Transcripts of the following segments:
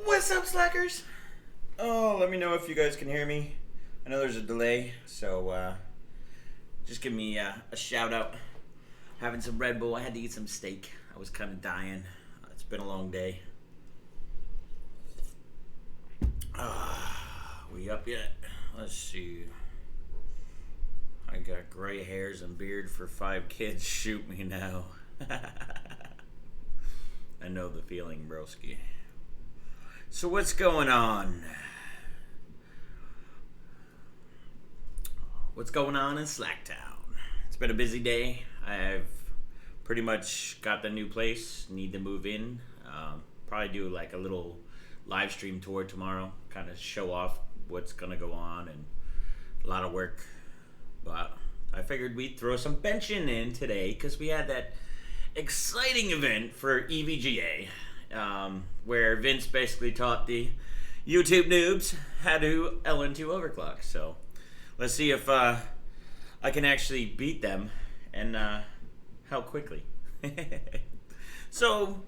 What's up, slackers? Oh, let me know if you guys can hear me. I know there's a delay, so just give me a shout out. Having some Red Bull. I had to eat some steak. I was kind of dying. It's been a long day. We up yet? Let's see. I got gray hairs and beard for 5 kids. Shoot me now. I know the feeling, broski. So what's going on? What's going on in Slacktown? It's been a busy day. I've pretty much got the new place. Need to move in. Probably do like a little live stream tour tomorrow. Kind of show off what's gonna go on and a lot of work. But I figured we'd throw some benching in today because we had that exciting event for EVGA. Where Vince basically taught the YouTube noobs how to L2 overclock. So let's see if I can actually beat them and how quickly. So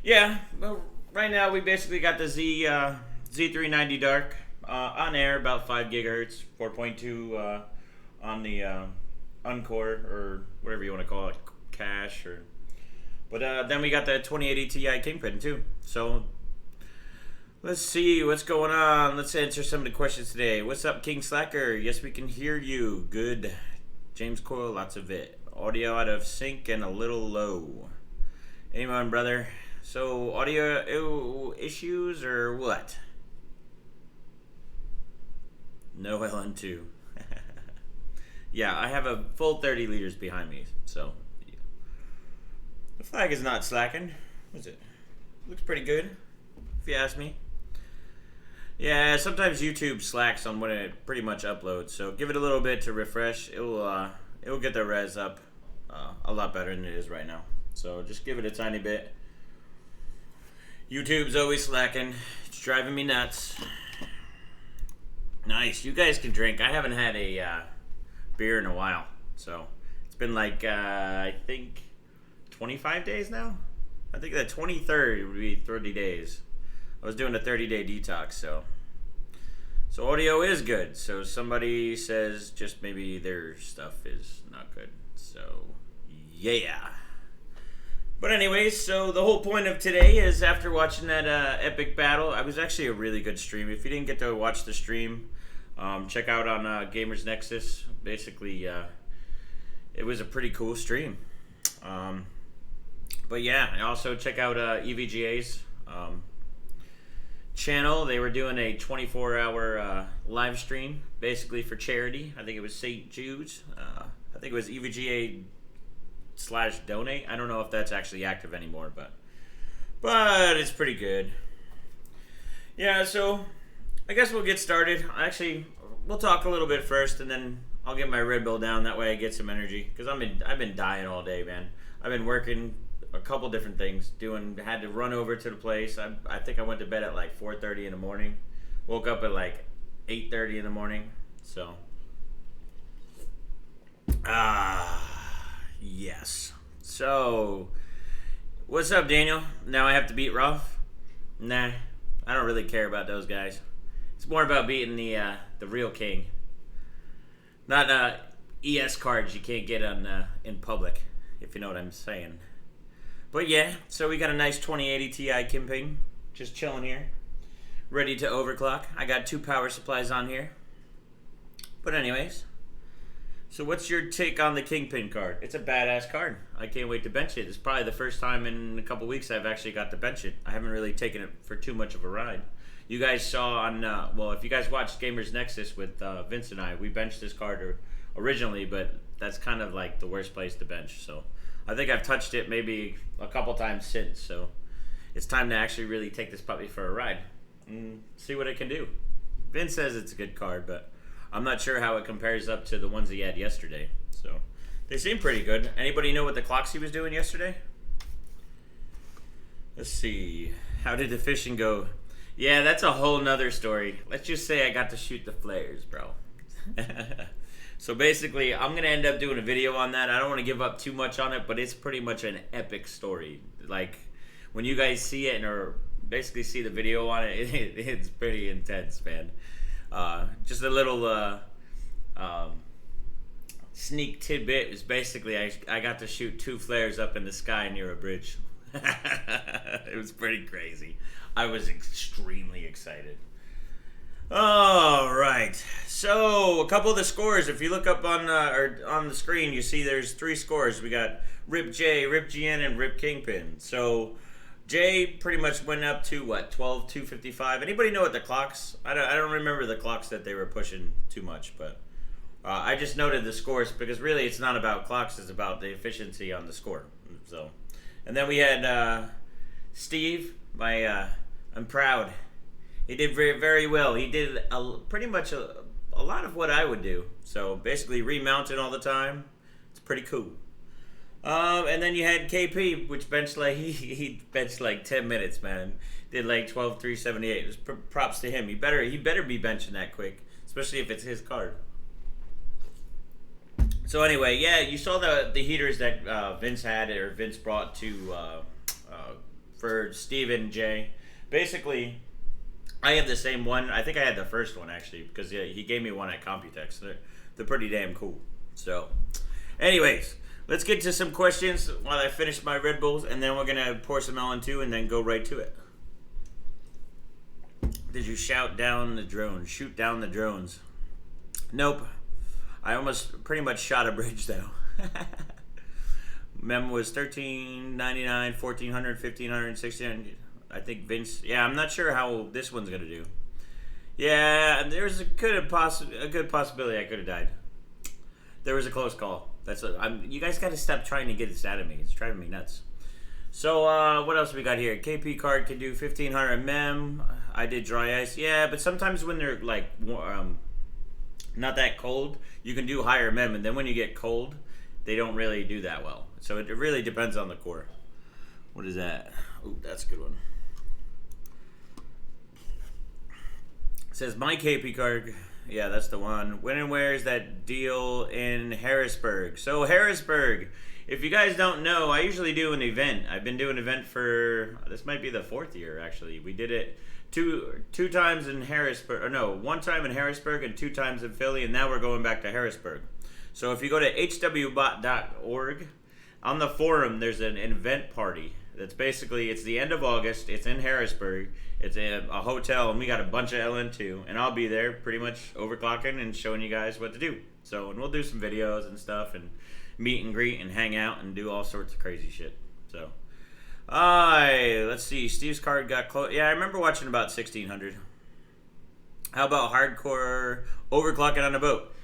yeah, well, right now we basically got the Z390 Dark on air, about 5 gigahertz, 4.2 on the Encore or whatever you want to call it, cache or. But then we got the 2080 Ti KINGPIN too. So let's see what's going on. Let's answer some of the questions today. What's up, King Slacker? Yes, we can hear you. Good. James Coyle, lots of it. Audio out of sync and a little low. Amen, brother. So audio issues or what? No LN2. Yeah, I have a full 30 liters behind me, so. The flag is not slacking. What is it? Looks pretty good, if you ask me. Yeah, sometimes YouTube slacks on when it pretty much uploads, so give it a little bit to refresh. It will get the res up a lot better than it is right now. So just give it a tiny bit. YouTube's always slacking. It's driving me nuts. Nice. You guys can drink. I haven't had a beer in a while, so it's been like I think 25 days now? I think the 23rd would be 30 days. I was doing a 30-day detox, so audio is good. So somebody says just maybe their stuff is not good. So yeah. But anyways, so the whole point of today is after watching that epic battle, I was actually a really good stream. If you didn't get to watch the stream, check out on GamersNexus. Basically, it was a pretty cool stream. But yeah, I also check out EVGA's channel. They were doing a 24-hour live stream, basically for charity. I think it was St. Jude's. I think it was EVGA/donate. I don't know if that's actually active anymore, but it's pretty good. Yeah, so I guess we'll get started. Actually, we'll talk a little bit first, and then I'll get my Red Bull down. That way I get some energy, because I've been dying all day, man. I've been working a couple different things, had to run over to the place. I think I went to bed at like 4:30 in the morning, woke up at like 8:30 in the morning. So yes. So what's up, Daniel? Now I have to beat Ruff? Nah, I don't really care about those guys. It's more about beating the real king, not ES cards you can't get on in public, if you know what I'm saying. But yeah, so we got a nice 2080 Ti KINGPIN, just chilling here, ready to overclock. I got 2 power supplies on here. But anyways, so what's your take on the KINGPIN card? It's a badass card. I can't wait to bench it. It's probably the first time in a couple weeks I've actually got to bench it. I haven't really taken it for too much of a ride. You guys saw on, well, if you guys watched GamersNexus with Vince and I, we benched this card originally, but that's kind of like the worst place to bench, so I think I've touched it maybe a couple times since, so it's time to actually really take this puppy for a ride and see what it can do. Vince says it's a good card, but I'm not sure how it compares up to the ones he had yesterday. So they seem pretty good. Anybody know what the clocks he was doing yesterday? Let's see. How did the fishing go? Yeah, that's a whole nother story. Let's just say I got to shoot the flares, bro. So basically, I'm going to end up doing a video on that. I don't want to give up too much on it, but it's pretty much an epic story. Like, when you guys see it, or basically see the video on it, it's pretty intense, man. Just a little sneak tidbit is basically I got to shoot 2 flares up in the sky near a bridge. It was pretty crazy. I was extremely excited. All right, so a couple of the scores. If you look up on the screen, you see there's 3 scores. We got RIPJAY, RIPGN, and RIPKINGPIN. So J pretty much went up to what, 12,255. Anybody know what the clocks? I don't remember the clocks that they were pushing too much, but I just noted the scores because really it's not about clocks; it's about the efficiency on the score. So, and then we had Steve. I'm proud. He did very, very well. He did pretty much a lot of what I would do. So basically remounting all the time. It's pretty cool. And then you had KP, which benched like he benched like 10 minutes, man. Did like 12,378. It was props to him. He better be benching that quick, especially if it's his card. So anyway, yeah, you saw the heaters that Vince had or Vince brought to for Steve and Jay. Basically, I have the same one. I think I had the first one actually because he gave me one at Computex. They're pretty damn cool. So, anyways, let's get to some questions while I finish my Red Bulls, and then we're gonna pour some LN2 and then go right to it. Did you shout down the drones? Shoot down the drones? Nope. I almost pretty much shot a bridge though. Mem was $13.99, $1,400, $1,500, $1,600. I think Vince. Yeah, I'm not sure how this one's gonna do. Yeah, there's a good possibility I could have died. There was a close call. You guys got to stop trying to get this out of me. It's driving me nuts. So what else we got here? KP card can do 1,500 mem. I did dry ice. Yeah, but sometimes when they're like not that cold, you can do higher mem, and then when you get cold, they don't really do that well. So it really depends on the core. What is that? Ooh, that's a good one. It says my KP card. Yeah, that's the one. When and where is that deal in Harrisburg? So Harrisburg, if you guys don't know, I usually do an event. I've been doing an event for, this might be the 4th year actually. We did it two times in Harrisburg, or no, 1 time in Harrisburg and 2 times in Philly, and now we're going back to Harrisburg. So if you go to hwbot.org, on the forum there's an event party. That's basically, it's the end of August, it's in Harrisburg, it's a hotel, and we got a bunch of LN2, and I'll be there pretty much overclocking and showing you guys what to do. So, and we'll do some videos and stuff, and meet and greet, and hang out, and do all sorts of crazy shit. So, let's see, Steve's card got close. Yeah, I remember watching about 1,600. How about hardcore overclocking on a boat?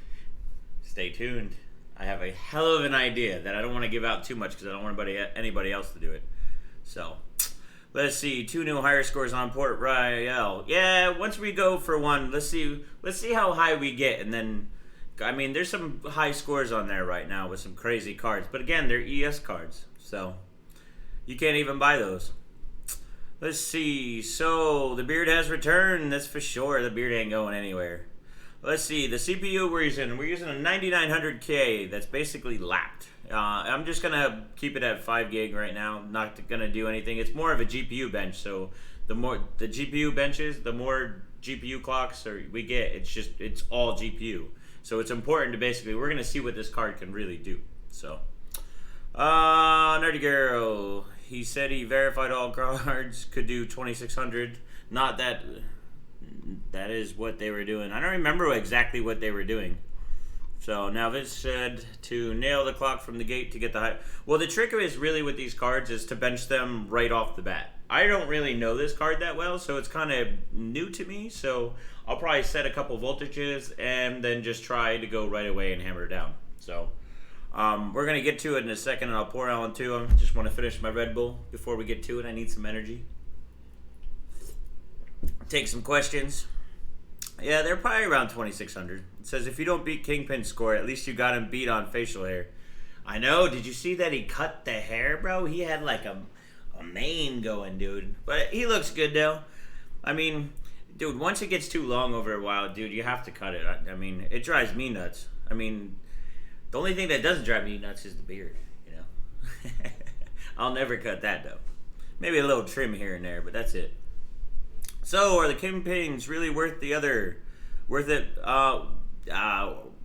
Stay tuned. I have a hell of an idea that I don't want to give out too much because I don't want anybody else to do it. So, let's see. 2 new higher scores on Port Royal. Yeah, once we go for one, let's see how high we get, and then, I mean, there's some high scores on there right now with some crazy cards, but again, they're ES cards, so you can't even buy those. Let's see. So the beard has returned. That's for sure. The beard ain't going anywhere. Let's see. The CPU we're using a 9900K. That's basically lapped. I'm just gonna keep it at 5 gig right now. Not gonna do anything. It's more of a GPU bench. So the more the GPU benches, the more GPU clocks we get. It's all GPU. So it's important to basically, we're gonna see what this card can really do. So, Nerdy Girl, he said he verified all cards could do 2600. Not that. That is what they were doing. I don't remember exactly what they were doing. So now Vince said to nail the clock from the gate to get the high. Well, the trick is really with these cards is to bench them right off the bat. I don't really know this card that well, so it's kind of new to me. So I'll probably set a couple voltages and then just try to go right away and hammer it down. So we're going to get to it in a second, and I'll pour LN2. I just want to finish my Red Bull before we get to it. I need some energy. Take some questions. Yeah, they're probably around 2,600. It says, if you don't beat Kingpin's score, at least you got him beat on facial hair. I know. Did you see that he cut the hair, bro? He had like a mane going, dude. But he looks good, though. I mean, dude, once it gets too long over a while, dude, you have to cut it. I mean, it drives me nuts. I mean, the only thing that doesn't drive me nuts is the beard, you know? I'll never cut that, though. Maybe a little trim here and there, but that's it. So, are the Kingpins really worth it?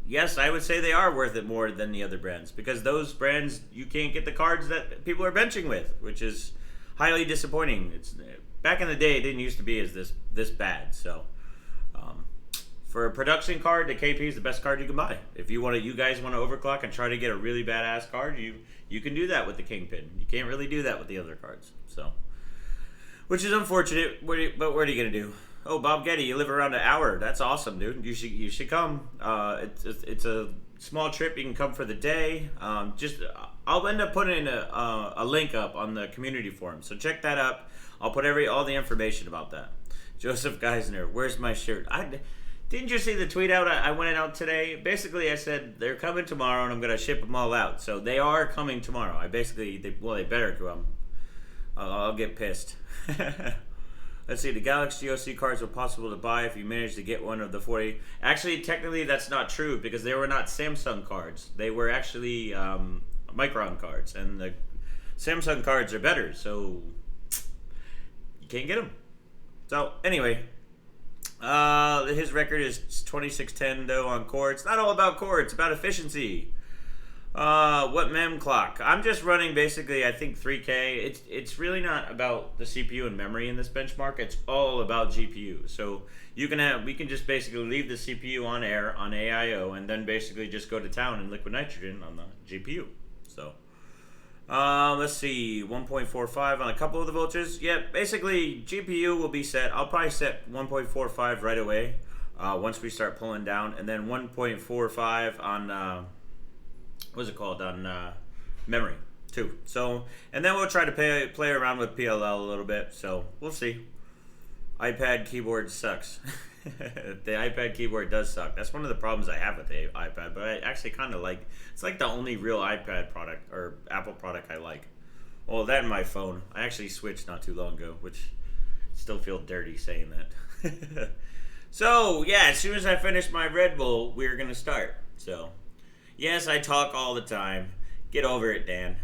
Yes, I would say they are worth it more than the other brands, because those brands, you can't get the cards that people are benching with, which is highly disappointing. It's back in the day, it didn't used to be as this bad. So, for a production card, the KP is the best card you can buy. If you guys want to overclock and try to get a really badass card, you can do that with the Kingpin. You can't really do that with the other cards. So, which is unfortunate. But what are you gonna do? Oh, Bob Getty, you live around an hour. That's awesome, dude. You should come. It's a small trip. You can come for the day. I'll end up putting a link up on the community forum, so check that up. I'll put all the information about that. Joseph Geisner, where's my shirt? Didn't you see the tweet out I went out today? Basically, I said they're coming tomorrow, and I'm gonna ship them all out. So they are coming tomorrow. They better come. I'll get pissed. Let's see, the Galaxy OC cards were possible to buy if you managed to get one of the 40. Actually, technically, that's not true, because they were not Samsung cards. They were actually Micron cards, and the Samsung cards are better, so you can't get them. So, anyway, his record is 2610, though, on core. It's not all about core, it's about efficiency. What mem clock? I'm just running basically, I think 3K. It's really not about the CPU and memory in this benchmark. It's all about GPU. So we can just basically leave the CPU on air on AIO, and then basically just go to town in liquid nitrogen on the GPU. So let's see, 1.45 on a couple of the voltages. Yeah, basically GPU will be set. I'll probably set 1.45 right away once we start pulling down, and then 1.45 on what's it called, on memory too. So, and then we'll try to play around with PLL a little bit. So we'll see. iPad keyboard sucks. The iPad keyboard does suck. That's one of the problems I have with the iPad, but I actually kind of like. It's like the only real iPad product or Apple product I like. Well, that and my phone. I actually switched not too long ago, which I still feel dirty saying that. So yeah, as soon as I finish my Red Bull, we're gonna start. So. Yes, I talk all the time. Get over it, Dan.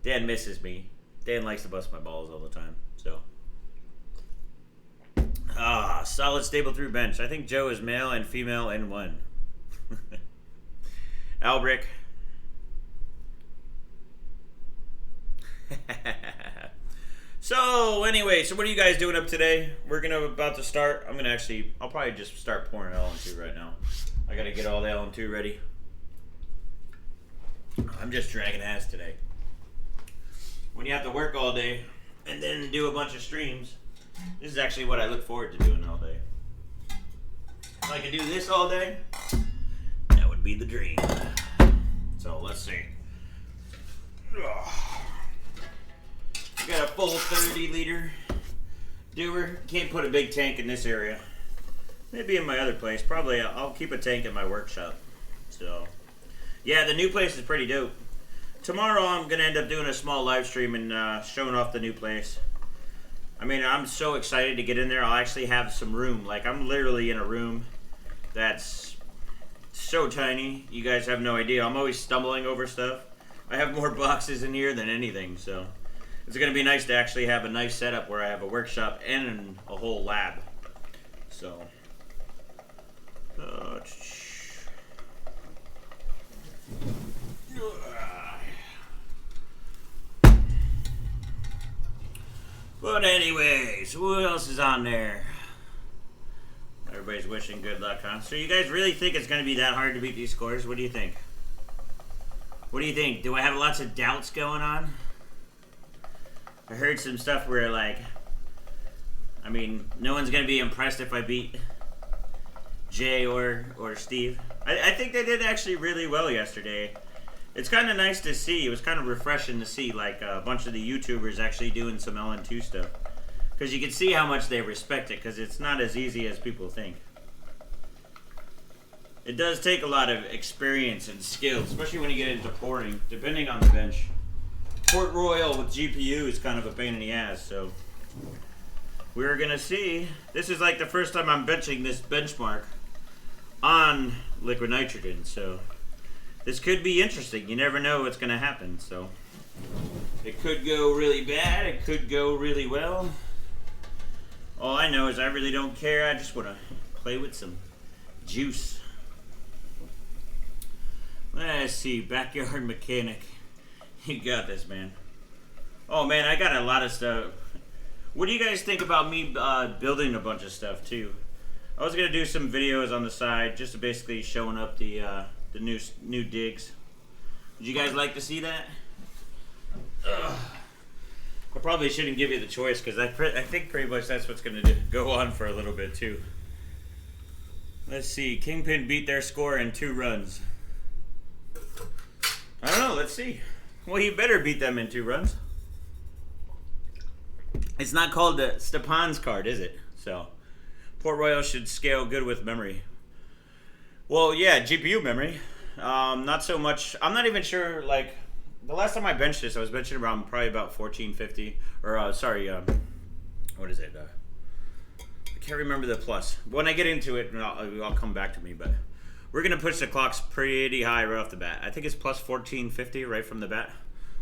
Dan misses me. Dan likes to bust my balls all the time. So, solid stable through bench. I think Joe is male and female in one. Albrick. So anyway, what are you guys doing up today? We're about to start. I'll probably just start pouring LN2 right now. I gotta get all the LN2 ready. I'm just dragging ass today. When you have to work all day and then do a bunch of streams, this is actually what I look forward to doing all day. If I could do this all day, that would be the dream. So let's see. Got a full 30-liter doer. Can't put a big tank in this area. Maybe in my other place. Probably I'll keep a tank in my workshop. So. Yeah, the new place is pretty dope. Tomorrow I'm going to end up doing a small live stream and showing off the new place. I mean, I'm so excited to get in there. I'll actually have some room. Like, I'm literally in a room that's so tiny. You guys have no idea. I'm always stumbling over stuff. I have more boxes in here than anything, so it's going to be nice to actually have a nice setup where I have a workshop and a whole lab. So, but anyways, what else is on there? Everybody's wishing good luck, huh? So you guys really think it's going to be that hard to beat these scores? What do you think? What do you think? Do I have lots of doubts going on? I heard some stuff where, like, I mean, no one's going to be impressed if I beat Jay or Steve. I think they did actually really well yesterday. It's kind of nice to see. It was kind of refreshing to see, like, a bunch of the YouTubers actually doing some LN2 stuff. Because you can see how much they respect it, because it's not as easy as people think. It does take a lot of experience and skill, especially when you get into porting, depending on the bench. Port Royal with GPU is kind of a pain in the ass, so we're going to see. This is like the first time I'm benching this benchmark on liquid nitrogen, so this could be interesting. You never know what's going to happen, so it could go really bad, it could go really well. All I know is I really don't care. I just want to play with some juice. Let's see, backyard mechanic. You got this, man. Oh man, I got a lot of stuff. What do you guys think about me building a bunch of stuff too? I was gonna do some videos on the side, just to basically showing up the new digs. Would you guys like to see that? Ugh. I probably shouldn't give you the choice because I think pretty much that's what's gonna go on for a little bit too. Let's see, Kingpin beat their score in 2 runs. I don't know, let's see. Well, he better beat them in 2 runs. It's not called the Stepan's card, is it? So, Port Royal should scale good with memory. Well, yeah, GPU memory. Not so much. I'm not even sure, like, the last time I benched this, I was benching around probably about 1450. Or, sorry, what is it? I can't remember the plus. When I get into it, I'll come back to me, but we're going to push the clocks pretty high right off the bat. I think it's plus 1450 right from the bat.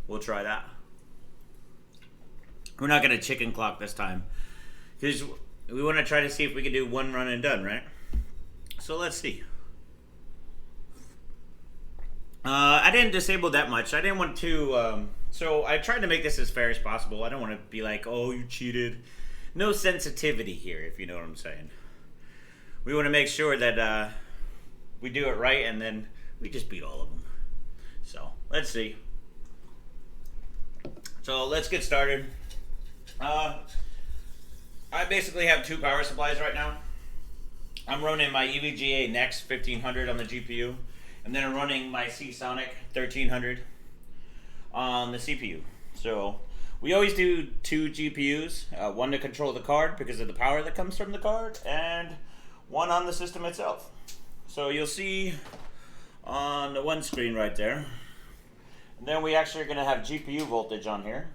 We'll try that. We're not going to chicken clock this time, because we want to try to see if we can do 1 run and done, right? So let's see. I didn't disable that much. I didn't want to, so I tried to make this as fair as possible. I don't want to be like, oh, you cheated. No sensitivity here, if you know what I'm saying. We want to make sure that we do it right, and then we just beat all of them. So let's see. So let's get started. I basically have 2 power supplies right now. I'm running my EVGA Next 1500 on the GPU, and then I'm running my Seasonic 1300 on the CPU. So we always do 2 GPUs, one to control the card because of the power that comes from the card, and one on the system itself. So you'll see on the one screen right there. And then we actually are going to have GPU voltage on here,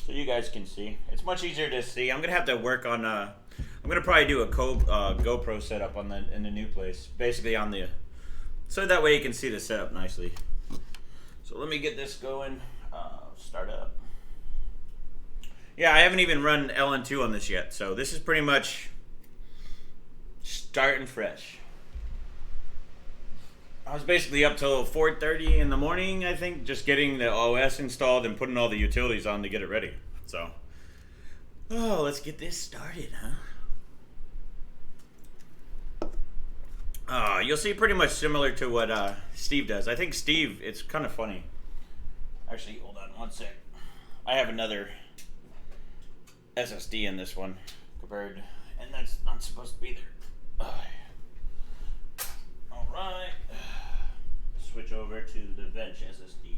so you guys can see. It's much easier to see. I'm gonna have to work on. I'm gonna probably do a GoPro setup on in the new place, basically on the, so that way you can see the setup nicely. So let me get this going. Start up. Yeah, I haven't even run LN2 on this yet, so this is pretty much starting fresh. I was basically up till 4:30 in the morning, I think, just getting the OS installed and putting all the utilities on to get it ready. So, oh, let's get this started, huh? You'll see pretty much similar to what Steve does. I think Steve, it's kind of funny. Actually, hold on one sec. I have another SSD in this one compared, and that's not supposed to be there. All right. Switch over to the bench SSD.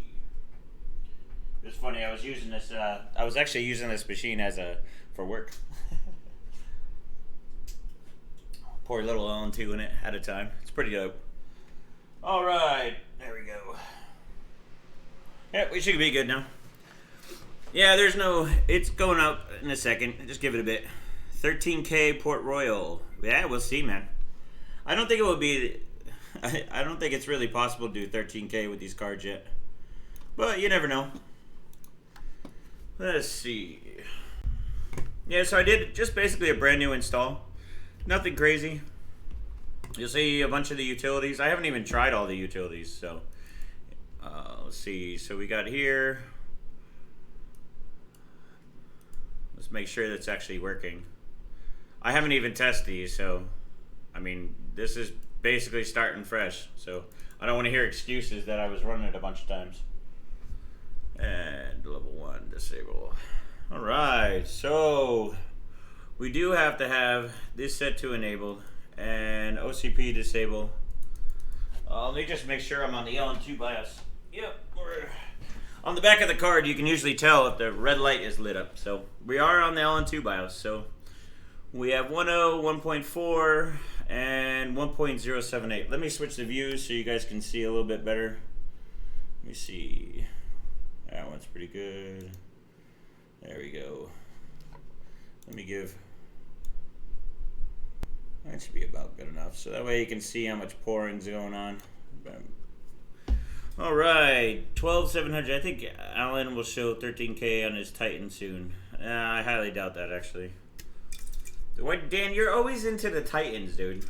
It's funny, I was using this, I was actually using this machine as for work. Pour a little LN2 in it at a time. It's pretty dope. Alright, there we go. Yeah, we should be good now. Yeah, there's no, it's going out in a second. Just give it a bit. 13K Port Royal. Yeah, we'll see, man. I don't think it will be, I don't think it's really possible to do 13K with these cards yet. But you never know. Let's see. Yeah, so I did just basically a brand new install. Nothing crazy. You'll see a bunch of the utilities. I haven't even tried all the utilities, so let's see. So we got here. Let's make sure that's actually working. I haven't even tested these, so I mean, this is basically starting fresh, so I don't want to hear excuses that I was running it a bunch of times. And level 1 disable. Alright, so we do have to have this set to enabled and OCP disabled. Let me just make sure I'm on the LN2 BIOS. Yep, we're on the back of the card. You can usually tell if the red light is lit up. So we are on the LN2 BIOS. So we have 1.0, 1.4, and 1.078. Let me switch the views so you guys can see a little bit better. Let me see. That one's pretty good. There we go. Let me give. That should be about good enough. So that way you can see how much pouring's going on. All right, 12,700. I think Alan will show 13K on his Titan soon. I highly doubt that, actually. What, Dan, you're always into the Titans, dude.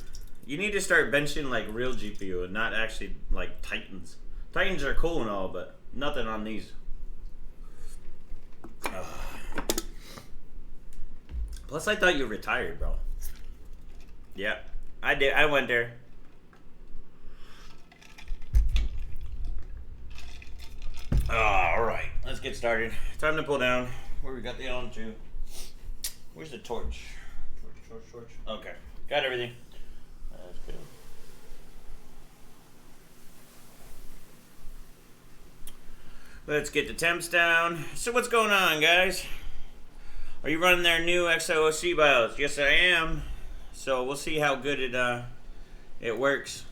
You need to start benching like real GPU and not actually like Titans. Titans are cool and all, but nothing on these. Plus, I thought you retired, bro. Yeah, I did. I went there. All right, let's get started. Time to pull down. Where we got the on2. Where's the torch? Torch. Okay, got everything. That's good. Let's get the temps down. So what's going on, guys? Are you running their new XOC BIOS? Yes, I am. So we'll see how good it works.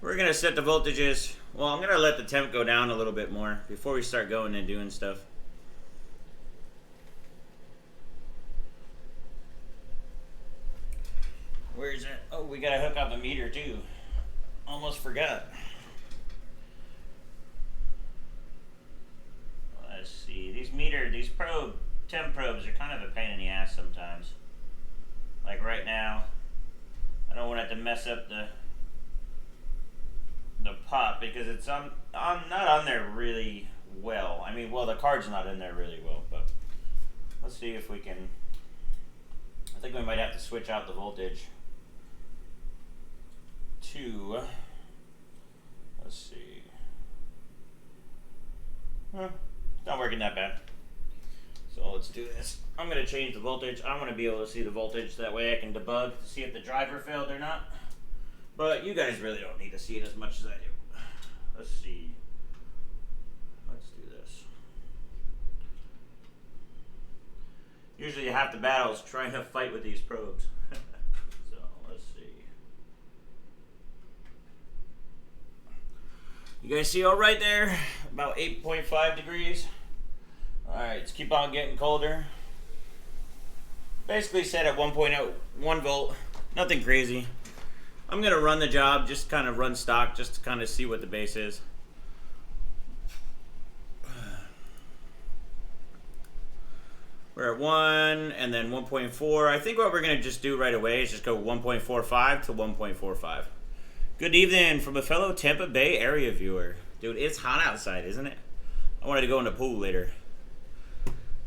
We're gonna set the voltages. Well, I'm gonna let the temp go down a little bit more before we start going and doing stuff. Where is it? Oh, we gotta hook up a meter too. Almost forgot. Let's see. These temp probes are kind of a pain in the ass sometimes. Like right now, I don't want it to mess up the pot because it's not on there really well. I mean, well, the card's not in there really well, but let's see if we can. I think we might have to switch out the voltage to, let's see. It's not working that bad. So let's do this. I'm going to change the voltage. I want to be able to see the voltage. That way I can debug to see if the driver failed or not. But you guys really don't need to see it as much as I do. Let's see. Let's do this. Usually half the battle is trying to fight with these probes. So let's see. You guys see all right there? About 8.5 degrees. Alright, let's keep on getting colder. Basically set at 1.1 volt. Nothing crazy. I'm going to run the job, just kind of run stock, just to kind of see what the base is. We're at 1 and then 1.4. I think what we're going to just do right away is just go 1.45 to 1.45. Good evening from a fellow Tampa Bay area viewer. Dude, it's hot outside, isn't it? I wanted to go in the pool later.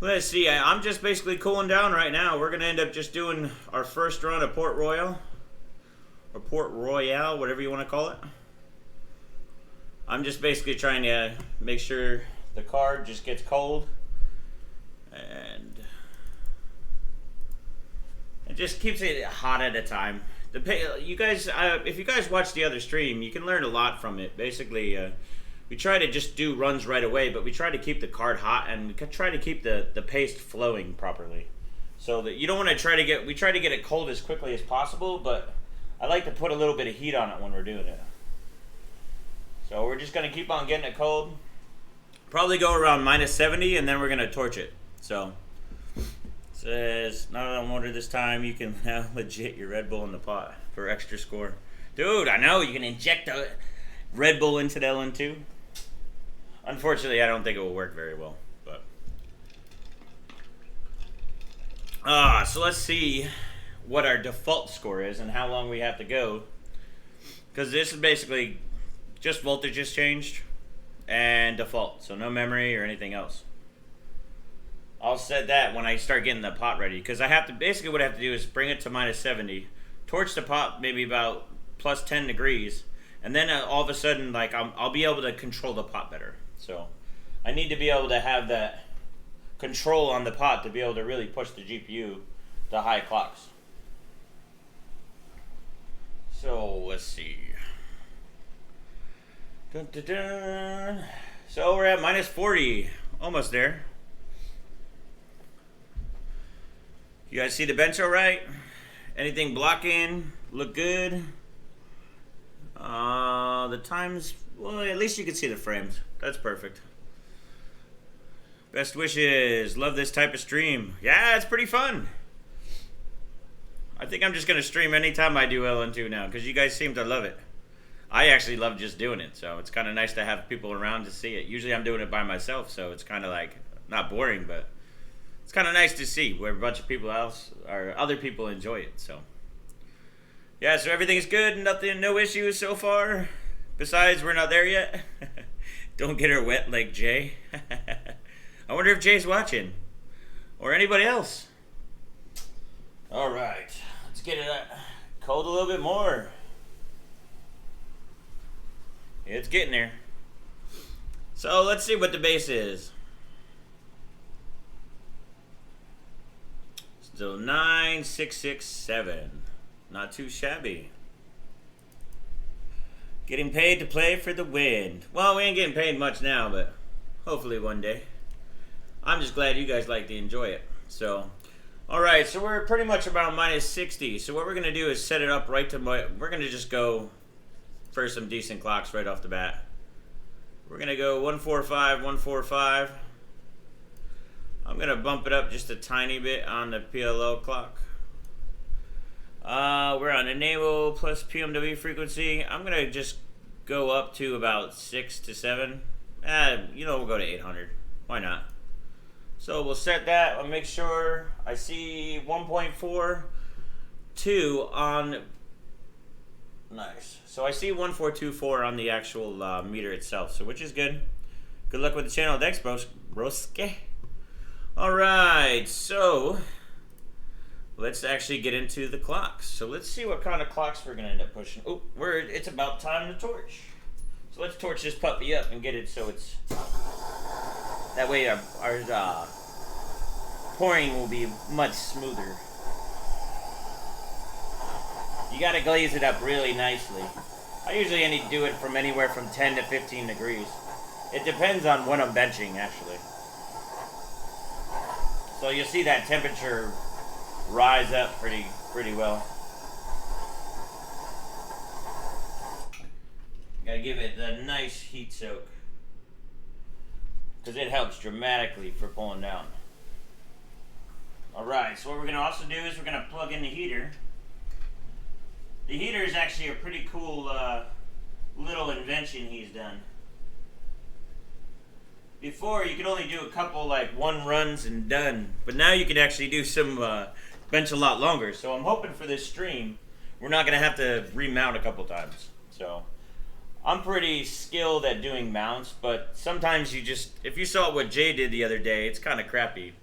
Let's see, I'm just basically cooling down right now. We're going to end up just doing our first run of Port Royal. Or Port Royale, whatever you want to call it. I'm just basically trying to make sure the card just gets cold. And it just keeps it hot at a time. You guys, if you guys watch the other stream, you can learn a lot from it. Basically, we try to just do runs right away, but we try to keep the card hot and we try to keep the paste flowing properly. So that you don't want to try to get, we try to get it cold as quickly as possible, but I like to put a little bit of heat on it when we're doing it. So we're just going to keep on getting it cold. Probably go around -70 and then we're going to torch it. So says, not on water this time, you can now legit your Red Bull in the pot for extra score. Dude, I know, you can inject the Red Bull into the LN2. Unfortunately, I don't think it will work very well. But so let's see what our default score is and how long we have to go. Because this is basically just voltages changed and default. So no memory or anything else. I'll set that when I start getting the pot ready, because I have to, basically what I have to do is bring it to -70, torch the pot maybe about +10 degrees, and then all of a sudden, like, I'll be able to control the pot better. So I need to be able to have that control on the pot to be able to really push the GPU to high clocks. So let's see. Dun, dun, dun. So we're at -40, almost there. You guys see the bench all right? Anything blocking? Look good? The times, well, at least you can see the frames. That's perfect. Best wishes. Love this type of stream. Yeah, it's pretty fun. I think I'm just going to stream anytime I do LN2 now, because you guys seem to love it. I actually love just doing it, so it's kind of nice to have people around to see it. Usually I'm doing it by myself, so it's kind of like, not boring, but it's kind of nice to see where a bunch of people else or other people enjoy it. So yeah, so everything's good, nothing, no issues so far. Besides, we're not there yet. Don't get her wet like Jay. I wonder if Jay's watching or anybody else. All right, let's get it cold a little bit more. It's getting there. So let's see what the base is. Still 9667. Not too shabby. Getting paid to play for the win. Well, we ain't getting paid much now, but hopefully one day. I'm just glad you guys like to enjoy it. So, alright, so we're pretty much about minus 60. So what we're going to do is set it up right to we're going to just go for some decent clocks right off the bat. We're going to go 145, 145. I'm going to bump it up just a tiny bit on the PLO clock. We're on enable plus PMW frequency. I'm going to just go up to about 6 to 7. You know, we'll go to 800. Why not? So we'll set that. I'll make sure I see 1.42 on... Nice. So I see 1424 on the actual meter itself, so which is good. Good luck with the channel. Thanks, broske. Alright, so let's actually get into the clocks. So let's see what kind of clocks we're gonna end up pushing. Oh, it's about time to torch. So let's torch this puppy up and get it so it's that way our pouring will be much smoother. You gotta glaze it up really nicely. I usually only do it from anywhere from 10 to 15 degrees. It depends on when I'm benching, actually. So you'll see that temperature rise up pretty well. Gotta give it a nice heat soak, because it helps dramatically for pulling down. Alright, so what we're gonna also do is we're gonna plug in the heater. The heater is actually a pretty cool little invention he's done. Before, you could only do a couple, like, one runs and done. But now you can actually do some bench a lot longer. So I'm hoping for this stream, we're not going to have to remount a couple times. So I'm pretty skilled at doing mounts, but sometimes you just, if you saw what Jay did the other day, it's kind of crappy.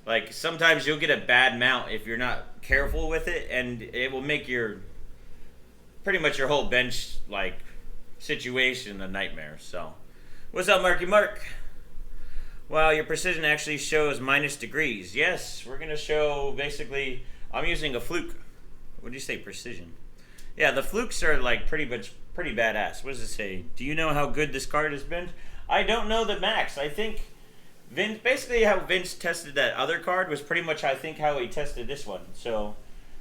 Like, sometimes you'll get a bad mount if you're not careful with it, and it will make your... pretty much your whole bench like situation a nightmare. So what's up, Marky Mark? Wow, your precision actually shows minus degrees. Yes, we're gonna show basically I'm using a fluke. What do you say, precision? Yeah, the flukes are like pretty badass. What does it say? Do you know how good this card has been? I don't know the max. I think Vince, basically how Vince tested that other card was pretty much I think how he tested this one. So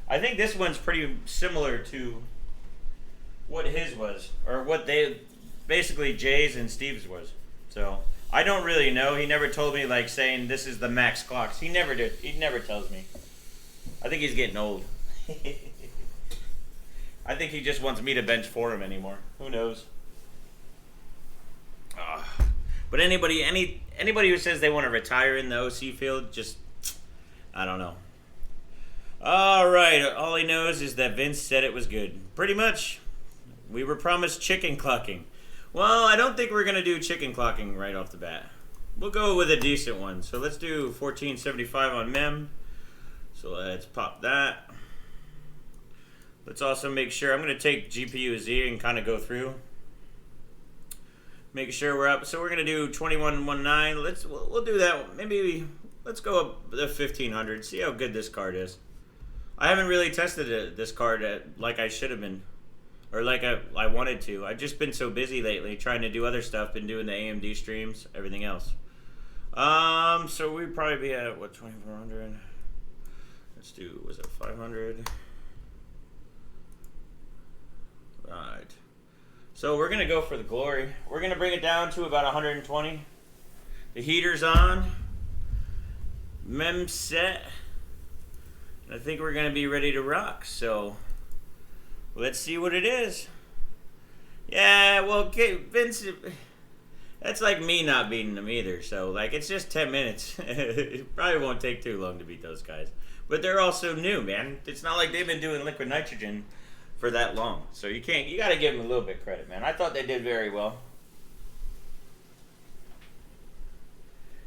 I think this one's pretty similar to what his was, or what they basically Jay's and Steve's was. So I don't really know. He never told me like saying this is the max clocks. He never did. He never tells me. I think he's getting old. I think he just wants me to bench for him anymore. Who knows? But anybody who says they want to retire in the OC field, just I don't know. All right. All he knows is that Vince said it was good. Pretty much. We were promised chicken clocking. Well, I don't think we're going to do chicken clocking right off the bat. We'll go with a decent one. So let's do 1475 on mem. So let's pop that. Let's also make sure, I'm going to take GPU Z and kind of go through. Make sure we're up. So we're going to do 2119. We'll do that. Maybe let's go up the 1500. See how good this card is. I haven't really tested this card like I should have been. Or like I wanted to. I've just been so busy lately trying to do other stuff. Been doing the AMD streams, everything else. So we'd probably be at, what, 2400? Let's do, was it 500? Right. So we're going to go for the glory. We're going to bring it down to about 120. The heater's on. Mem set. I think we're going to be ready to rock. So... let's see what it is. Yeah, well, okay, Vince, That's like me not beating them either. So like it's just 10 minutes. It probably won't take too long to beat those guys. But they're also new, man. It's not like they've been doing liquid nitrogen for that long. So you got to give them a little bit of credit, man. I thought they did very well.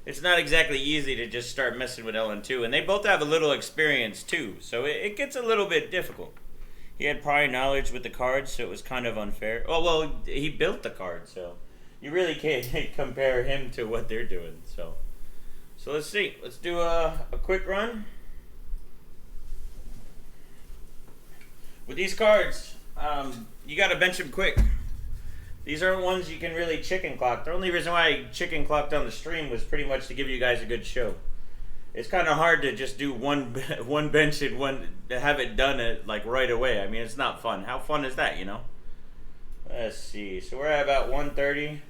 It's not exactly easy to just start messing with LN2, and they both have a little experience too, so it gets a little bit difficult. He had prior knowledge with the cards, so it was kind of unfair. Oh, well, he built the card, so you really can't compare him to what they're doing. So let's see. Let's do a quick run. With these cards, you got to bench them quick. These aren't ones you can really chicken clock. The only reason why I chicken clocked on the stream was pretty much to give you guys a good show. It's kind of hard to just do one bench and have it done like right away. I mean, it's not fun. How fun is that, you know? Let's see. So we're at about 130.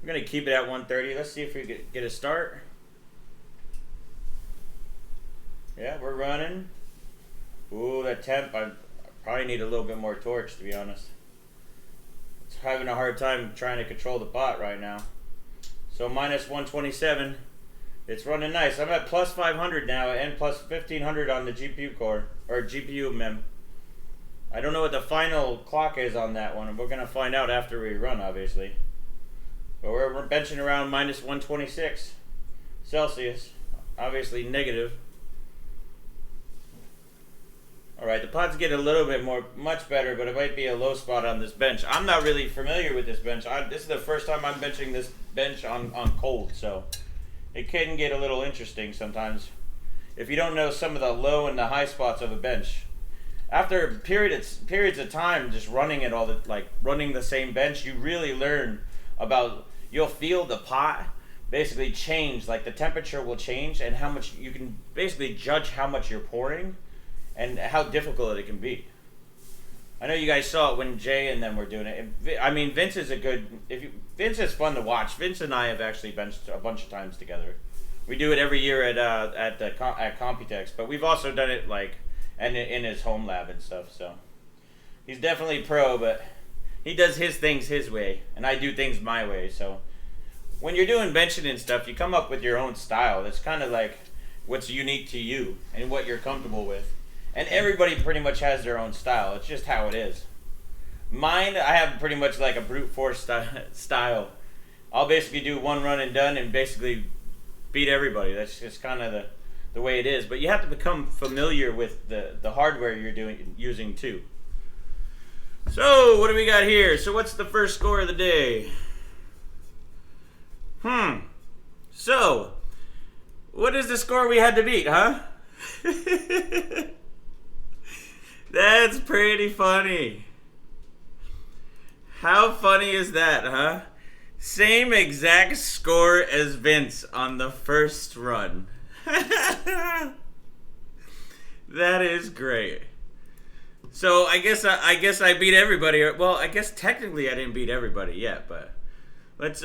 We're gonna keep it at 130. Let's see if we get a start. Yeah, we're running. Ooh, that temp. I probably need a little bit more torch, to be honest. It's having a hard time trying to control the bot right now. So minus 127. It's running nice. I'm at plus 500 now and plus 1500 on the GPU core, or GPU mem. I don't know what the final clock is on that one. We're going to find out after we run, obviously. But we're benching around minus 126 Celsius. Obviously negative. Alright, the pods get a little bit much better, but it might be a low spot on this bench. I'm not really familiar with this bench. This is the first time I'm benching this bench on cold, so it can get a little interesting sometimes if you don't know some of the low and the high spots of a bench. After periods of time just running it running the same bench, you really learn about, you'll feel the pot basically change, like the temperature will change and how much you can basically judge how much you're pouring and how difficult it can be. I know you guys saw it when Jay and them were doing it. I mean, Vince is Vince is fun to watch. Vince and I have actually benched a bunch of times together. We do it every year at Computex, but we've also done it in his home lab and stuff. So he's definitely pro, but he does his things his way, and I do things my way. So when you're doing benching and stuff, you come up with your own style. That's kind of like what's unique to you and what you're comfortable with. And everybody pretty much has their own style. It's just how it is. Mine, I have pretty much like a brute force style. I'll basically do one run and done and basically beat everybody. That's just kind of the way it is. But you have to become familiar with the hardware you're using too. So, what do we got here? So, what's the first score of the day? So, what is the score we had to beat, huh? That's pretty funny. How funny is that, huh? Same exact score as Vince on the first run. That is great. So I guess I beat everybody. Well, I guess technically I didn't beat everybody yet, but let's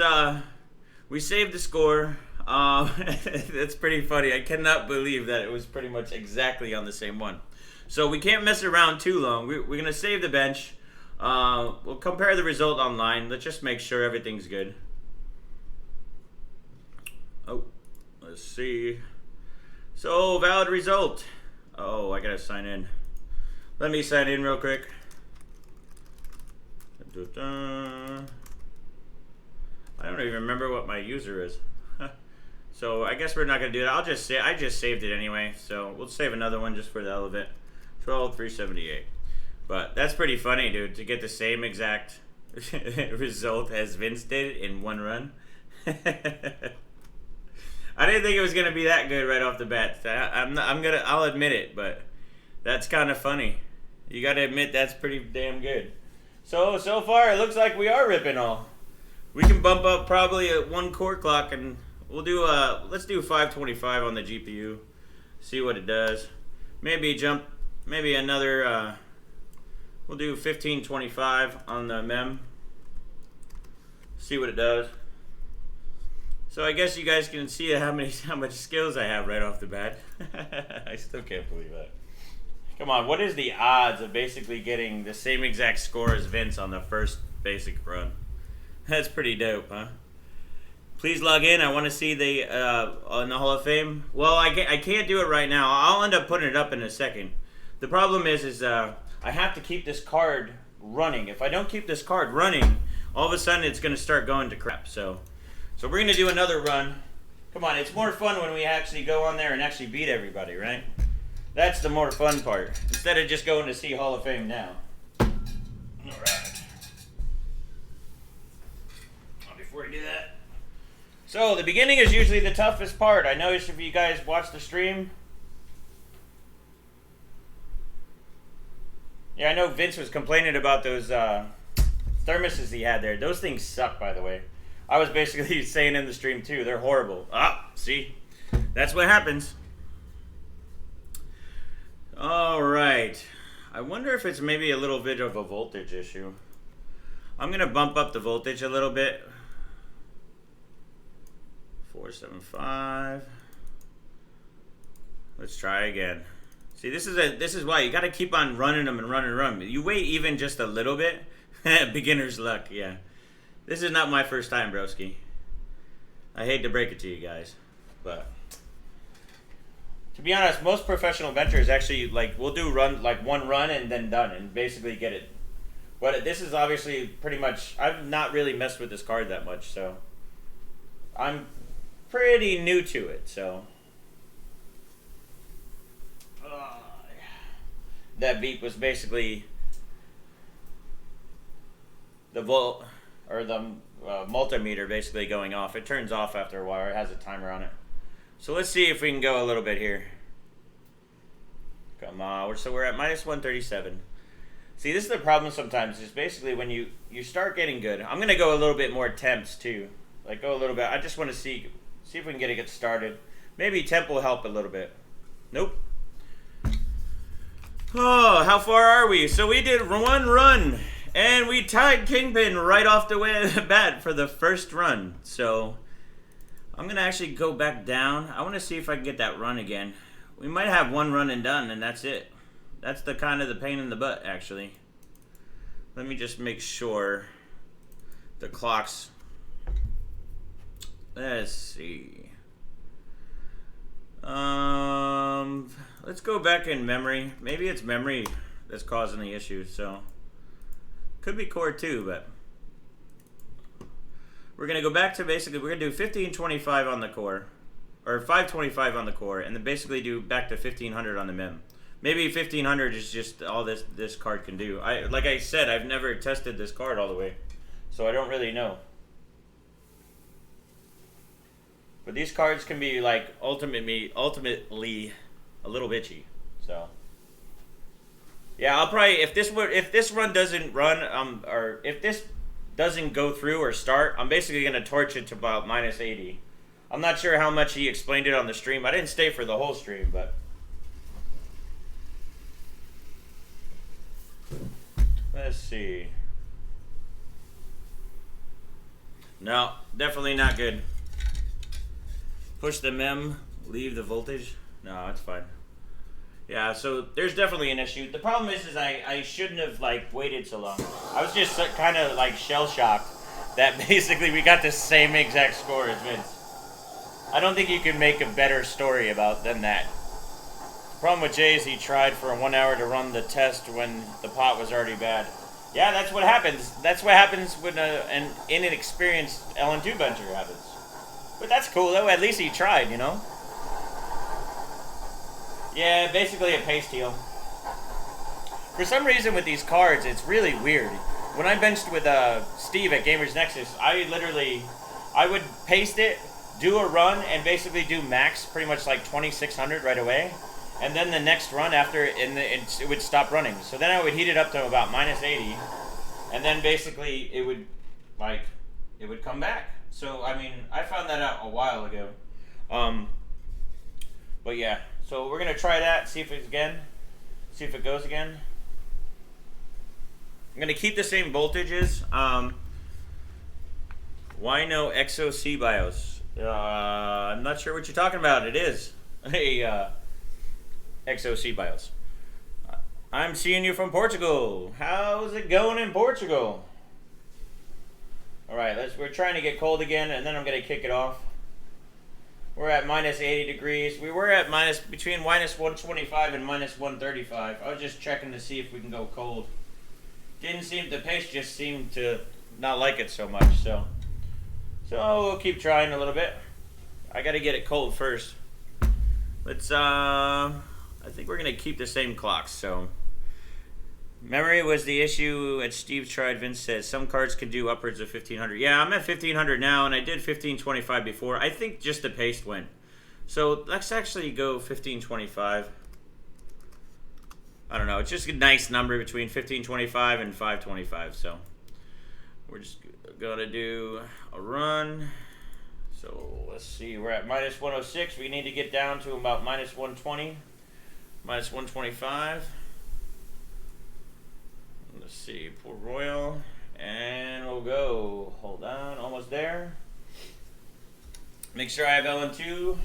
we saved the score. That's pretty funny. I cannot believe that it was pretty much exactly on the same one. So we can't mess around too long. We're going to save the bench. We'll compare the result online. Let's just make sure everything's good. Oh, let's see. So, valid result. Oh, I got to sign in. Let me sign in real quick. I don't even remember what my user is. So I guess we're not gonna do that. I just saved it anyway, so we'll save another one just for the hell of it. 12,378. But that's pretty funny, dude, to get the same exact result as Vince did in one run. I didn't think it was gonna be that good right off the bat. I'll admit it, but that's kind of funny. You gotta admit that's pretty damn good. So far it looks like we are ripping all. We can bump up probably at 1 core clock and we'll do let's do 525 on the GPU. See what it does. Maybe another we'll do 1525 on the mem. See what it does. So I guess you guys can see how much skills I have right off the bat. I still can't believe that. Come on, what is the odds of basically getting the same exact score as Vince on the first basic run? That's pretty dope, huh? Please log in. I want to see the on the Hall of Fame. Well, I can't do it right now. I'll end up putting it up in a second. The problem is I have to keep this card running. If I don't keep this card running, all of a sudden it's going to start going to crap. So we're going to do another run. Come on, it's more fun when we actually go on there and actually beat everybody, right? That's the more fun part. Instead of just going to see Hall of Fame now. All right. Before we do that. So the beginning is usually the toughest part. I noticed if you guys watch the stream. Yeah, I know Vince was complaining about those thermoses he had there. Those things suck, by the way. I was basically saying in the stream too, they're horrible. Ah, see? That's what happens. Alright. I wonder if it's maybe a little bit of a voltage issue. I'm going to bump up the voltage a little bit. 475. Let's try again. See, this is why you got to keep on running them and running. You wait even just a little bit. Beginner's luck, yeah. This is not my first time, broski. I hate to break it to you guys, but to be honest, most professional ventures actually we'll do one run and then done and basically get it. But this is obviously pretty much. I've not really messed with this card that much, so I'm pretty new to it, so that beep was basically the volt or the multimeter basically going off. It turns off after a while. It has a timer on it. So let's see if we can go a little bit here. Come on, so we're at minus 137. See, this is the problem sometimes. Is basically when you start getting good. I'm gonna go a little bit more temps too. Go a little bit. I just want to see if we can get it started. Maybe temp will help a little bit. Nope. Oh, how far are we? So we did one run, and we tied Kingpin right off the bat for the first run. So I'm going to actually go back down. I want to see if I can get that run again. We might have one run and done, and that's it. That's the kind of the pain in the butt, actually. Let me just make sure the clock's... Let's see. Let's go back in memory. Maybe it's memory that's causing the issue, so could be core too, but we're gonna go back to basically we're gonna do 1525 on the core, or 525 on the core, and then basically do back to 1500 on the mem. Maybe 1500 is just all this card can do. Like I said, I've never tested this card all the way, so I don't really know. But these cards can be ultimately a little bitchy. So yeah, I'll probably if this run doesn't run or if this doesn't go through or start, I'm basically gonna torch it to about minus 80. I'm not sure how much he explained it on the stream. I didn't stay for the whole stream, but let's see. No, definitely not good. Push the mem, leave the voltage. No, it's fine. Yeah, so there's definitely an issue. The problem is I shouldn't have waited so long. I was just kind of shell shocked that basically we got the same exact score as Vince. I don't think you can make a better story than that. The problem with Jay is he tried for 1 hour to run the test when the pot was already bad. Yeah, that's what happens. That's what happens when an inexperienced LN2 venture happens. But that's cool though, at least he tried, you know? Yeah, basically a paste heal. For some reason with these cards, it's really weird. When I benched with Steve at GamersNexus, I would paste it, do a run, and basically do max pretty much 2600 right away. And then the next run after, it would stop running. So then I would heat it up to about minus 80, and then basically it would come back. So, I mean, I found that out a while ago. But yeah, so we're going to try that, see if it goes again. I'm going to keep the same voltages. Why no XOC BIOS? I'm not sure what you're talking about. It is a XOC BIOS. I'm seeing you from Portugal. How's it going in Portugal? All right, we're trying to get cold again, and then I'm gonna kick it off. We're at minus 80 degrees. We were at between minus 125 and minus 135. I was just checking to see if we can go cold. The paste just seemed to not like it so much, so we'll keep trying a little bit. I gotta get it cold first. Let's, I think we're gonna keep the same clocks, so. Memory was the issue at Steve tried. Vince said some cards can do upwards of 1500. Yeah, I'm at 1500 now, and I did 1525 before. I think just the paste went. So let's actually go 1525. I don't know. It's just a nice number between 1525 and 525. So we're just gonna do a run. So let's see. We're at minus 106. We need to get down to about minus 120, minus 125. Let's see, pour Royal, and we'll go. Hold on, almost there. Make sure I have LN2.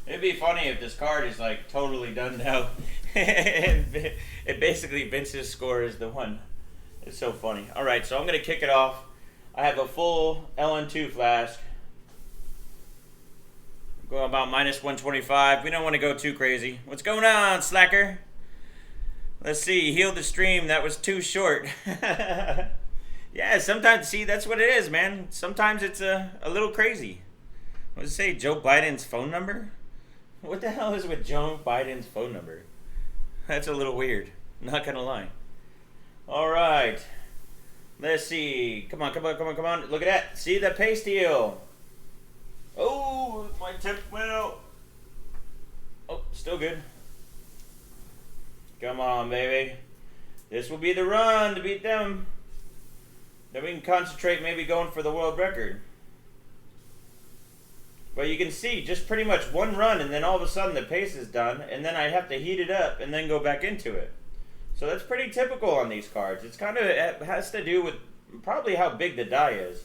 It'd be funny if this card is like totally done now. It basically Vince's score is the one. It's so funny. All right, so I'm gonna kick it off. I have a full LN2 flask. Go about minus 125. We don't want to go too crazy. What's going on, slacker? Let's see, heal the stream, that was too short. Yeah, sometimes, see, that's what it is, man. Sometimes it's a little crazy. What does it say, Joe Biden's phone number? What the hell is with Joe Biden's phone number? That's a little weird, not gonna lie. All right, let's see. Come on, come on, come on, come on. Look at that, see the paste heal. Oh, my tip went out. Oh, still good. Come on, baby. This will be the run to beat them. Then we can concentrate maybe going for the world record. But you can see just pretty much one run and then all of a sudden the pace is done and then I have to heat it up and then go back into it. So that's pretty typical on these cards. It's kind of, it has to do with probably how big the die is.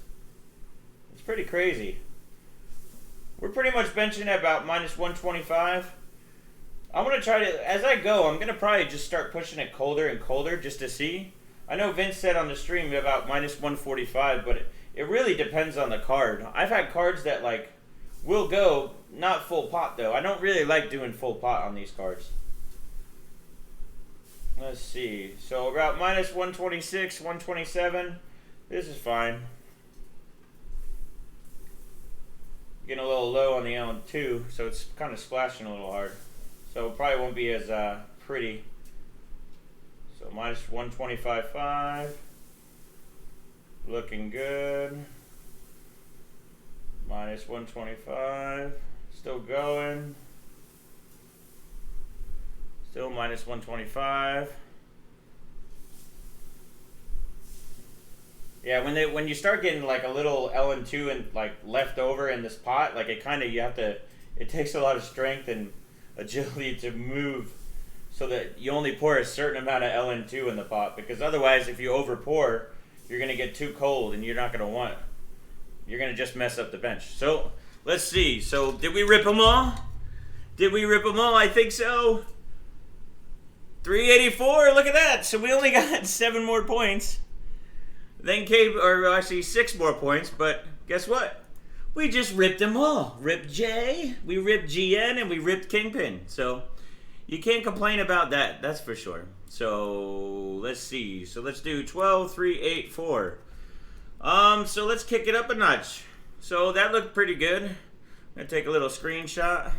It's pretty crazy. We're pretty much benching at about minus 125. I'm going to try to, as I go, I'm going to probably just start pushing it colder and colder just to see. I know Vince said on the stream about minus 145, but it really depends on the card. I've had cards that like will go, not full pot though. I don't really like doing full pot on these cards. Let's see. So about minus 126, 127. This is fine. Getting a little low on the LN2, so it's kind of splashing a little hard. So it probably won't be as pretty. So minus 125.5. Looking good. Minus 125. Still going. Still minus 125. Yeah, when you start getting like a little LN2 and like left over in this pot, like it kind of, you have to, it takes a lot of strength and agility to move so that you only pour a certain amount of LN2 in the pot, because otherwise if you over pour, you're going to get too cold and you're not going to want it. You're going to just mess up the bench. So let's see. So did we rip them all? Did we rip them all? I think so. 384, look at that. So we only got 7 more points. Then actually 6 more points, but guess what? We just ripped them all. RIPJAY, we ripped GN, and we ripped KINGPIN. So you can't complain about that, that's for sure. So let's see. So let's do 12, 3, 8, 4. So let's kick it up a notch. So that looked pretty good. I'm gonna take a little screenshot.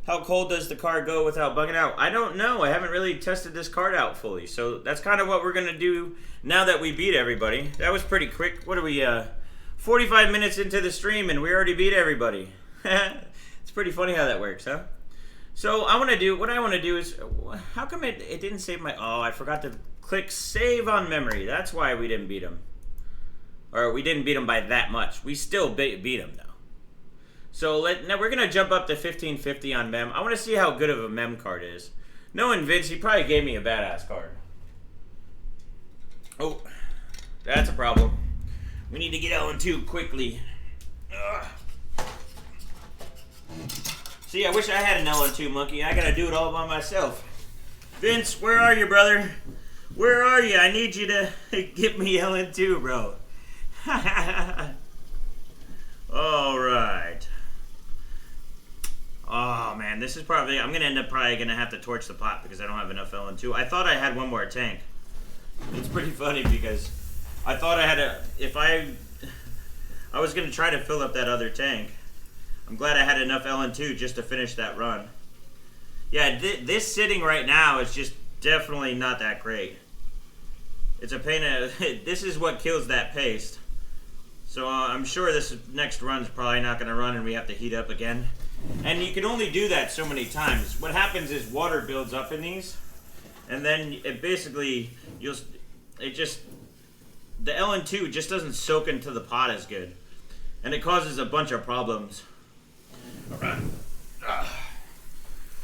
How cold does the card go without bugging out? I don't know. I haven't really tested this card out fully. So that's kind of what we're gonna do now that we beat everybody. That was pretty quick. What are we, 45 minutes into the stream and we already beat everybody. It's pretty funny how that works, huh? So what I want to do is, how come it didn't save my, oh, I forgot to click save on memory. That's why we didn't beat him. Or we didn't beat him by that much. We still beat him though. So now we're going to jump up to 1550 on mem. I want to see how good of a mem card is. Knowing Vince, he probably gave me a badass card. Oh, that's a problem. We need to get LN2 quickly. Ugh. See, I wish I had an LN2 monkey. I gotta do it all by myself. Vince, where are you, brother? Where are you? I need you to get me LN2, bro. Alright. Oh, man. This is probably... I'm going to end up probably going to have to torch the pot because I don't have enough LN2. I thought I had one more tank. It's pretty funny because I thought I had a... If I was going to try to fill up that other tank. I'm glad I had enough LN2 just to finish that run. Yeah, this sitting right now is just definitely not that great. It's a pain in... This is what kills that paste. So I'm sure this next run's probably not going to run and we have to heat up again. And you can only do that so many times. What happens is water builds up in these. And then it basically... The LN2 just doesn't soak into the pot as good. And it causes a bunch of problems. Alright.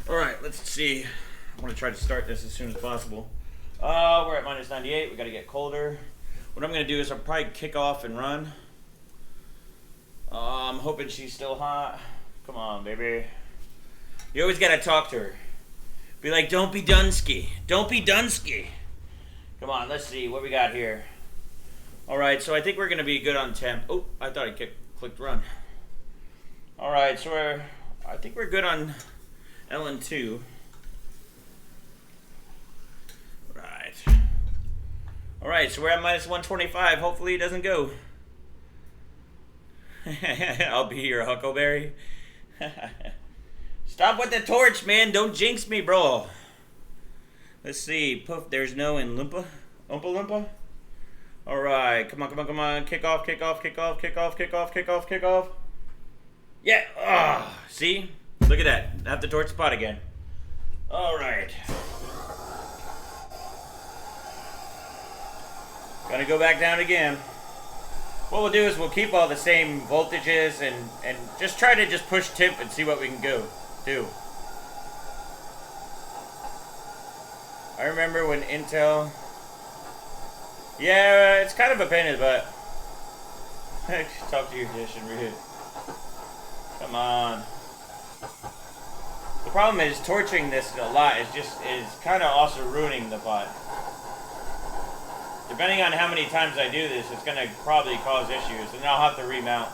Alright, let's see. I want to try to start this as soon as possible. We're at minus 98. We got to get colder. What I'm going to do is I'll probably kick off and run. I'm hoping she's still hot. Come on, baby. You always got to talk to her. Be like, don't be Dunsky. Don't be Dunsky. Come on, let's see what we got here. Alright, so I think we're going to be good on temp. Oh, I thought I clicked run. Alright, so I think we're good on LN2. Right. Alright, so we're at minus 125. Hopefully it doesn't go. I'll be your Huckleberry. Stop with the torch, man. Don't jinx me, bro. Let's see. Poof, there's no in Oompa Loompa. Alright, come on, come on, come on. Kick off, kick off, kick off, kick off, kick off, kick off, kick off. Yeah. See? Look at that. I have to torch the pot again. Alright. Gonna go back down again. What we'll do is we'll keep all the same voltages and just try to just push temp and see what we can do. I remember when Intel... Yeah, it's kind of a pain in the butt. Talk to your dish and read it. Come on. The problem is torching this a lot is kind of also ruining the pot. Depending on how many times I do this, it's going to probably cause issues, and I'll have to remount.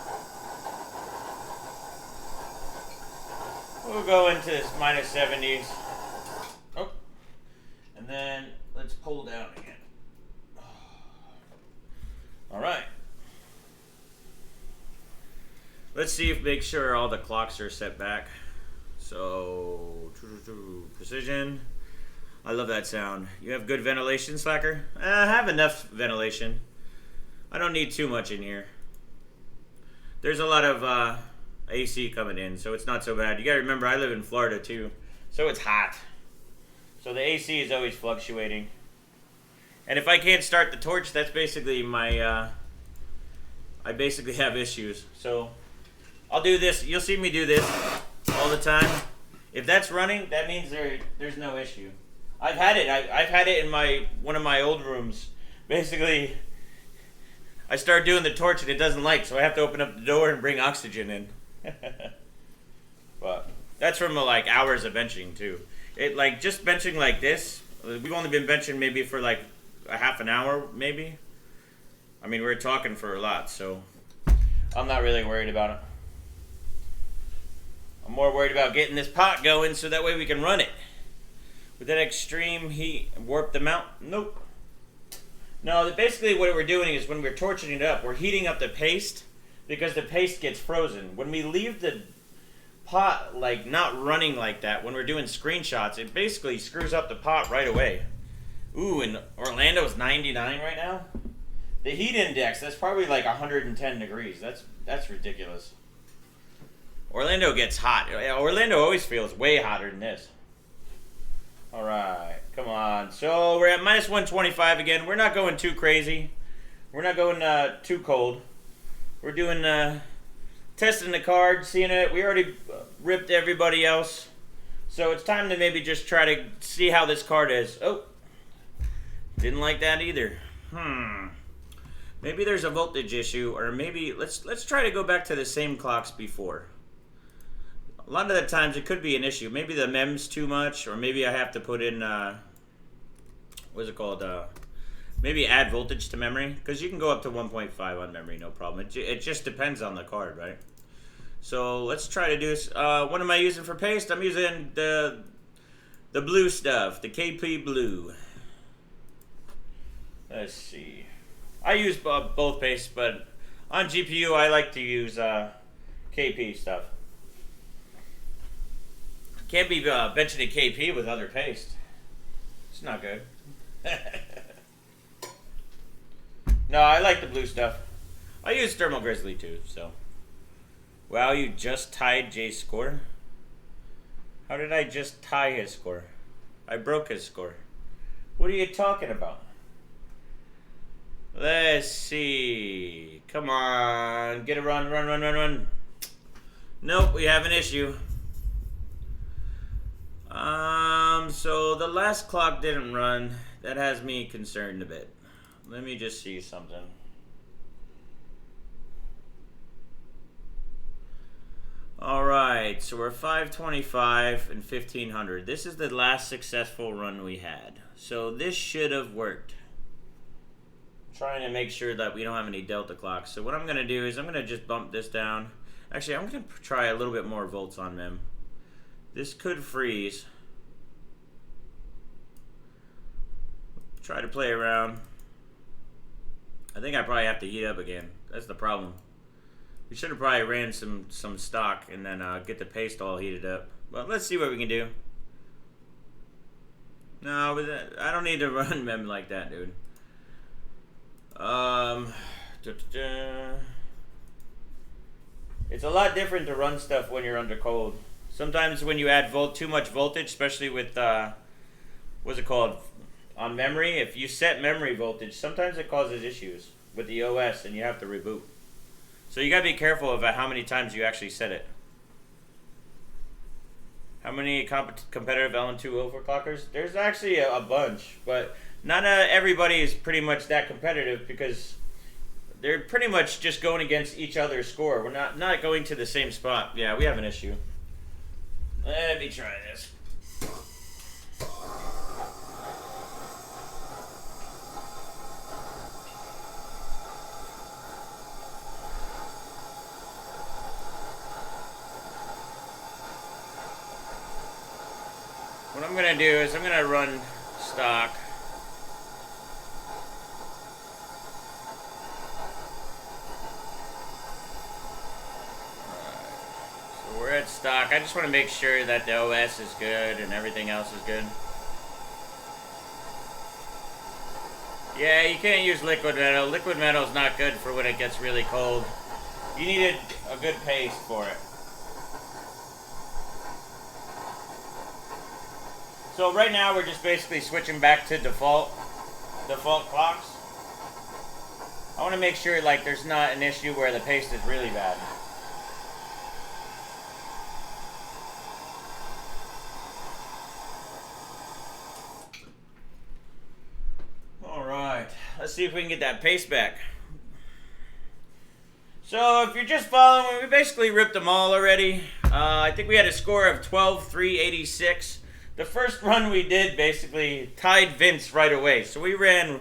We'll go into this minus 70s. Oh. And then let's pull down again. Alright. Let's see if make sure all the clocks are set back. So, precision. I love that sound. You have good ventilation, Slacker? I have enough ventilation. I don't need too much in here. There's a lot of AC coming in, so it's not so bad. You gotta remember, I live in Florida too, so it's hot. So the AC is always fluctuating. And if I can't start the torch, that's basically my, I basically have issues. So I'll do this. You'll see me do this all the time. If that's running, that means there's no issue. I've had it. I've had it in one of my old rooms. Basically, I start doing the torch and it doesn't light, so I have to open up the door and bring oxygen in. But that's from like hours of benching too. It like just benching like this. We've only been benching maybe for like a half an hour, maybe. I mean, we're talking for a lot, so I'm not really worried about it. I'm more worried about getting this pot going so that way we can run it. With that extreme heat, warp the mount? Nope. No, basically what we're doing is when we're torching it up, we're heating up the paste because the paste gets frozen. When we leave the pot like not running like that, when we're doing screenshots, it basically screws up the pot right away. Ooh, and Orlando's 99 right now. The heat index, that's probably like 110 degrees. That's ridiculous. Orlando gets hot. Orlando always feels way hotter than this. Alright, come on. So we're at minus 125 again. We're not going too crazy. We're not going too cold. We're doing testing the card, seeing it. We already ripped everybody else. So it's time to maybe just try to see how this card is. Oh, didn't like that either. Maybe there's a voltage issue, or maybe let's try to go back to the same clocks before. A lot of the times it could be an issue. Maybe the MEM's too much, or maybe I have to put in what's it called? Maybe add voltage to memory, because you can go up to 1.5 on memory, no problem. It just depends on the card, right? So let's try to do this. What am I using for paste? I'm using the blue stuff, the KP blue. Let's see. I use both pastes, but on GPU I like to use KP stuff. Can't be benching KP with other paste. It's not good. No, I like the blue stuff. I use Thermal Grizzly too, so. Wow, you just tied Jay's score? How did I just tie his score? I broke his score. What are you talking about? Let's see. Come on. Get a run, run, run, run, run. Nope, we have an issue. So the last clock didn't run. That has me concerned a bit. Let me just see something. Alright, so we're 525 and 1500. This is the last successful run we had. So this should have worked. Trying to make sure that we don't have any delta clocks. So what I'm going to do is I'm going to just bump this down. Actually, I'm going to try a little bit more volts on mem. This could freeze. Try to play around. I think I probably have to heat up again. That's the problem. We should have probably ran some stock and then get the paste all heated up. But let's see what we can do. No, but I don't need to run mem like that, dude. It's a lot different to run stuff when you're under cold. Sometimes when you add too much voltage, especially with what's it called, on memory, if you set memory voltage, sometimes it causes issues with the OS and you have to reboot. So you gotta be careful about how many times you actually set it. How many competitive LN2 overclockers? There's actually a bunch, but not everybody is pretty much that competitive because they're pretty much just going against each other's score. We're not going to the same spot. Yeah, we have an issue. Let me try this. What I'm going to do is I'm going to run stock. So we're at stock. I just want to make sure that the OS is good and everything else is good. Yeah, you can't use liquid metal. Liquid metal is not good for when it gets really cold. You need a good paste for it. So right now we're just basically switching back to default clocks. I want to make sure like there's not an issue where the paste is really bad. All right, let's see if we can get that paste back. So if you're just following, we basically ripped them all already. I think we had a score of 12,386. The first run we did basically tied Vince right away. So we ran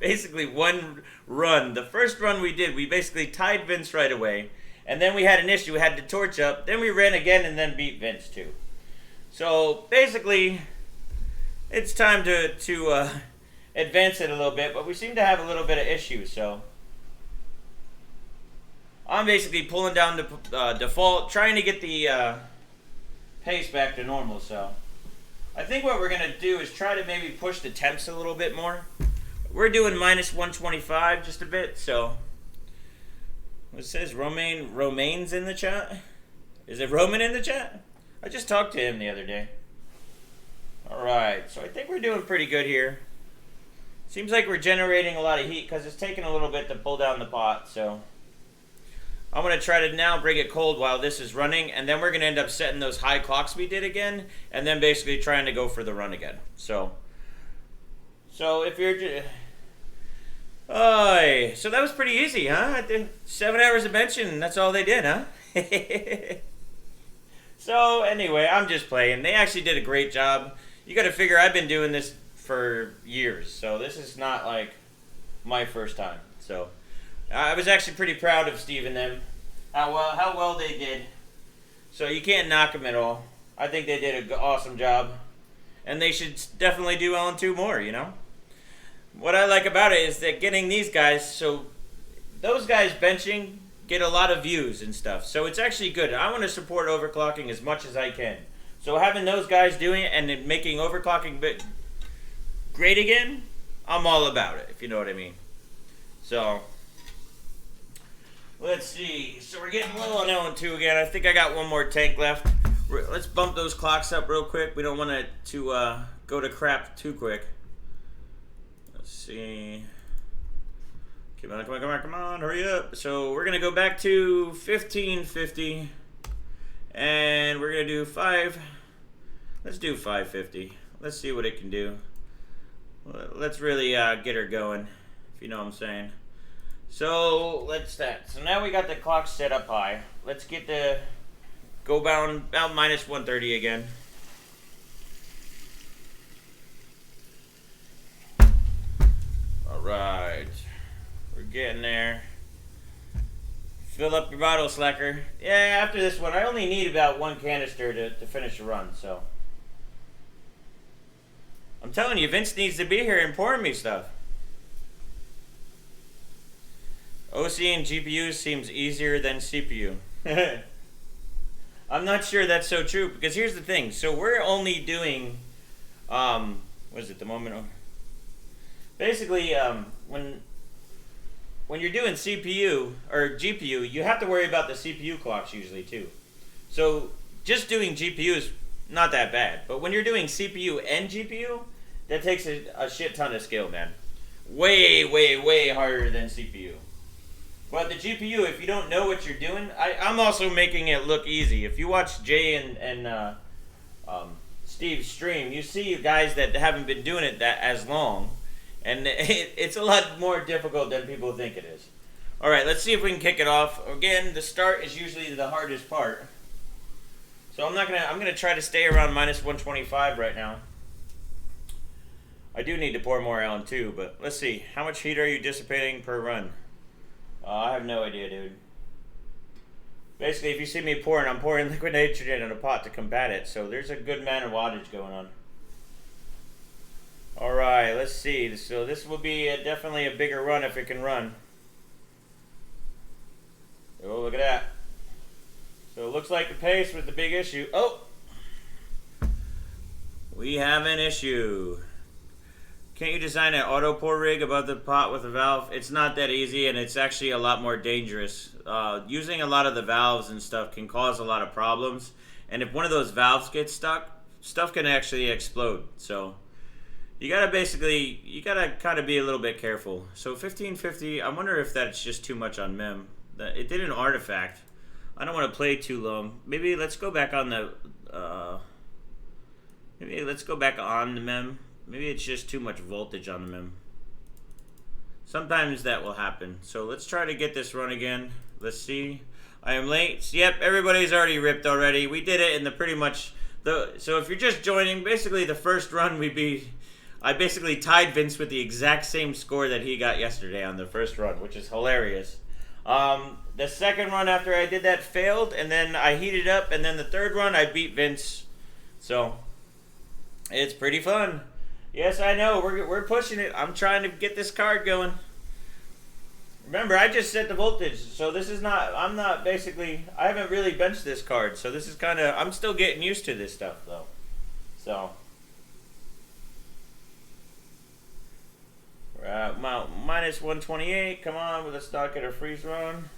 basically one run. The first run we did, we basically tied Vince right away. And then we had an issue, we had to torch up. Then we ran again and then beat Vince too. So basically, it's time to advance it a little bit. But we seem to have a little bit of issues, so. I'm basically pulling down the default, trying to get the pace back to normal. So I think what we're gonna do is try to maybe push the temps a little bit more. We're doing minus 125 just a bit. So it says Romain's in the chat. Is it Roman in the chat? I just talked to him the other day. All right, so I think we're doing pretty good here. Seems like we're generating a lot of heat because it's taking a little bit to pull down the pot. So I'm going to try to now bring it cold while this is running, and then we're going to end up setting those high clocks we did again, and then basically trying to go for the run again. So if you're so that was pretty easy, huh? I did 7 hours of benching, and that's all they did, huh? So anyway, I'm just playing. They actually did a great job. you got to figure I've been doing this for years, so this is not like my first time. So I was actually pretty proud of Steve and them, how well they did. So you can't knock them at all. I think they did an awesome job, and they should definitely do LN2 more, you know? What I like about it is that getting these guys, so those guys benching get a lot of views and stuff, so it's actually good. I want to support overclocking as much as I can. So having those guys doing it and then making overclocking great again, I'm all about it, if you know what I mean. So, let's see. So we're getting low on LN2 again. I think I got one more tank left. Let's bump those clocks up real quick. We don't want it to go to crap too quick. Let's see. Come on, come on, come on, come on. Hurry up. So we're going to go back to 1550. And we're going to do 5. Let's do 550. Let's see what it can do. Let's really get her going, if you know what I'm saying. So let's that. So now we got the clock set up high. Let's get the go bound about minus 130 again. All right, we're getting there. Fill up your bottle, slacker. Yeah, after this one, I only need about 1 canister to finish a run. So I'm telling you, Vince needs to be here and pouring me stuff. OC and GPU seems easier than CPU. I'm not sure that's so true, because here's the thing. So we're only doing, what is it, the moment? Basically, when you're doing CPU or GPU, you have to worry about the CPU clocks usually too. So just doing GPU is not that bad. But when you're doing CPU and GPU, that takes a shit ton of skill, man. Way, way, way harder than CPU. But the GPU, if you don't know what you're doing, I'm also making it look easy. If you watch Jay and Steve's stream, you see guys that haven't been doing it that as long. And it's a lot more difficult than people think it is. All right, let's see if we can kick it off. Again, the start is usually the hardest part. So I'm gonna try to stay around minus 125 right now. I do need to pour more LN2, but let's see. How much heat are you dissipating per run? I have no idea, dude. Basically, if you see me pouring, I'm pouring liquid nitrogen in a pot to combat it. So there's a good amount of wattage going on. All right, let's see. So this will be definitely a bigger run if it can run. Oh, look at that. So it looks like the pace was the big issue. Oh! We have an issue. Can't you design an auto pour rig above the pot with a valve? It's not that easy, and it's actually a lot more dangerous. Using a lot of the valves and stuff can cause a lot of problems. And if one of those valves gets stuck, stuff can actually explode. So you gotta kind of be a little bit careful. So 1550, I wonder if that's just too much on mem. It did an artifact. I don't want to play too long. Maybe let's go back on the mem. Maybe it's just too much voltage on the mem. Sometimes that will happen. So let's try to get this run again. Let's see. I am late. Yep, everybody's already ripped already. We did it in the pretty much so if you're just joining, basically the first run I basically tied Vince with the exact same score that he got yesterday on the first run, which is hilarious. The second run after I did that failed, and then I heated up, and then the third run I beat Vince. So it's pretty fun. Yes, I know. We're pushing it. I'm trying to get this card going. Remember, I just set the voltage, so this is not. I haven't really benched this card, so this is kind of. I'm still getting used to this stuff though. So we're at minus 128. Come on, let's not get a freeze run.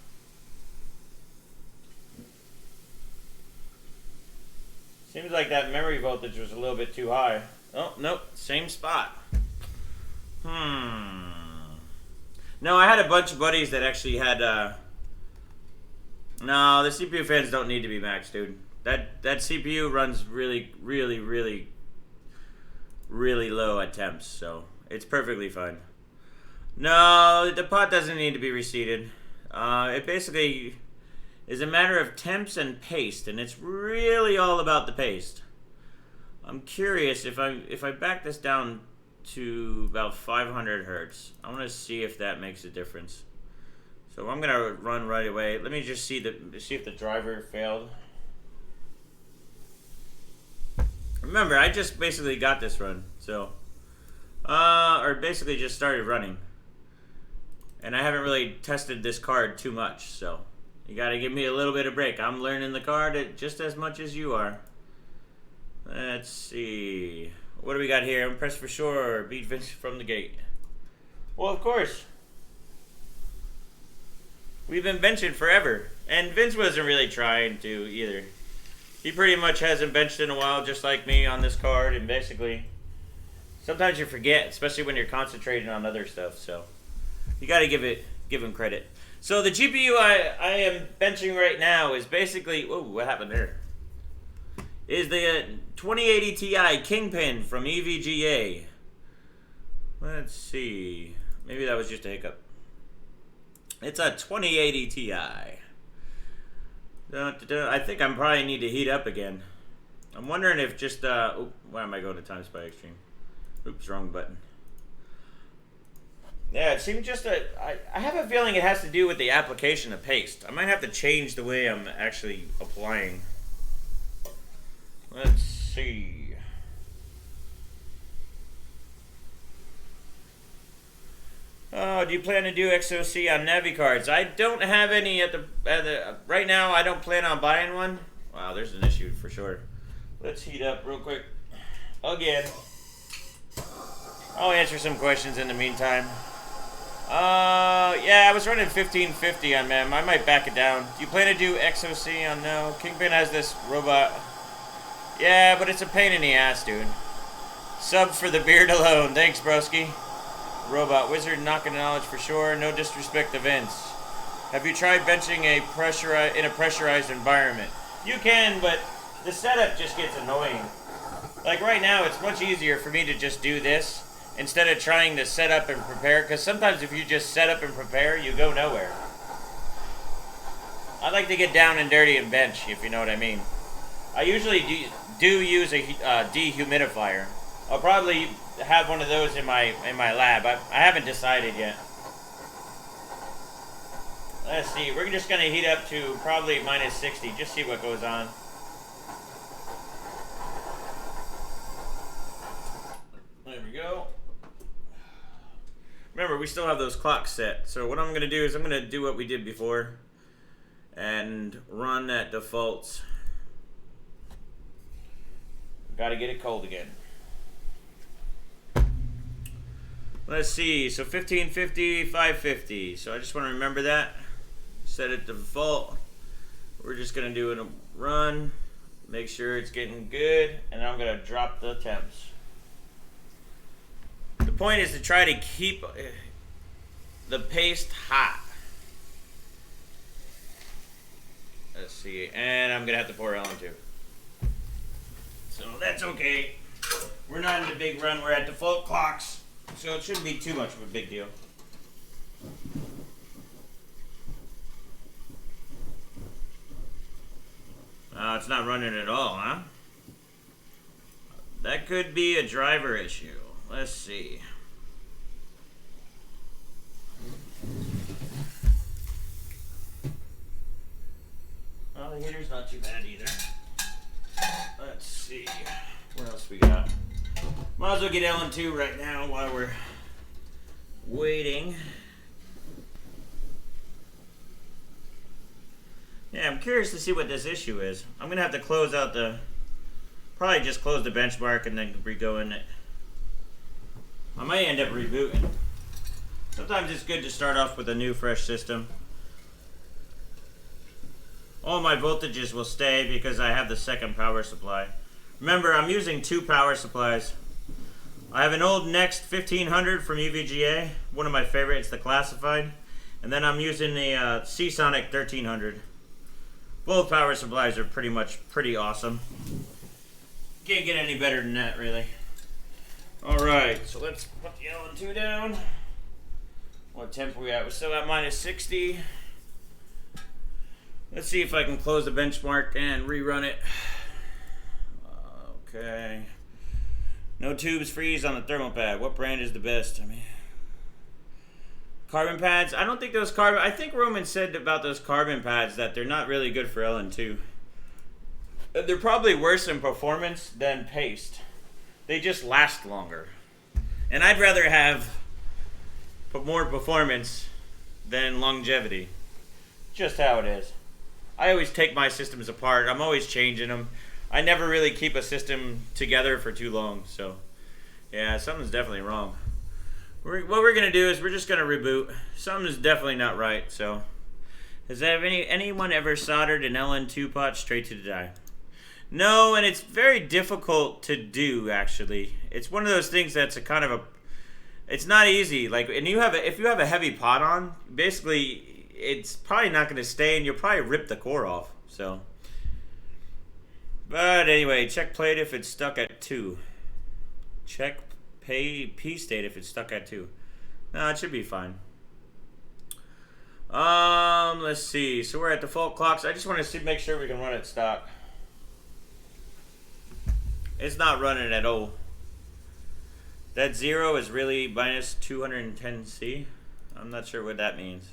Seems like that memory voltage was a little bit too high. Oh, nope, same spot. No, I had a bunch of buddies that actually had, no, the CPU fans don't need to be maxed, dude. That CPU runs really, really, really, really low at temps, so it's perfectly fine. No, the pot doesn't need to be reseated. It basically is a matter of temps and paste, and it's really all about the paste. I'm curious if I back this down to about 500 hertz. I want to see if that makes a difference. So I'm gonna run right away. Let me just see if the driver failed. Remember, I just basically got this run, so or basically just started running, and I haven't really tested this card too much. So you got to give me a little bit of break. I'm learning the card just as much as you are. Let's see. What do we got here? Impressed for sure. Beat Vince from the gate. Well, of course. We've been benching forever. And Vince wasn't really trying to either. He pretty much hasn't benched in a while, just like me on this card. And basically, sometimes you forget, especially when you're concentrating on other stuff. So you got to give him credit. So the GPU I am benching right now is basically... Whoa, what happened there? Is the 2080 Ti KINGPIN from EVGA. Let's see. Maybe that was just a hiccup. It's a 2080 Ti. I think I probably need to heat up again. I'm wondering if just... why am I going to Time Spy Extreme? Oops, wrong button. Yeah, it seemed just I have a feeling it has to do with the application of paste. I might have to change the way I'm actually applying. Let's see. Oh, do you plan to do XOC on Navi cards? I don't have any at the right now. I don't plan on buying one. Wow, there's an issue for sure. Let's heat up real quick. Again. I'll answer some questions in the meantime. Yeah, I was running 1550 on MEM. I might back it down. Do you plan to do XOC on no? KINGPIN has this robot. Yeah, but it's a pain in the ass, dude. Sub for the beard alone. Thanks, broski. Robot Wizard knocking knowledge for sure. No disrespect to Vince. Have you tried benching in a pressurized environment? You can, but the setup just gets annoying. Like right now, it's much easier for me to just do this instead of trying to set up and prepare, because sometimes if you just set up and prepare, you go nowhere. I like to get down and dirty and bench, if you know what I mean. I usually do use a dehumidifier. I'll probably have one of those in my lab. I haven't decided yet. Let's see. We're just going to heat up to probably -60. Just see what goes on. There we go. Remember, we still have those clocks set. So what I'm going to do is I'm going to do what we did before and run at defaults. Got to get it cold again. Let's see. So 1550, 550. So I just want to remember that. Set it to default. We're just going to do a run. Make sure it's getting good. And I'm going to drop the temps. The point is to try to keep the paste hot. Let's see. And I'm going to have to pour Ellen too. So that's okay. We're not in a big run. We're at default clocks. So it shouldn't be too much of a big deal. It's not running at all, huh? That could be a driver issue. Let's see. Well, the heater's not too bad either. Let's see. What else we got? Might as well get LN2 right now while we're waiting. Yeah, I'm curious to see what this issue is. I'm going to have to close out probably just close the benchmark and then re-go in it. I might end up rebooting. Sometimes it's good to start off with a new, fresh system. All my voltages will stay because I have the second power supply. Remember, I'm using 2 power supplies. I have an old Next 1500 from EVGA, one of my favorites, the classified. And then I'm using the Seasonic 1300. Both power supplies are pretty awesome. Can't get any better than that, really. Alright, so let's put the LN2 down. What temp are we at? We're still at -60. Let's see if I can close the benchmark and rerun it. Okay. No tubes freeze on the thermal pad. What brand is the best? I mean, carbon pads. I don't think those carbon. I think Roman said about those carbon pads that they're not really good for LN2. They're probably worse in performance than paste. They just last longer. And I'd rather have more performance than longevity. Just how it is. I always take my systems apart. I'm always changing them. I never really keep a system together for too long. So, yeah, something's definitely wrong. What we're going to do is we're just going to reboot. Something's definitely not right. So, has anyone ever soldered an LN2 pot straight to the die? No, and it's very difficult to do, actually. It's one of those things that's a kind of a... It's not easy. Like, and if you have a heavy pot on, basically, it's probably not going to stay, and you'll probably rip the core off. So, but anyway, check plate if it's stuck at 2. Check P state if it's stuck at 2. No, it should be fine. Let's see. So we're at default clocks. I just want to make sure we can run it stock. It's not running at all. That 0 is really minus 210C. I'm not sure what that means.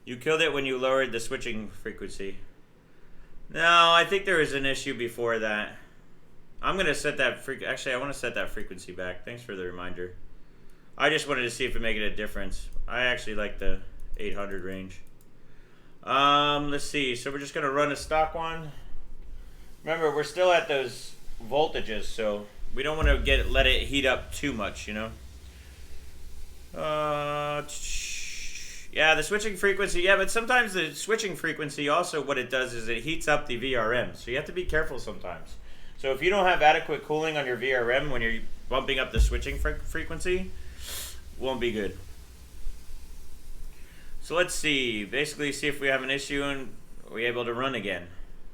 You killed it when you lowered the switching frequency. No, I think there was an issue before that. I'm going to set that actually, I want to set that frequency back. Thanks for the reminder. I just wanted to see if it made a difference. I actually like the 800 range. Let's see. So we're just going to run a stock one. Remember, we're still at those voltages, so we don't want to let it heat up too much, you know. Yeah, the switching frequency. Yeah, but sometimes the switching frequency also what it does is it heats up the VRM, so you have to be careful sometimes. So if you don't have adequate cooling on your VRM when you're bumping up the switching frequency, won't be good. So let's see. Basically, see if we have an issue and we're able to run again.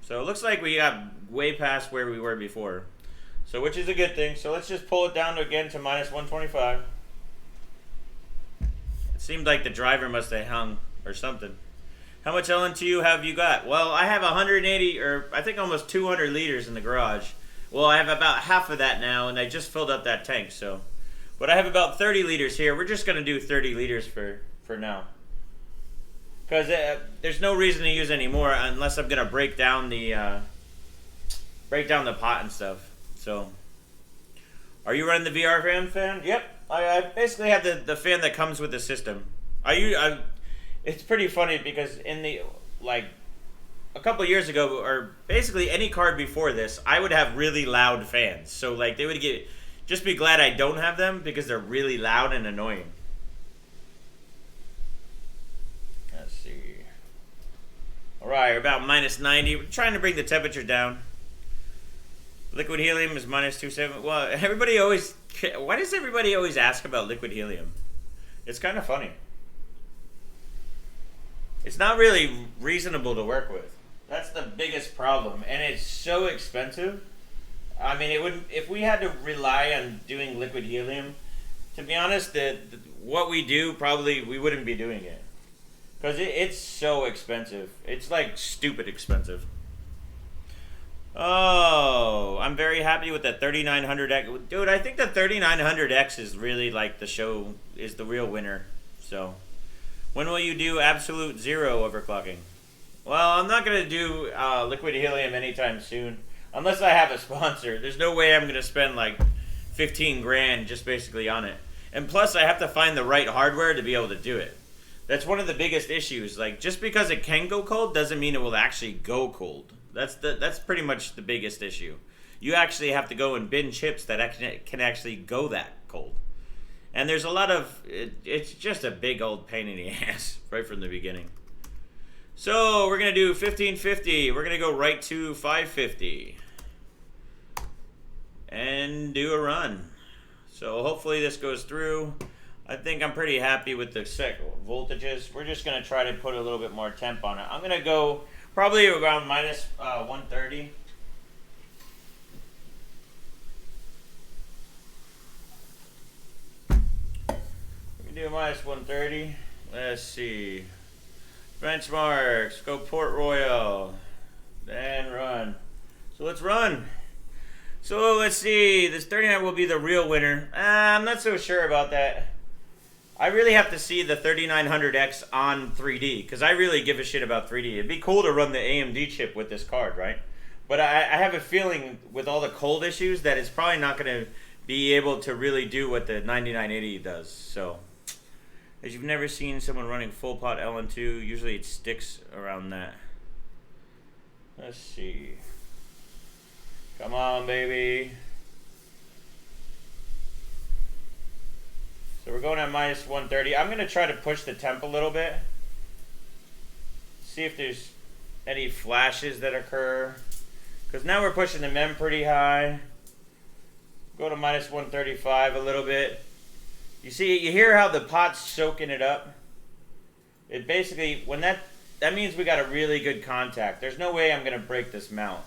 So it looks like we got way past where we were before. So which is a good thing. So let's just pull it down again to minus 125. It seemed like the driver must have hung or something. How much LN2 have you got? Well, I have 180 or I think almost 200 liters in the garage. Well, I have about half of that now and I just filled up that tank. So, but I have about 30 liters here. We're just going to do 30 liters for now. Because there's no reason to use any more unless I'm gonna break down the pot and stuff. So, are you running the VRM fan? Yep, I basically have the fan that comes with the system. It's pretty funny because in the a couple of years ago, or basically any card before this, I would have really loud fans. So like they would just be glad I don't have them because they're really loud and annoying. Alright, we're about minus 90. We're trying to bring the temperature down. Liquid helium is minus 27. Well, why does everybody always ask about liquid helium? It's kind of funny. It's not really reasonable to work with. That's the biggest problem. And it's so expensive. I mean, if we had to rely on doing liquid helium, to be honest, what we do, probably we wouldn't be doing it. Because it's so expensive. It's like stupid expensive. Oh, I'm very happy with the 3900X. Dude, I think the 3900X is really like is the real winner. So, when will you do absolute zero overclocking? Well, I'm not going to do liquid helium anytime soon. Unless I have a sponsor. There's no way I'm going to spend like 15 grand just basically on it. And plus, I have to find the right hardware to be able to do it. That's one of the biggest issues. Like, just because it can go cold doesn't mean it will actually go cold. That's pretty much the biggest issue. You actually have to go and bin chips that can actually go that cold. And there's a lot of... It's just a big old pain in the ass right from the beginning. So, we're going to do 1550. We're going to go right to 550. And do a run. So, hopefully this goes through. I think I'm pretty happy with the voltages. We're just going to try to put a little bit more temp on it. I'm going to go probably around minus 130. We can do minus 130. Let's see. Benchmarks. Go Port Royal. Then run. So let's run. So let's see. This 39 will be the real winner. I'm not so sure about that. I really have to see the 3900X on 3D because I really give a shit about 3D. It'd be cool to run the AMD chip with this card, right? But I have a feeling with all the cold issues that it's probably not going to be able to really do what the 9980 does. So, as you've never seen someone running full pot LN2, usually it sticks around that. Let's see. Come on, baby. So we're going at minus 130. I'm going to try to push the temp a little bit. See if there's any flashes that occur. Because now we're pushing the mem pretty high. Go to minus 135 a little bit. You see, you hear how the pot's soaking it up? It basically, when that means we got a really good contact. There's no way I'm going to break this mount.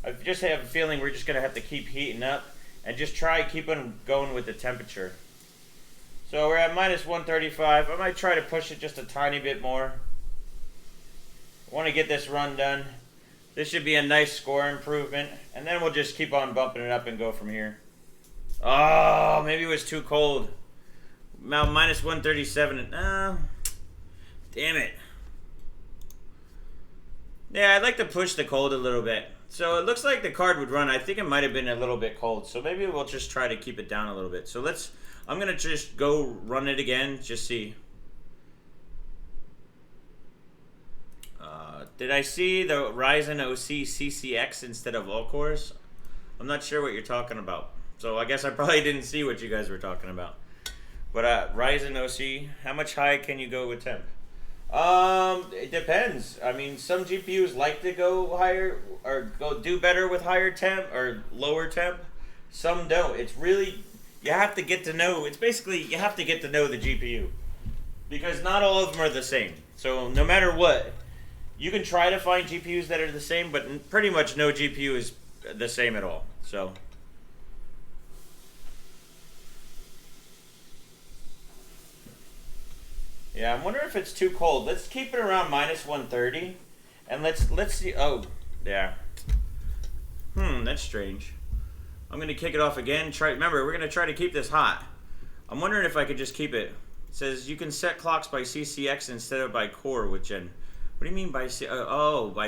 I just have a feeling we're just going to have to keep heating up and just try keep on going with the temperature. So we're at minus 135. I might try to push it just a tiny bit more. I want to get this run done. This should be a nice score improvement. And then we'll just keep on bumping it up and go from here. Oh, maybe it was too cold. Now minus 137. Damn it. Yeah, I'd like to push the cold a little bit. So it looks like the card would run. I think it might have been a little bit cold. So maybe we'll just try to keep it down a little bit. So I'm going to just go run it again. Just see. Did I see the Ryzen OC CCX instead of all cores? I'm not sure what you're talking about. So I guess I probably didn't see what you guys were talking about. But Ryzen OC, how much high can you go with temp? It depends. I mean, some GPUs like to go higher or do better with higher temp or lower temp. Some don't. It's really, you have to get to know, it's basically, you have to get to know the GPU. Because not all of them are the same. So no matter what, you can try to find GPUs that are the same, but pretty much no GPU is the same at all. So. Yeah, I'm wondering if it's too cold. Let's keep it around minus 130. And let's see. Oh, yeah. That's strange. I'm going to kick it off again. Remember, we're going to try to keep this hot. I'm wondering if I could just keep it. It says you can set clocks by CCX instead of by core with Gen. What do you mean by by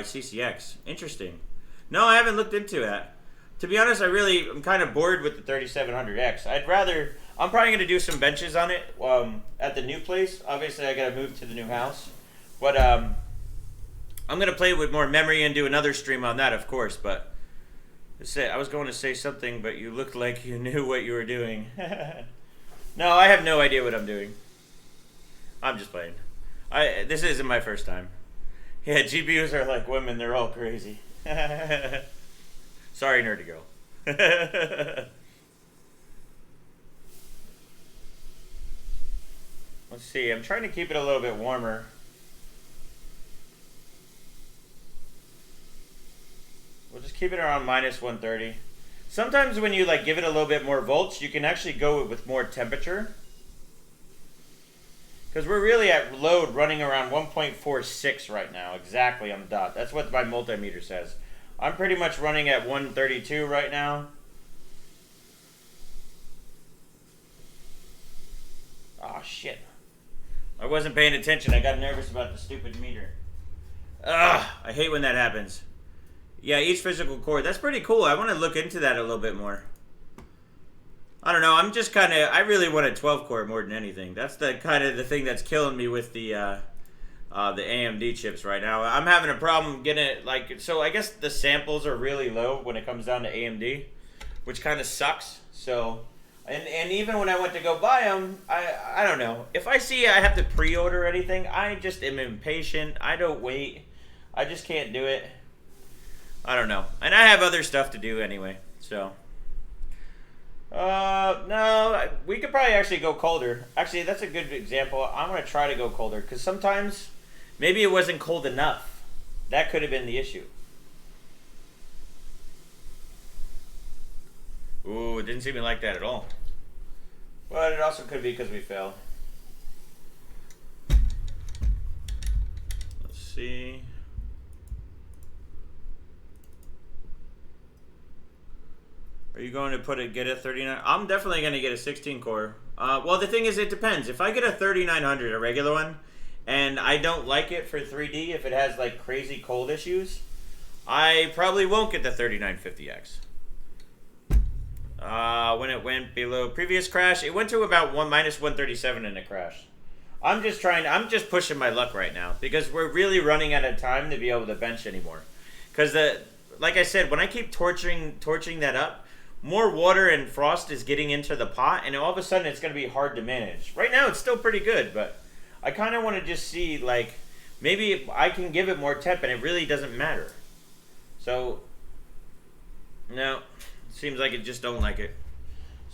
CCX? Interesting. No, I haven't looked into that. To be honest, I'm kind of bored with the 3700X. I'm probably going to do some benches on it at the new place. Obviously, I got to move to the new house. But I'm going to play with more memory and do another stream on that, of course. But I was going to say something, but you looked like you knew what you were doing. No, I have no idea what I'm doing. I'm just playing. This isn't my first time. Yeah, GPUs are like women. They're all crazy. Sorry, nerdy girl. Let's see. I'm trying to keep it a little bit warmer. We'll just keep it around minus 130. Sometimes when you give it a little bit more volts, you can actually go with more temperature. Because we're really at load running around 1.46 right now, exactly on the dot. That's what my multimeter says. I'm pretty much running at 132 right now. Oh, shit. I wasn't paying attention. I got nervous about the stupid meter. Ugh, I hate when that happens. Yeah, each physical core. That's pretty cool. I want to look into that a little bit more. I don't know. I'm just kind of. I really want a 12 core more than anything. That's the kind of the thing that's killing me with the AMD chips right now. I'm having a problem getting it so. I guess the samples are really low when it comes down to AMD, which kind of sucks. So, and even when I went to go buy them, I don't know. If I see I have to pre-order anything, I just am impatient. I don't wait. I just can't do it. I don't know. And I have other stuff to do anyway. So. No, we could probably actually go colder. Actually, that's a good example. I'm going to try to go colder because sometimes maybe it wasn't cold enough. That could have been the issue. Ooh, it didn't seem like that at all. But it also could be because we failed. Let's see. . Are you going to get a 39? I'm definitely going to get a 16 core. Well, the thing is, it depends. If I get a 3900, a regular one, and I don't like it for 3D, if it has like crazy cold issues, I probably won't get the 3950X. When it went below previous crash, it went to about minus 137 in a crash. I'm just pushing my luck right now because we're really running out of time to be able to bench anymore. Because like I said, when I keep torching that up, more water and frost is getting into the pot, and all of a sudden it's going to be hard to manage. Right now it's still pretty good, but I kind of want to just see, like, maybe if I can give it more temp and it really doesn't matter. So, no, seems like it just don't like it.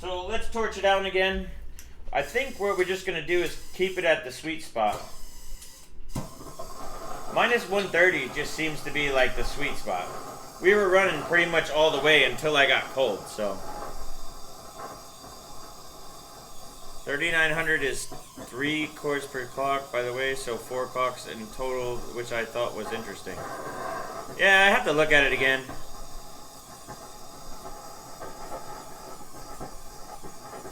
So let's torch it down again. I think what we're just going to do is keep it at the sweet spot. Minus 130 just seems to be like the sweet spot. We were running pretty much all the way until I got cold, so. 3900 is 3 cores per clock, by the way, so 4 clocks in total, which I thought was interesting. Yeah, I have to look at it again.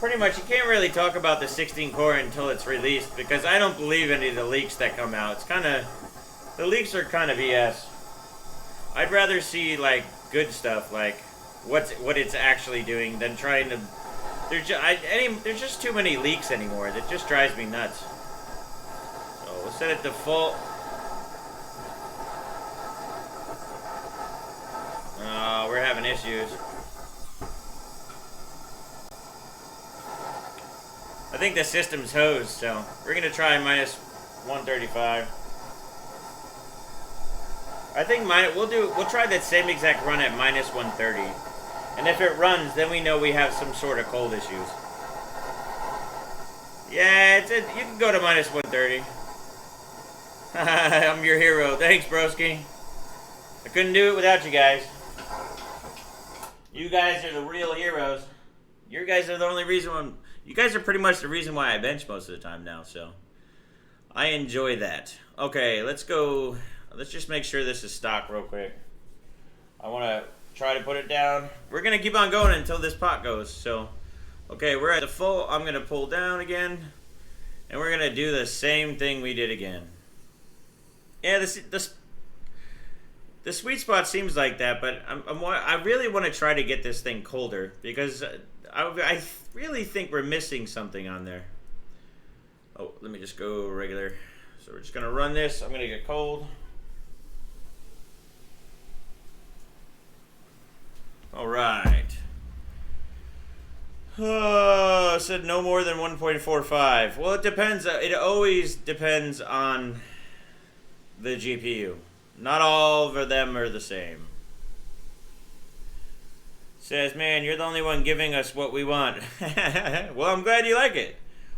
Pretty much, you can't really talk about the 16 core until it's released, because I don't believe any of the leaks that come out. It's kind of, the leaks are kind of BS. I'd rather see, like, good stuff, like what it's actually doing, than trying to. There's just too many leaks anymore. That just drives me nuts. So we'll set it to full. We're having issues. I think the system's hosed, so we're gonna try minus 135. I think we'll try that same exact run at minus 130. And if it runs, then we know we have some sort of cold issues. Yeah, you can go to minus 130. I'm your hero. Thanks, broski. I couldn't do it without you guys. You guys are the real heroes. You guys are the only reason you guys are pretty much the reason why I bench most of the time now, so I enjoy that. Okay, let's go. Let's just make sure this is stock real quick. I want to try to put it down. We're going to keep on going until this pot goes. So, okay, we're at the full. I'm going to pull down again. And we're going to do the same thing we did again. Yeah, the sweet spot seems like that, but I really want to try to get this thing colder. Because I really think we're missing something on there. Oh, let me just go regular. So we're just going to run this. I'm going to get cold. All right. I said no more than 1.45. Well, it depends. It always depends on the GPU. Not all of them are the same. Says, man, you're the only one giving us what we want. Well, I'm glad you like it.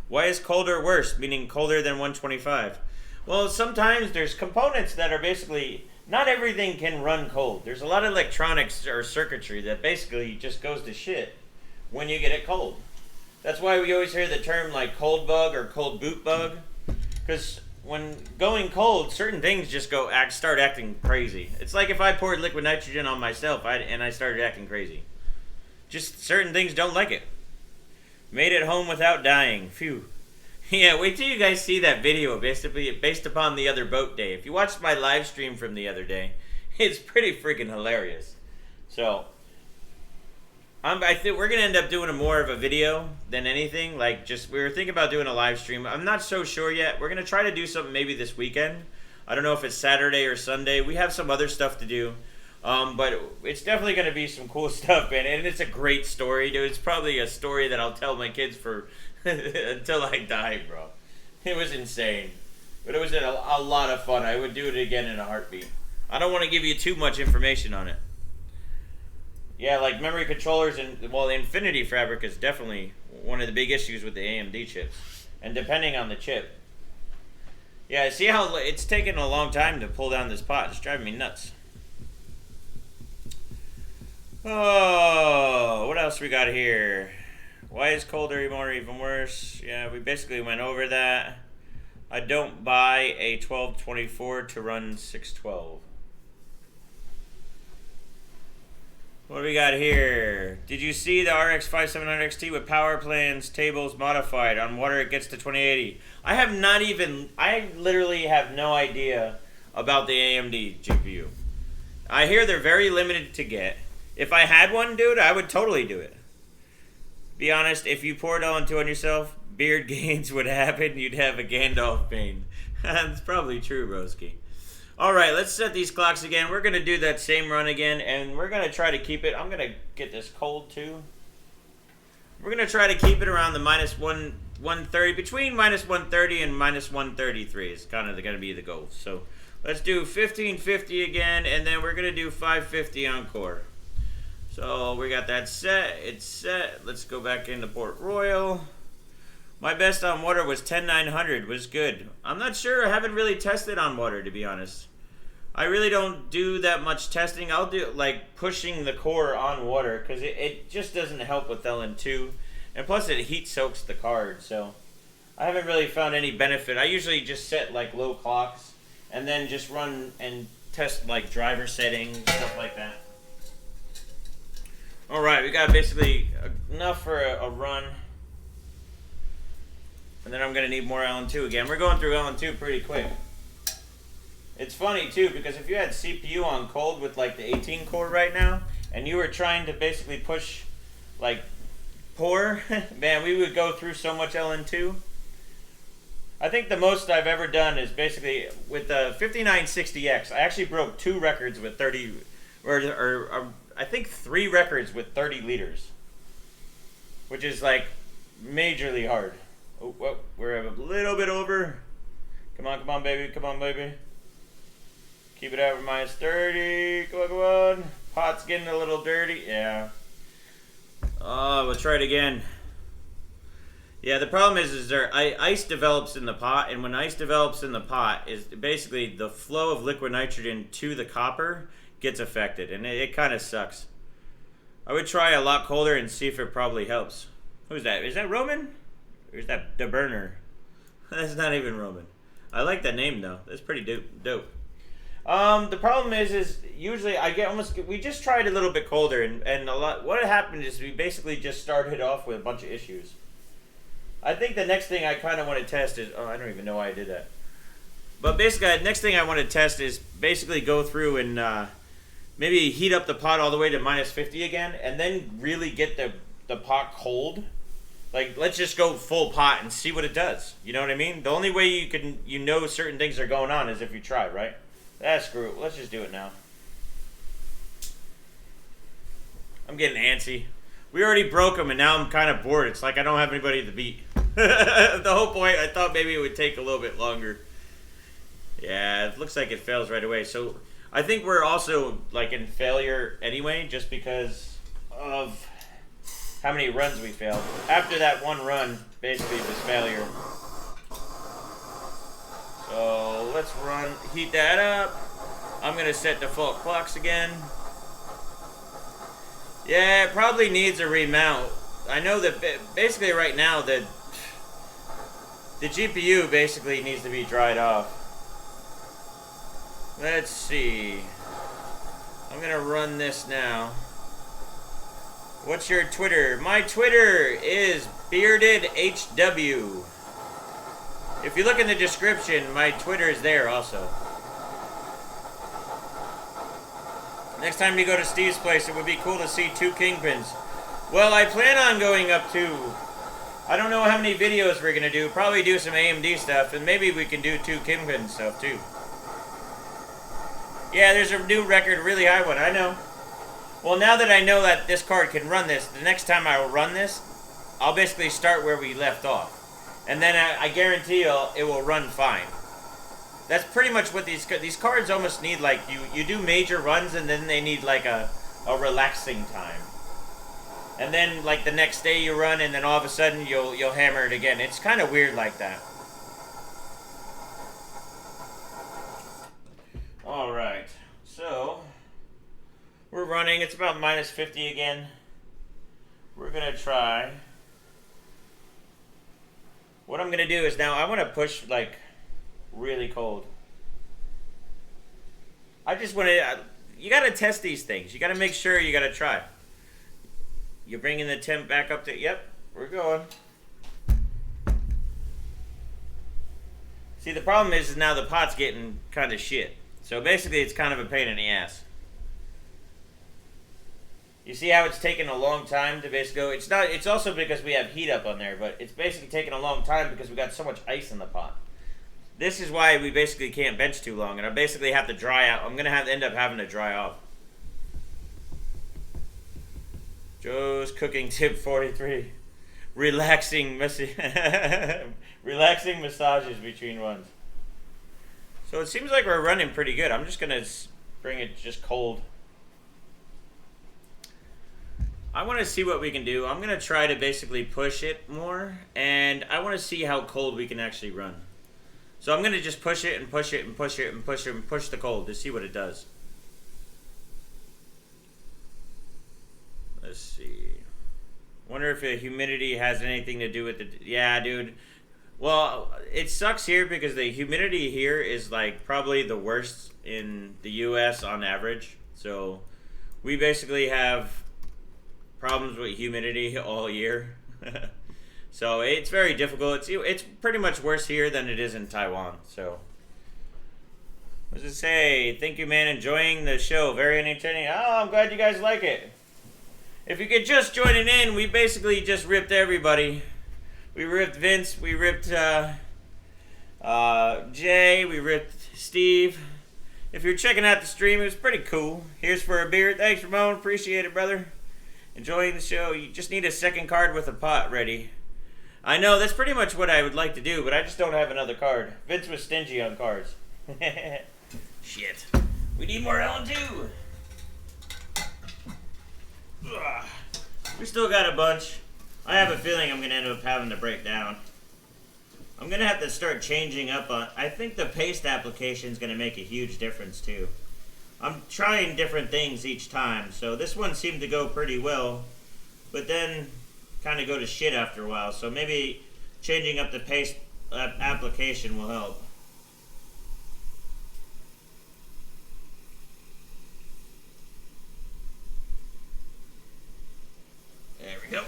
Why is colder worse, meaning colder than 125? Well, sometimes there's components that are basically... Not everything can run cold. There's a lot of electronics or circuitry that basically just goes to shit when you get it cold. That's why we always hear the term like cold bug or cold boot bug. Because when going cold, certain things just start acting crazy. It's like if I poured liquid nitrogen on myself and I started acting crazy. Just certain things don't like it. Made it home without dying. Phew. Yeah, wait till you guys see that video based upon the other boat day. If you watched my live stream from the other day, it's pretty freaking hilarious. So, I think we're going to end up doing more of a video than anything. Like, we were thinking about doing a live stream. I'm not so sure yet. We're going to try to do something maybe this weekend. I don't know if it's Saturday or Sunday. We have some other stuff to do. But it's definitely going to be some cool stuff, and it's a great story, dude. It's probably a story that I'll tell my kids for... until I die, bro. It was insane. But it was a lot of fun. I would do it again in a heartbeat. I don't want to give you too much information on it. Yeah, like memory controllers the Infinity Fabric is definitely one of the big issues with the AMD chips. And depending on the chip. Yeah, see how it's taken a long time to pull down this pot. It's driving me nuts. Oh, what else we got here? Why is colder even worse? Yeah, we basically went over that. I don't buy a 1224 to run 612. What do we got here? Did you see the RX 5700 XT with power plans tables modified? On water it gets to 2080. I literally have no idea about the AMD GPU. I hear they're very limited to get. If I had one, dude, I would totally do it. Be honest, if you poured LN2 on yourself, beard gains would happen. You'd have a Gandalf pain. That's probably true, broski. Alright, let's set these clocks again. We're going to do that same run again, and we're going to try to keep it. I'm going to get this cold, too. We're going to try to keep it around the -130, between -130 and -133 is kind of going to be the goal. So let's do 1550 again, and then we're going to do 550 on core. So we got that set. It's set. Let's go back into Port Royal. My best on water was 10900, was good. I'm not sure. I haven't really tested on water, to be honest. I really don't do that much testing. I'll do like pushing the core on water because it just doesn't help with LN2. And plus it heat soaks the card, so I haven't really found any benefit. I usually just set like low clocks and then just run and test like driver settings, stuff like that. Alright, we got basically enough for a run. And then I'm going to need more LN2 again. We're going through LN2 pretty quick. It's funny too, because if you had CPU on cold with like the 18 core right now, and you were trying to basically push like pour, man, we would go through so much LN2. I think the most I've ever done is basically with the 5960X. I actually broke 2 records with 30, or I think 3 records with 30 liters, which is like majorly hard. Oh, whoa, we're a little bit over. Come on, baby. Come on, baby. Keep it over -30. Come on, come on. Pot's getting a little dirty. Yeah. Oh, we'll try it again. Yeah, the problem is there ice develops in the pot, and when ice develops in the pot, is basically the flow of liquid nitrogen to the copper gets affected, and it kind of sucks. I would try a lot colder and see if it probably helps. Who's that? Is that Roman? Or is that the burner? That's not even Roman. I like that name though. That's pretty dope. The problem is usually I get we just tried a little bit colder, and a lot. What happened is we basically just started off with a bunch of issues. I think the next thing I kind of want to test is, I don't even know why I did that. But basically, the next thing I want to test is basically go through and maybe heat up the pot all the way to -50 again, and then really get the pot cold. Like, let's just go full pot and see what it does. You know what I mean? The only way you know certain things are going on is if you try, right? Screw it. Let's just do it now. I'm getting antsy. We already broke them, and now I'm kind of bored. It's like I don't have anybody to beat. The whole point, I thought maybe it would take a little bit longer. Yeah, it looks like it fails right away. So I think we're also like in failure anyway, just because of how many runs we failed. After that one run, basically it was failure. So let's heat that up. I'm gonna set default clocks again. Yeah, it probably needs a remount. I know that basically right now the GPU basically needs to be dried off. Let's see. I'm gonna run this now. What's your Twitter? My Twitter is BeardedHW. If you look in the description, my Twitter is there also. Next time you go to Steve's place, it would be cool to see 2 Kingpins. Well, I plan on going up to, I don't know how many videos we're going to do. Probably do some AMD stuff, and maybe we can do 2 Kingpin stuff too. Yeah, there's a new record, really high one, I know. Well, now that I know that this card can run this, the next time I will run this, I'll basically start where we left off. And then I guarantee it will run fine. That's pretty much what these cards almost need. Like, you do major runs, and then they need like a relaxing time. And then like the next day you run, and then all of a sudden you'll hammer it again. It's kind of weird like that. All right, so we're running. It's about -50 again. We're gonna try. What I'm gonna do is now I want to push like really cold. I just want to. you gotta test these things. You gotta make sure, you gotta try. You're bringing the temp back up to, yep, we're going. See, the problem is now the pot's getting kind of shit. So basically it's kind of a pain in the ass. You see how it's taking a long time to basically go? It's also because we have heat up on there, but it's basically taking a long time because we got so much ice in the pot. This is why we basically can't bench too long, and I basically have to dry out. I'm gonna end up having to dry off. Joe's cooking tip 43. Relaxing relaxing massages between runs. So it seems like we're running pretty good. I'm just gonna bring it just cold. I want to see what we can do. I'm going to try to basically push it more, and I want to see how cold we can actually run. So I'm going to just push it and push it and push it and push it and push the cold to see what it does. Let's see. Wonder if the humidity has anything to do with the... Yeah, dude. Well, it sucks here because the humidity here is like probably the worst in the US on average. So we basically have problems with humidity all year. So it's very difficult. It's pretty much worse here than it is in Taiwan. So what does it say? Thank you, man. Enjoying the show. Very entertaining. Oh, I'm glad you guys like it. If you could just joining in, we basically just ripped everybody. We ripped Vince. We ripped Jay. We ripped Steve. If you're checking out the stream, it was pretty cool. Here's for a beer. Thanks, Ramon. Appreciate it, brother. Enjoying the show. You just need a second card with a pot ready. I know, that's pretty much what I would like to do, but I just don't have another card. Vince was stingy on cards. Shit. We need more LN2. Ugh. We still got a bunch. I have a feeling I'm going to end up having to break down. I'm going to have to start changing up on... I think the paste application is going to make a huge difference too. I'm trying different things each time, so this one seemed to go pretty well, but then kind of go to shit after a while, so maybe changing up the paste application will help. There we go.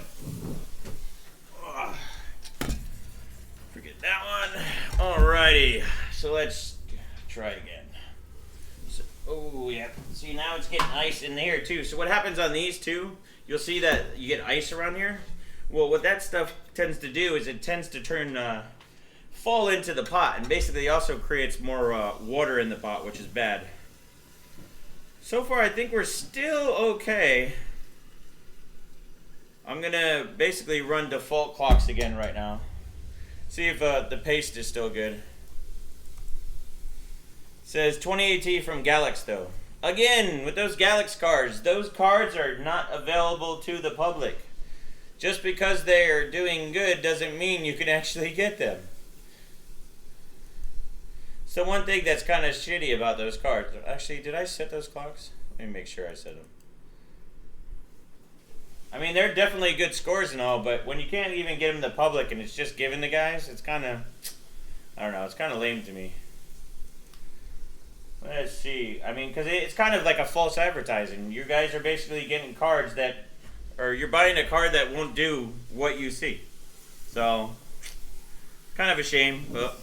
Oh, forget that one. Alrighty, so let's try again. Oh, yeah. See, now it's getting ice in here, too. So what happens on these, too, you'll see that you get ice around here. Well, what that stuff tends to do is it tends to fall into the pot, and basically also creates more water in the pot, which is bad. So far, I think we're still okay. I'm going to basically run default clocks again right now. See if the paste is still good. Says 20AT from Galax though. Again, with those Galax cards, those cards are not available to the public. Just because they are doing good doesn't mean you can actually get them. So one thing that's kind of shitty about those cards... Actually, did I set those clocks? Let me make sure I set them. I mean, they're definitely good scores and all, but when you can't even get them to the public and it's just given to guys, it's kind of... I don't know, it's kind of lame to me. Let's see. I mean, because it's kind of like a false advertising. You guys are basically getting cards that, or you're buying a card that won't do what you see. So, kind of a shame, but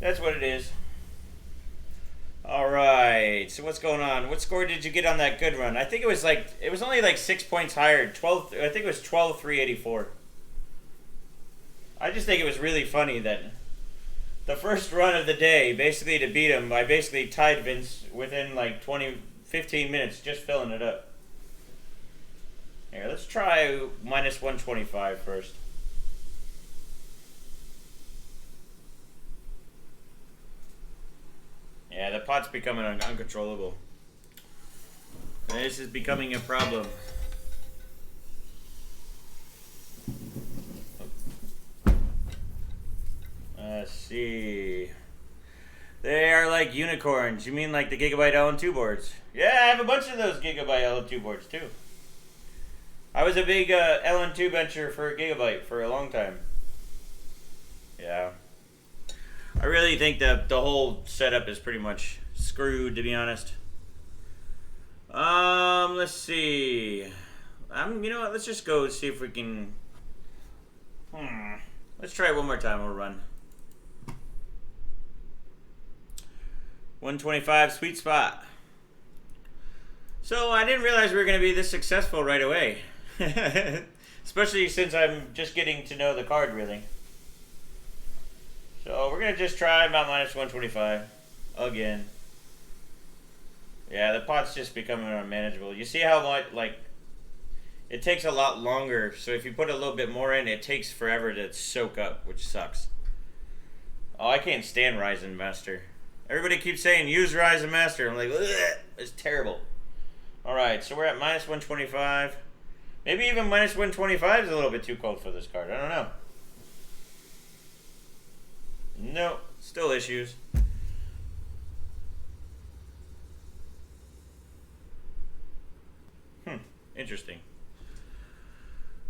that's what it is. Alright, so what's going on? What score did you get on that good run? I think it was only like 6 points higher. I think it was 12,384. I just think it was really funny that the first run of the day, basically to beat him, I basically tied Vince within like 15 minutes, just filling it up. Here, let's try minus 125 first. Yeah, the pot's becoming uncontrollable. This is becoming a problem. Let's see. They are like unicorns. You mean like the Gigabyte LN2 boards? Yeah, I have a bunch of those Gigabyte LN2 boards too. I was a big LN2 bencher for Gigabyte for a long time. Yeah. I really think that the whole setup is pretty much screwed, to be honest. Let's see. You know what? Let's just go see if we can. Let's try it one more time. We'll run. 125 sweet spot. So I didn't realize we were going to be this successful right away. Especially since I'm just getting to know the card really. So we're going to just try about minus 125 again. Yeah, the pot's just becoming unmanageable. You see how much, like, it takes a lot longer. So if you put a little bit more in, it takes forever to soak up, which sucks. Oh, I can't stand Ryzen Master. Everybody keeps saying, use Ryzen Master. I'm like, ugh, it's terrible. Alright, so we're at minus 125. Maybe even minus 125 is a little bit too cold for this card. I don't know. No, still issues. Interesting.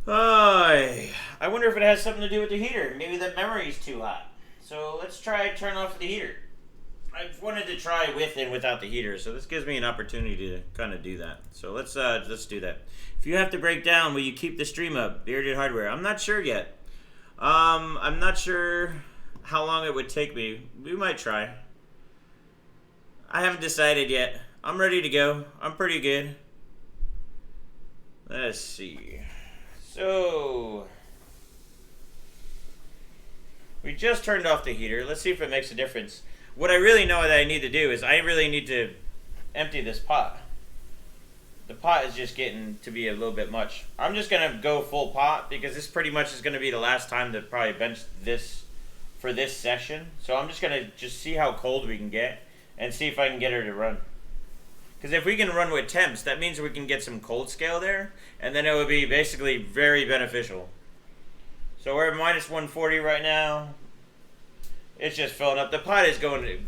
I wonder if it has something to do with the heater. Maybe the memory's too hot. So let's try turn off the heater. I've wanted to try with and without the heater, so this gives me an opportunity to kind of do that. So let's do that. If you have to break down, will you keep the stream up? Bearded Hardware. I'm not sure yet. I'm not sure how long it would take me. We might try. I haven't decided yet. I'm ready to go. I'm pretty good. Let's see. So we just turned off the heater. Let's see if it makes a difference. What I really know that I need to do is I really need to empty this pot. The pot is just getting to be a little bit much. I'm just going to go full pot because this pretty much is going to be the last time to probably bench this for this session. So I'm just going to just see how cold we can get and see if I can get her to run. Because if we can run with temps, that means we can get some cold scale there, and then it would be basically very beneficial. So we're at minus 140 right now. It's just filling up. The pot is going to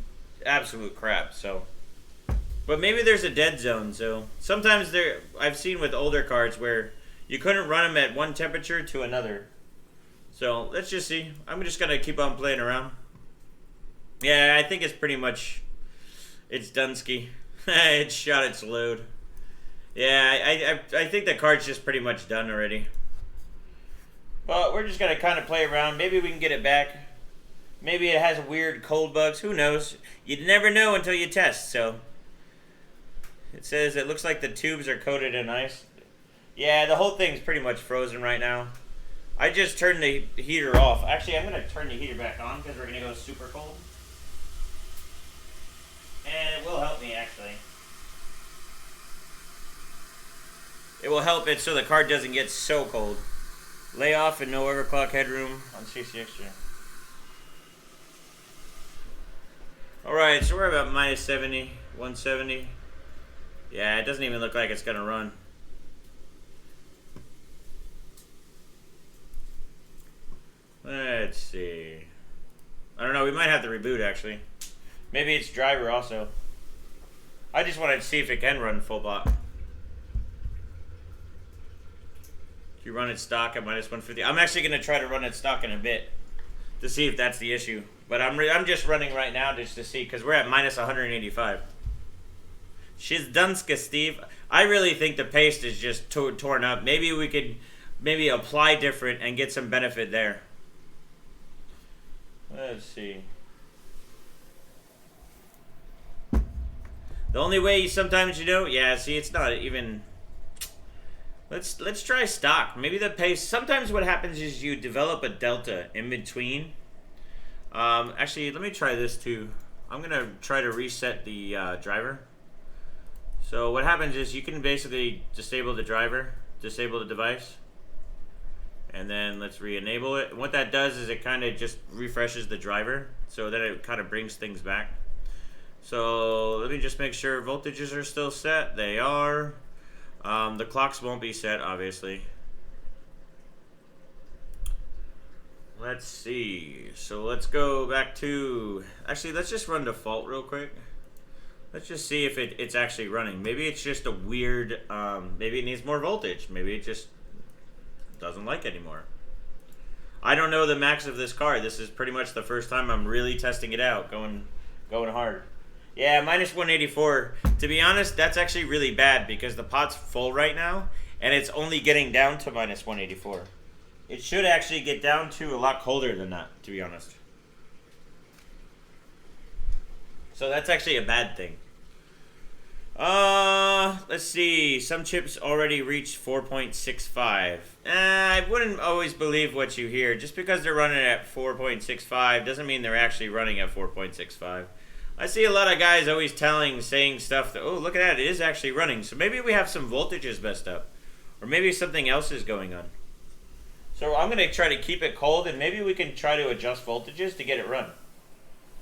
absolute crap, so. But maybe there's a dead zone, so. Sometimes I've seen with older cards where you couldn't run them at one temperature to another. So let's just see. I'm just going to keep on playing around. Yeah, I think it's pretty much, it's Dunsky. It shot its load. Yeah, I think the card's just pretty much done already. But we're just going to kind of play around. Maybe we can get it back. Maybe it has weird cold bugs. Who knows? You'd never know until you test, so. It says it looks like the tubes are coated in ice. Yeah, the whole thing's pretty much frozen right now. I just turned the heater off. Actually, I'm going to turn the heater back on because we're going to go super cold. And it will help me, actually. It will help it so the card doesn't get so cold. Lay off and no overclock headroom on CC Extra. Alright, so we're about minus 70, 170. Yeah, it doesn't even look like it's going to run. Let's see. I don't know, we might have to reboot, actually. Maybe it's driver also. I just wanted to see if it can run full bot. If you run it stock at minus 150. I'm actually going to try to run it stock in a bit to see if that's the issue. But I'm just running right now just to see because we're at minus 185. She's Dunska, Steve. I really think the paste is just torn up. Maybe we could apply different and get some benefit there. Let's see. The only way sometimes yeah, see, it's not even. Let's try stock. Maybe the paste. Sometimes what happens is you develop a delta in between. Actually, let me try this too. I'm gonna try to reset the driver. So what happens is you can basically disable the driver, disable the device, and then let's re-enable it. And what that does is it kind of just refreshes the driver, so that it kind of brings things back. So let me just make sure voltages are still set. They are. The clocks won't be set, obviously. Let's see. So let's go back to. Actually, let's just run default real quick. Let's just see if it's actually running. Maybe it's just a weird. Maybe it needs more voltage. Maybe it just doesn't like anymore. I don't know the max of this card. This is pretty much the first time I'm really testing it out, going hard. Yeah, minus 184. To be honest, that's actually really bad because the pot's full right now, and it's only getting down to minus 184. It should actually get down to a lot colder than that, to be honest. So that's actually a bad thing. Let's see. Some chips already reached 4.65. I wouldn't always believe what you hear. Just because they're running at 4.65 doesn't mean they're actually running at 4.65. I see a lot of guys always saying stuff that, oh, look at that, it is actually running. So maybe we have some voltages messed up. Or maybe something else is going on. So I'm going to try to keep it cold, and maybe we can try to adjust voltages to get it run.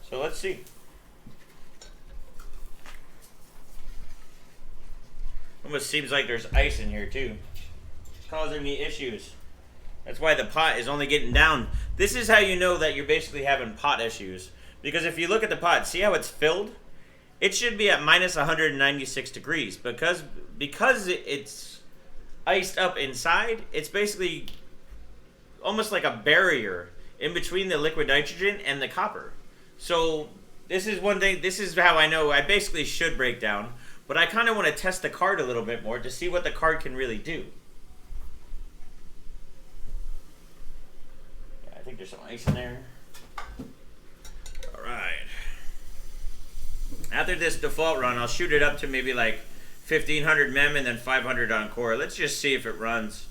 So let's see. Almost seems like there's ice in here too. It's causing me issues. That's why the pot is only getting down. This is how you know that you're basically having pot issues. Because if you look at the pot, see how it's filled? It should be at minus 196 degrees. Because it's iced up inside, it's basically almost like a barrier in between the liquid nitrogen and the copper. So this is one thing, this is how I know I basically should break down. But I kind of want to test the card a little bit more to see what the card can really do. Yeah, I think there's some ice in there. Alright. After this default run, I'll shoot it up to maybe like 1500 mem and then 500 on core. Let's just see if it runs.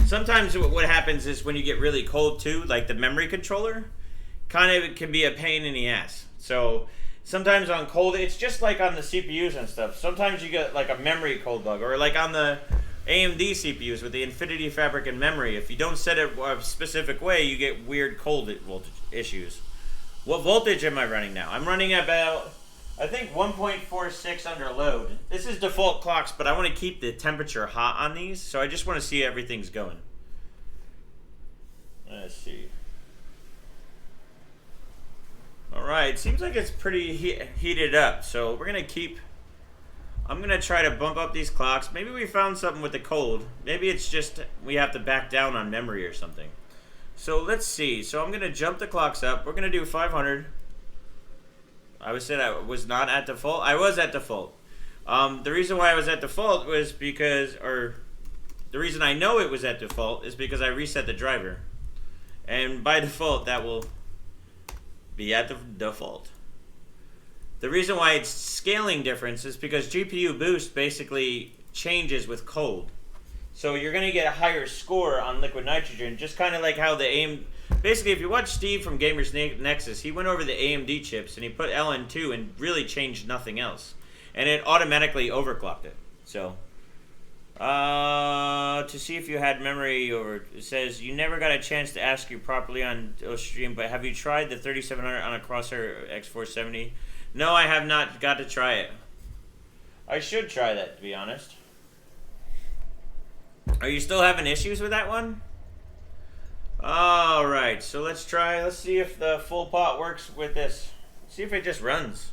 Sometimes what happens is when you get really cold too, like the memory controller, kind of can be a pain in the ass. So sometimes on cold, it's just like on the CPUs and stuff. Sometimes you get like a memory cold bug, or like on the AMD CPUs with the Infinity Fabric and memory. If you don't set it a specific way, you get weird cold voltage issues. What voltage am I running now? I'm running about, I think 1.46 under load. This is default clocks, but I want to keep the temperature hot on these, so I just want to see everything's going. Let's see. Alright, seems like it's pretty heated up, so we're going to keep, I'm going to try to bump up these clocks. Maybe we found something with the cold. Maybe it's just we have to back down on memory or something. So let's see. So I'm going to jump the clocks up. We're going to do 500. I said I was not at default. I was at default. The reason why I was at default was because, or the reason I know it was at default is because I reset the driver. And by default, that will be at the default. The reason why it's scaling difference is because GPU boost basically changes with cold. So you're going to get a higher score on liquid nitrogen, just kind of like how the AMD... Basically, if you watch Steve from GamersNexus, he went over the AMD chips and he put LN2 and really changed nothing else. And it automatically overclocked it. So, to see if you had memory over, it says, you never got a chance to ask you properly on stream, but have you tried the 3700 on a Crosshair X470? No, I have not got to try it. I should try that, to be honest. Are you still having issues with that one? Alright, so let's see if the full pot works with this. See if it just runs.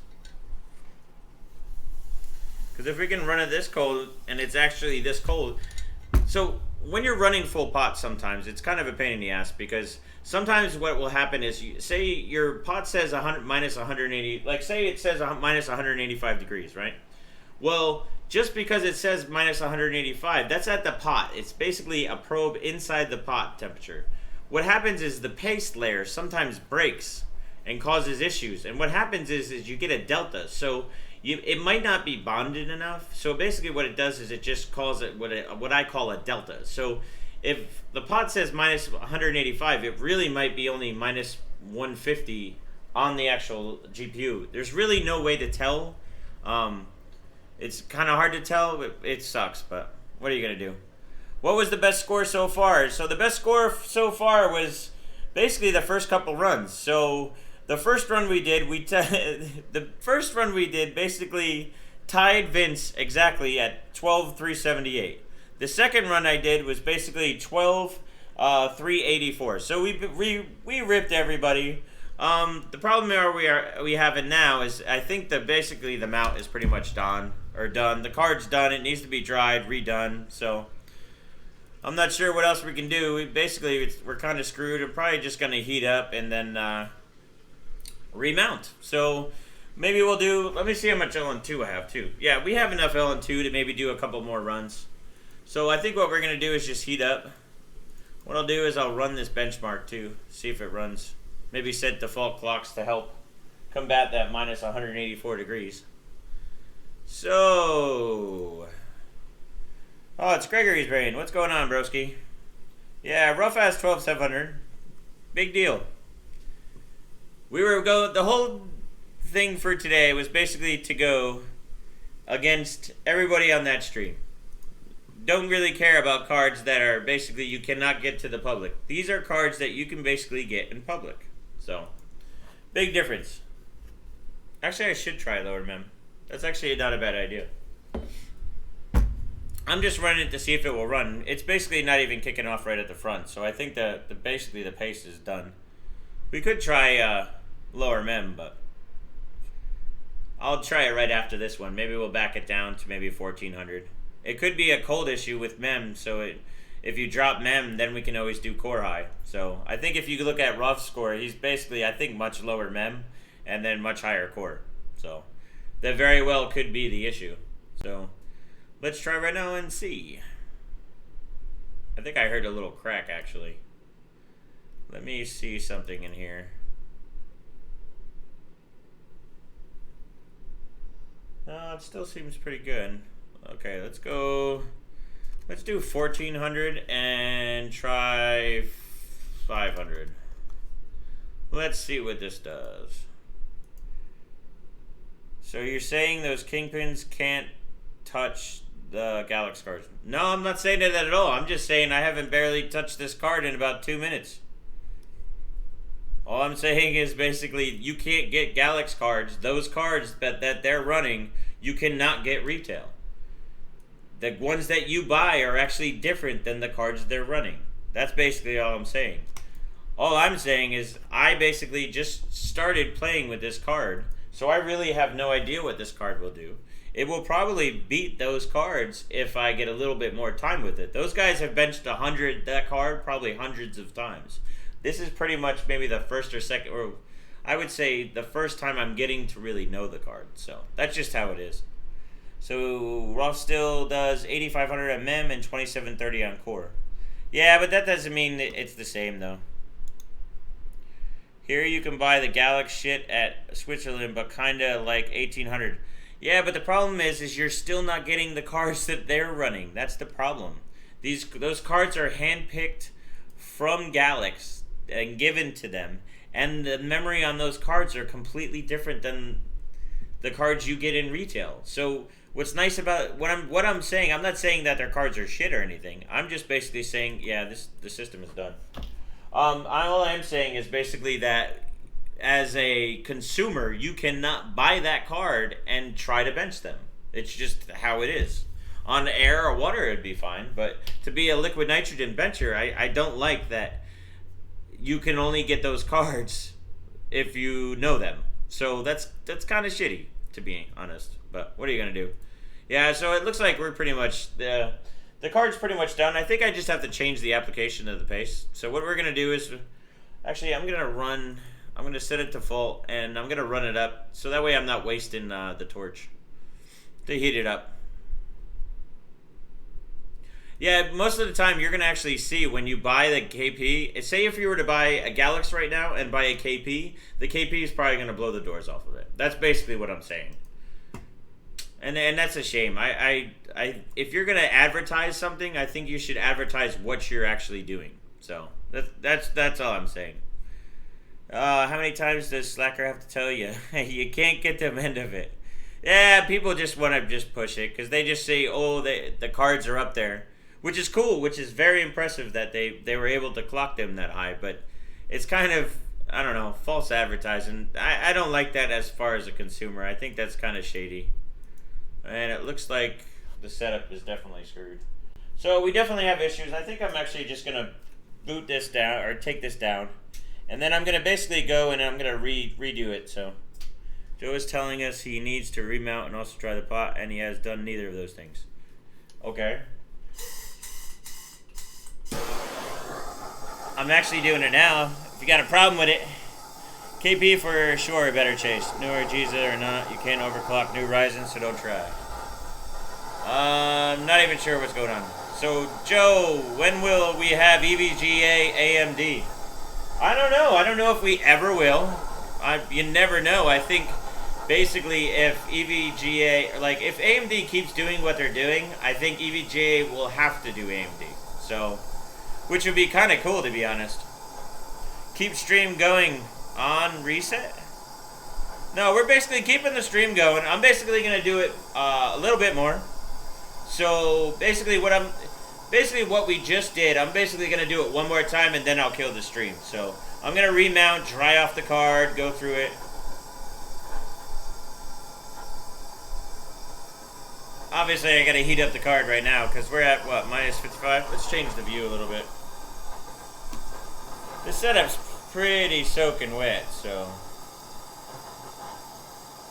Because if we can run it this cold, and it's actually this cold. So, when you're running full pot sometimes, it's kind of a pain in the ass, because sometimes what will happen is, say your pot says minus 180, like say it says minus 185 degrees, right? Well, just because it says minus 185, that's at the pot. It's basically a probe inside the pot temperature. What happens is the paste layer sometimes breaks and causes issues. And what happens is you get a delta. So it might not be bonded enough. So basically what it does is it just calls it what I call a delta. So if the pot says minus 185, it really might be only minus 150 on the actual GPU. There's really no way to tell. It's kind of hard to tell. It sucks, but what are you going to do? What was the best score so far? So the best score so far was basically the first couple runs. So the first run we did, basically tied Vince exactly at 12,378. The second run I did was basically 12,384. So we ripped everybody. The problem we have it now is I think that basically the mount is pretty much done. The card's done. It needs to be dried, redone. So I'm not sure what else we can do. We're kind of screwed. We're probably just going to heat up and then remount. So maybe we'll do, let me see how much LN2 I have too. Yeah, we have enough LN2 to maybe do a couple more runs. So I think what we're going to do is just heat up. What I'll do is I'll run this benchmark too, see if it runs. Maybe set default clocks to help combat that minus 184 degrees. So, oh, it's Gregory's brain. What's going on, broski? Yeah, rough ass 12700. Big deal. The whole thing for today was basically to go against everybody on that stream. Don't really care about cards that are basically you cannot get to the public. These are cards that you can basically get in public. So, big difference. Actually, I should try lower mem. That's actually not a bad idea. I'm just running it to see if it will run. It's basically not even kicking off right at the front, so I think that basically the pace is done. We could try lower mem, but I'll try it right after this one. Maybe we'll back it down to maybe 1400. It could be a cold issue with mem, so if you drop mem, then we can always do core high. So I think if you look at Ruff's score, he's basically, I think, much lower mem and then much higher core. So that very well could be the issue. So let's try right now and see. I think I heard a little crack, actually. Let me see something in here. No, it still seems pretty good. Okay, let's go. Let's do 1400 and try 500. Let's see what this does. So you're saying those kingpins can't touch the Galaxy cards? No, I'm not saying that at all. I'm just saying I haven't barely touched this card in about 2 minutes. All I'm saying is basically you can't get Galaxy cards. Those cards that they're running, you cannot get retail. The ones that you buy are actually different than the cards they're running. That's basically all I'm saying. All I'm saying is I basically just started playing with this card, so I really have no idea what this card will do. It will probably beat those cards if I get a little bit more time with it. Those guys have benched 100 that card probably hundreds of times. This is pretty much maybe the first or second, or I would say the first time I'm getting to really know the card. So that's just how it is. So Roth still does 8500 on mem and 2730 on core. Yeah, but that doesn't mean it's the same though. Here you can buy the Galaxy shit at Switzerland, but kinda like 1800. Yeah, but the problem is you're still not getting the cards that they're running. That's the problem. Those cards are handpicked from Galaxy and given to them, and the memory on those cards are completely different than the cards you get in retail. So what's nice about what I'm saying, I'm not saying that their cards are shit or anything. I'm just basically saying, yeah, the system is done. All I'm saying is basically that as a consumer, you cannot buy that card and try to bench them. It's just how it is. On air or water, it'd be fine, but to be a liquid nitrogen bencher, I don't like that you can only get those cards if you know them. So that's kind of shitty, to be honest. But what are you gonna do? Yeah, so it looks like we're pretty much the card's pretty much done. I think I just have to change the application of the paste. So what we're gonna do is, actually, I'm gonna set it to default and I'm gonna run it up so that way I'm not wasting the torch to heat it up. Yeah, most of the time you're gonna actually see when you buy the KP. Say if you were to buy a Galaxy right now and buy a KP, the KP is probably gonna blow the doors off of it. That's basically what I'm saying. And that's a shame. If you're gonna advertise something, I think you should advertise what you're actually doing. So that's all I'm saying. How many times does Slacker have to tell you? You can't get to the end of it. Yeah, people just want to just push it because they just say, oh, the cards are up there, which is cool, which is very impressive that they were able to clock them that high. But it's kind of, I don't know, false advertising. I don't like that as far as a consumer. I think that's kind of shady. And it looks like the setup is definitely screwed. So we definitely have issues. I think I'm actually just going to boot this down, or take this down. And then I'm going to basically go and I'm going to redo it. So Joe is telling us he needs to remount and also try the pot, and he has done neither of those things. Okay. I'm actually doing it now. If you got a problem with it, KP for sure, better chase. New RIPJAY or not, you can't overclock new Ryzen, so don't try. Not even sure what's going on. So, Joe, when will we have EVGA AMD? I don't know. I don't know if we ever will. You never know. I think basically if EVGA, like if AMD keeps doing what they're doing, I think EVGA will have to do AMD. So, which would be kind of cool, to be honest. Keep stream going on reset? No, we're basically keeping the stream going. I'm basically going to do it a little bit more. So basically what we just did, I'm basically going to do it one more time and then I'll kill the stream. So I'm going to remount, dry off the card, go through it. Obviously I got to heat up the card right now because we're at what, minus 55? Let's change the view a little bit. This setup's pretty soaking wet, so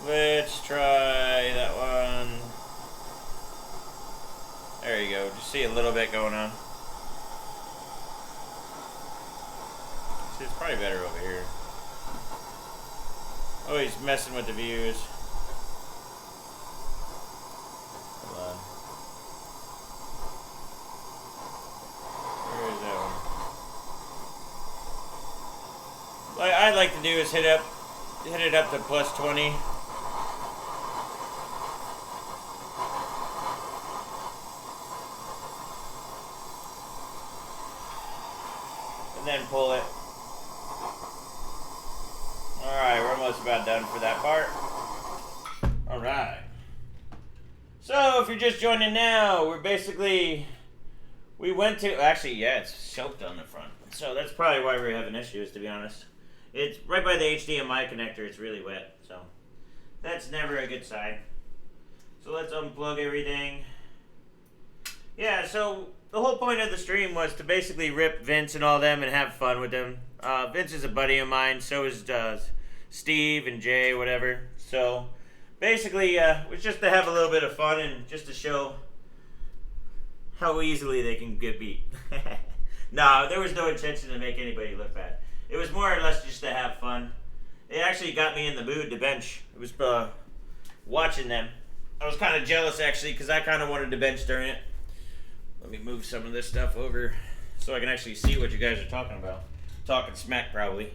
let's try that one. There you go. Just see a little bit going on. See, it's probably better over here. Oh, he's messing with the views. Hold on. Where is that one? What I'd like to do is hit it up to plus 20. And then pull it. Alright, we're almost about done for that part. Alright. So, if you're just joining now, we went to, actually, yeah, it's soaked on the front. So that's probably why we're having issues, to be honest. It's right by the HDMI connector, it's really wet, so that's never a good sign. So let's unplug everything. Yeah, so the whole point of the stream was to basically rip Vince and all them and have fun with them. Vince is a buddy of mine, so is Steve and Jay, whatever. So basically, it was just to have a little bit of fun and just to show how easily they can get beat. No, there was no intention to make anybody look bad. It was more or less just to have fun. It actually got me in the mood to bench. It was watching them. I was kind of jealous, actually, because I kind of wanted to bench during it. Let me move some of this stuff over so I can actually see what you guys are talking about. Talking smack, probably.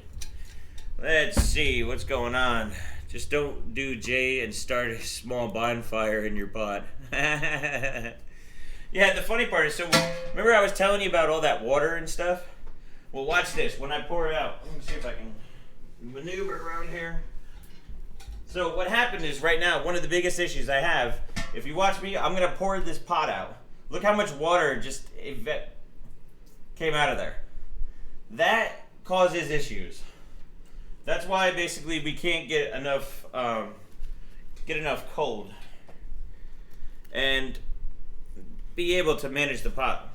Let's see what's going on. Just don't do Jay and start a small bonfire in your pot. Yeah, the funny part is, so remember I was telling you about all that water and stuff? Well, watch this. When I pour it out, let me see if I can maneuver around here. So what happened is, right now, one of the biggest issues I have, if you watch me, I'm going to pour this pot out. Look how much water just came out of there. That causes issues. That's why basically we can't get enough cold and be able to manage the pot.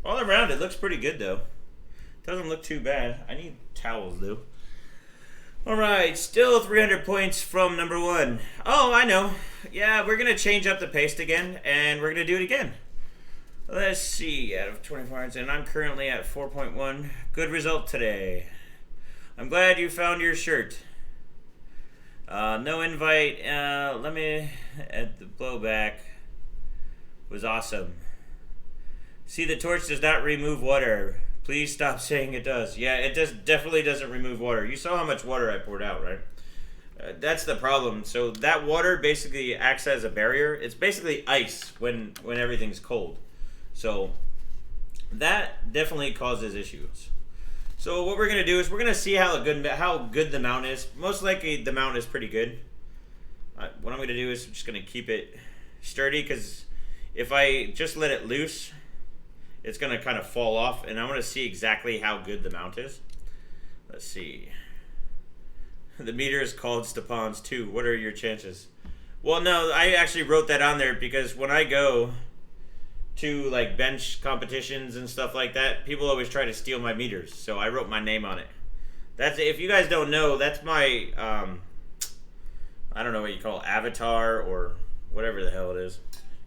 All around it looks pretty good though. Doesn't look too bad. I need towels though. Alright, still 300 points from number 1. Oh, I know. Yeah, we're going to change up the pace again, and we're going to do it again. Let's see, out of 24 hours, and I'm currently at 4.1. Good result today. I'm glad you found your shirt. No invite. Let me, at the blowback was awesome. See, the torch does not remove water. Please stop saying it does. Yeah, it definitely doesn't remove water. You saw how much water I poured out, right? That's the problem. So that water basically acts as a barrier. It's basically ice when everything's cold. So that definitely causes issues. So what we're gonna do is we're gonna see how good the mount is. Most likely the mount is pretty good. What I'm gonna do is I'm just gonna keep it sturdy, because if I just let it loose, it's going to kind of fall off, and I want to see exactly how good the mount is. Let's see. The meter is called Stepan's too. What are your chances? Well, no, I actually wrote that on there because when I go to like bench competitions and stuff like that, people always try to steal my meters, so I wrote my name on it. That's, if you guys don't know, that's my I don't know what you call it, avatar or whatever the hell it is.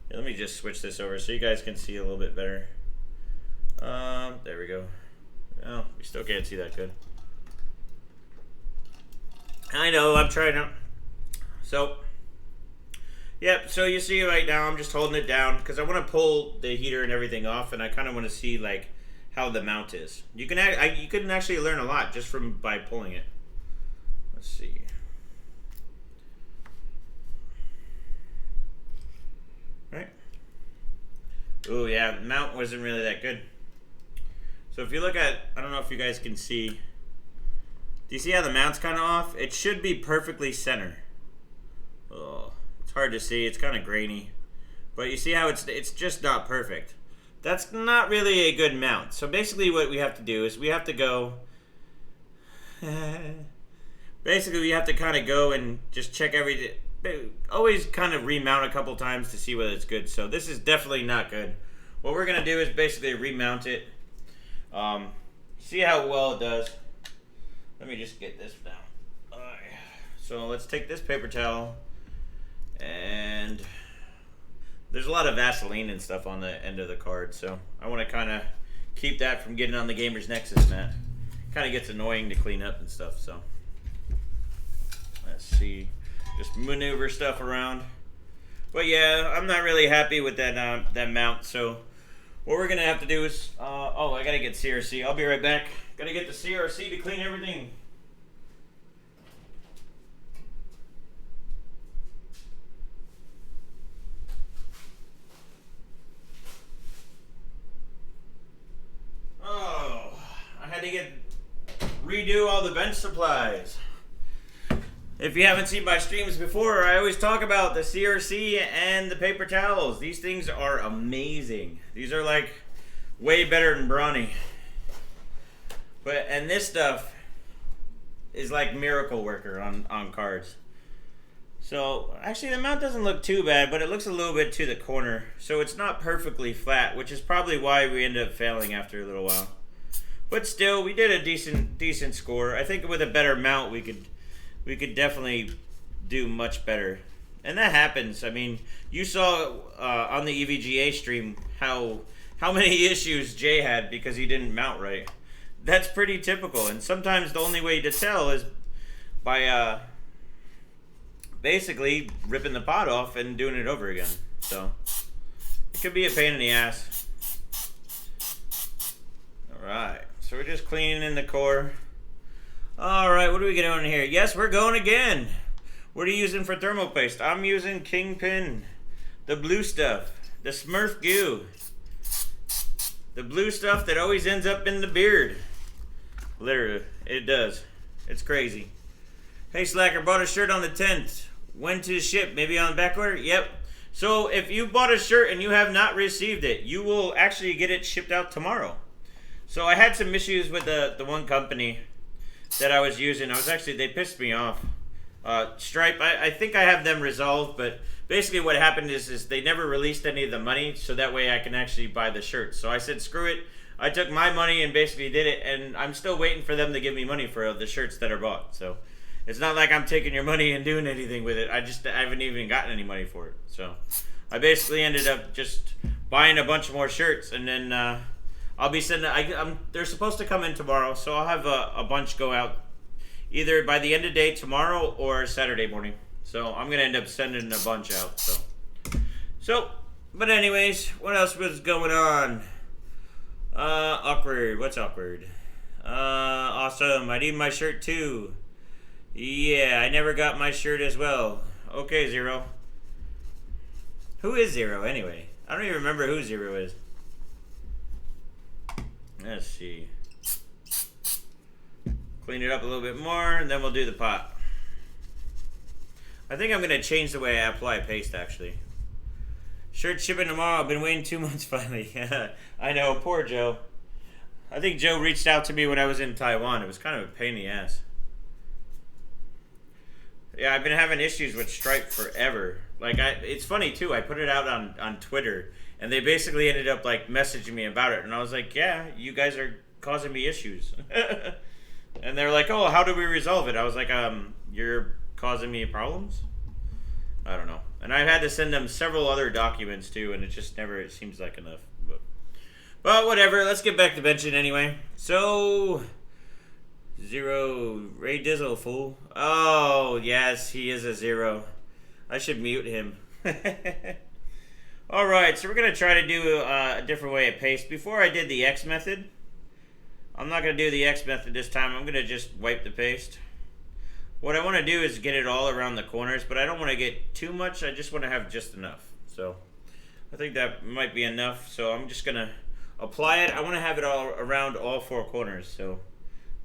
Here, let me just switch this over so you guys can see a little bit better. There we go. Oh, we still can't see that good. I know, I'm trying to. So, yep, so you see right now I'm just holding it down because I want to pull the heater and everything off, and I kind of want to see like how the mount is. You can actually learn a lot just from by pulling it. Let's see. Right. Oh yeah, the mount wasn't really that good. So if you look at, I don't know if you guys can see. Do you see how the mount's kind of off? It should be perfectly center. Oh, it's hard to see. It's kind of grainy. But you see how it's just not perfect. That's not really a good mount. So basically what we have to do is we have to go... basically we have to kind of go and just check everything. Always kind of remount a couple times to see whether it's good. So this is definitely not good. What we're going to do is basically remount it. See how well it does. Let me just get this down. Alright. So let's take this paper towel, and there's a lot of Vaseline and stuff on the end of the card, so I want to kind of keep that from getting on the GamersNexus mat. Kind of gets annoying to clean up and stuff, so let's see. Just maneuver stuff around. But yeah, I'm not really happy with that mount, so what we're going to have to do is, oh, I got to get CRC. I'll be right back. Got to get the CRC to clean everything. Oh, I had to redo all the bench supplies. If you haven't seen my streams before, I always talk about the CRC and the paper towels. These things are amazing. These are like way better than Brawny. And this stuff is like miracle worker on cards. So actually the mount doesn't look too bad, but it looks a little bit to the corner. So it's not perfectly flat, which is probably why we ended up failing after a little while. But still, we did a decent score. I think with a better mount we could definitely do much better. And that happens. I mean, you saw on the EVGA stream how many issues Jay had because he didn't mount right. That's pretty typical. And sometimes the only way to tell is by basically ripping the pot off and doing it over again. So it could be a pain in the ass. Alright, so we're just cleaning in the core. Alright, what are we doing here? Yes, we're going again. What are you using for thermal paste? I'm using KINGPIN. The blue stuff. The Smurf goo. The blue stuff that always ends up in the beard. Literally, it does. It's crazy. Hey Slacker, bought a shirt on the 10th. When to ship? Maybe on back order? Yep. So if you bought a shirt and you have not received it, you will actually get it shipped out tomorrow. So I had some issues with the one company that I was using. They pissed me off. Stripe, I think I have them resolved, but basically what happened is they never released any of the money, so that way I can actually buy the shirts. So I said, screw it. I took my money and basically did it, and I'm still waiting for them to give me money for the shirts that are bought. So it's not like I'm taking your money and doing anything with it. I haven't even gotten any money for it. So I basically ended up just buying a bunch more shirts, and then I'll be sending. They're supposed to come in tomorrow, so I'll have a bunch go out either by the end of the day tomorrow or Saturday morning. So I'm gonna end up sending a bunch out. So, but anyways, what else was going on? Awkward. What's awkward? Awesome. I need my shirt too. Yeah, I never got my shirt as well. Okay, Zero. Who is Zero anyway? I don't even remember who Zero is. Let's see. Clean it up a little bit more, and then we'll do the pot. I think I'm going to change the way I apply paste, actually. Shirt shipping tomorrow. I've been waiting 2 months finally. I know, poor Joe. I think Joe reached out to me when I was in Taiwan. It was kind of a pain in the ass. Yeah, I've been having issues with Stripe forever. Like, it's funny, too. I put it out on Twitter, and they basically ended up, like, messaging me about it. And I was like, yeah, you guys are causing me issues. And they're like, oh, how do we resolve it? I was like, you're causing me problems? I don't know. And I've had to send them several other documents, too, and it seems like enough. But whatever, let's get back to benching anyway. So, Zero Ray Dizzle, fool. Oh, yes, he is a zero. I should mute him. Alright, so we're going to try to do a different way of paste. Before I did the X method, I'm not going to do the X method this time. I'm going to just wipe the paste. What I want to do is get it all around the corners, but I don't want to get too much. I just want to have just enough. So I think that might be enough. So I'm just going to apply it. I want to have it all around all four corners. So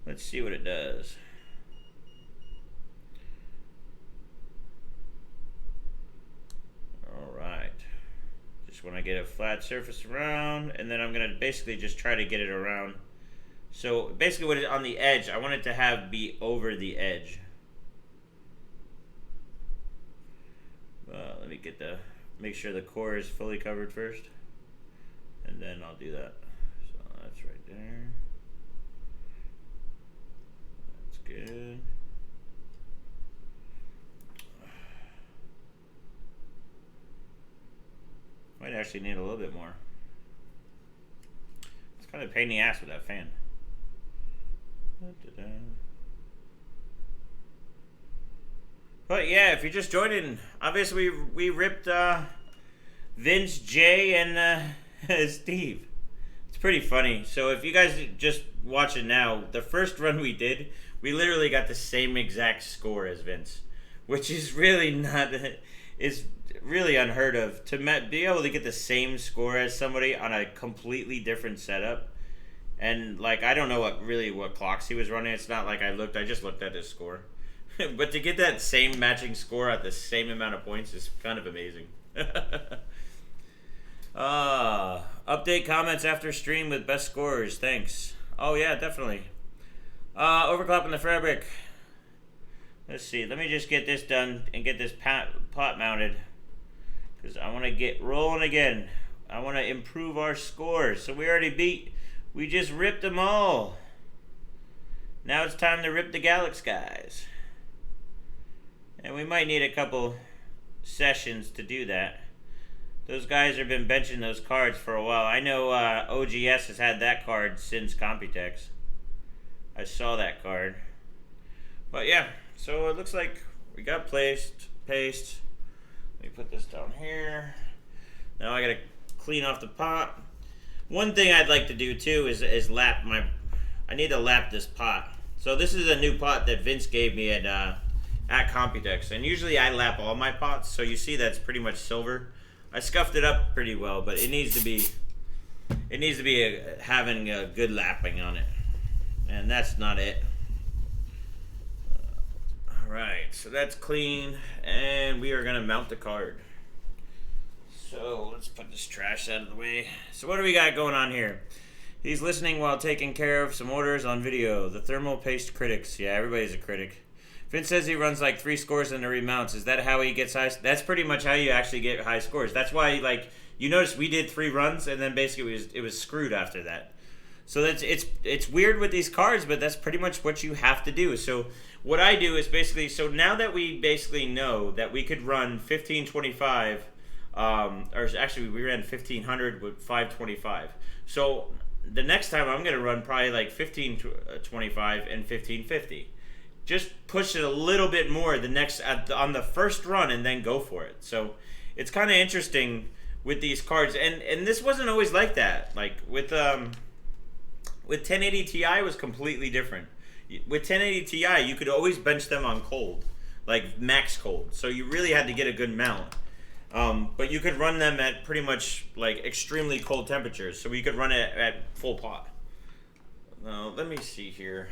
let's see what it does. Alright. Just want to get a flat surface around, and then I'm going to basically just try to get it around. So basically what is on the edge, I want it to be over the edge. Let me make sure the core is fully covered first, and then I'll do that. So that's right there. That's good. Might actually need a little bit more. It's kind of a pain in the ass with that fan. But yeah, if you're just joining, obviously we ripped Vince, Jay, and Steve. It's pretty funny. So if you guys just watching now, the first run we did, we literally got the same exact score as Vince, which is really not, is really unheard of. To be able to get the same score as somebody on a completely different setup. And like, I don't know what clocks he was running. It's not like I just looked at his score. But to get that same matching score at the same amount of points is kind of amazing. Update comments after stream with best scores. Thanks. Oh yeah, definitely. Overclocking the fabric. Let's see. Let me just get this done and get this pot mounted, because I want to get rolling again. I want to improve our scores. So we just ripped them all. Now it's time to rip the Galaxy guys. And we might need a couple sessions to do that. Those guys have been benching those cards for a while. I know OGS has had that card since Computex. I saw that card. But yeah, so it looks like we got paste. Let me put this down here. Now I gotta clean off the pot. One thing I'd like to do too is I need to lap this pot. So this is a new pot that Vince gave me at Computex, and usually I lap all my pots, so you see that's pretty much silver. I scuffed it up pretty well, but it needs to be having a good lapping on it, and that's not it. All right, so that's clean, and we are gonna mount the card. So let's put this trash out of the way. So what do we got going on here? He's listening while taking care of some orders on video. The thermal paste critics. Yeah, everybody's a critic. Vince says he runs like 3 scores and the remounts. Is that how he gets high? That's pretty much how you actually get high scores. That's why, like, you notice we did 3 runs and then basically it was screwed after that. So it's weird with these cards, but that's pretty much what you have to do. So what I do is basically, so now that we basically know that we could run 1525, or actually we ran 1500 with 525. So the next time I'm going to run probably like 1525 and 1550. Just push it a little bit more on the first run and then go for it. So it's kind of interesting with these cards, and this wasn't always like that. Like with 1080 Ti was completely different. With 1080 Ti, you could always bench them on cold, like max cold. So you really had to get a good mount. But you could run them at pretty much like extremely cold temperatures. So you could run it at full pot. Now let me see here.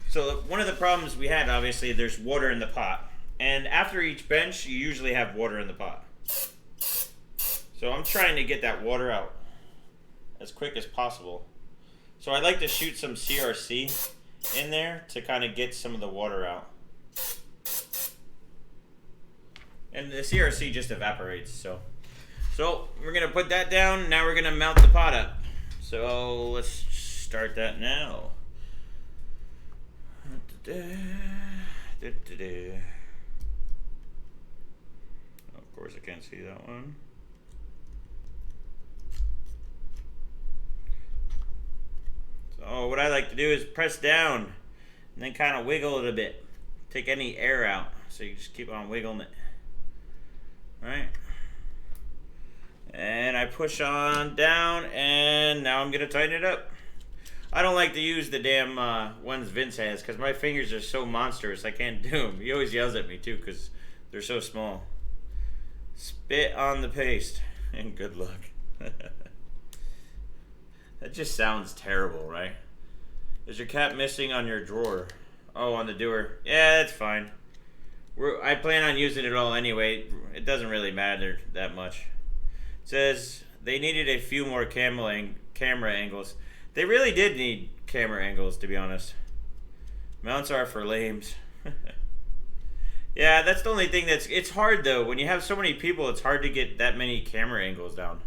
So one of the problems we had, obviously, there's water in the pot. And after each bench, you usually have water in the pot. So I'm trying to get that water out as quick as possible. So I like to shoot some CRC in there to kind of get some of the water out. And the CRC just evaporates. So we're going to put that down. Now we're going to mount the pot up. So let's start that now. Of course I can't see that one. So what I like to do is press down And then kind of wiggle it a bit. Take any air out. So you just keep on wiggling it. Right? And I push on down, and now I'm going to tighten it up. I don't like to use the damn ones Vince has because my fingers are so monstrous I can't do them. He always yells at me too because they're so small. Spit on the paste, and good luck. That just sounds terrible, right? Is your cap missing on your drawer? Oh, on the doer. Yeah, that's fine. I plan on using it all anyway. It doesn't really matter that much. It says they needed a few more camera angles. They really did need camera angles, to be honest. Mounts are for lames. Yeah, that's the only thing it's hard though. When you have so many people, it's hard to get that many camera angles down.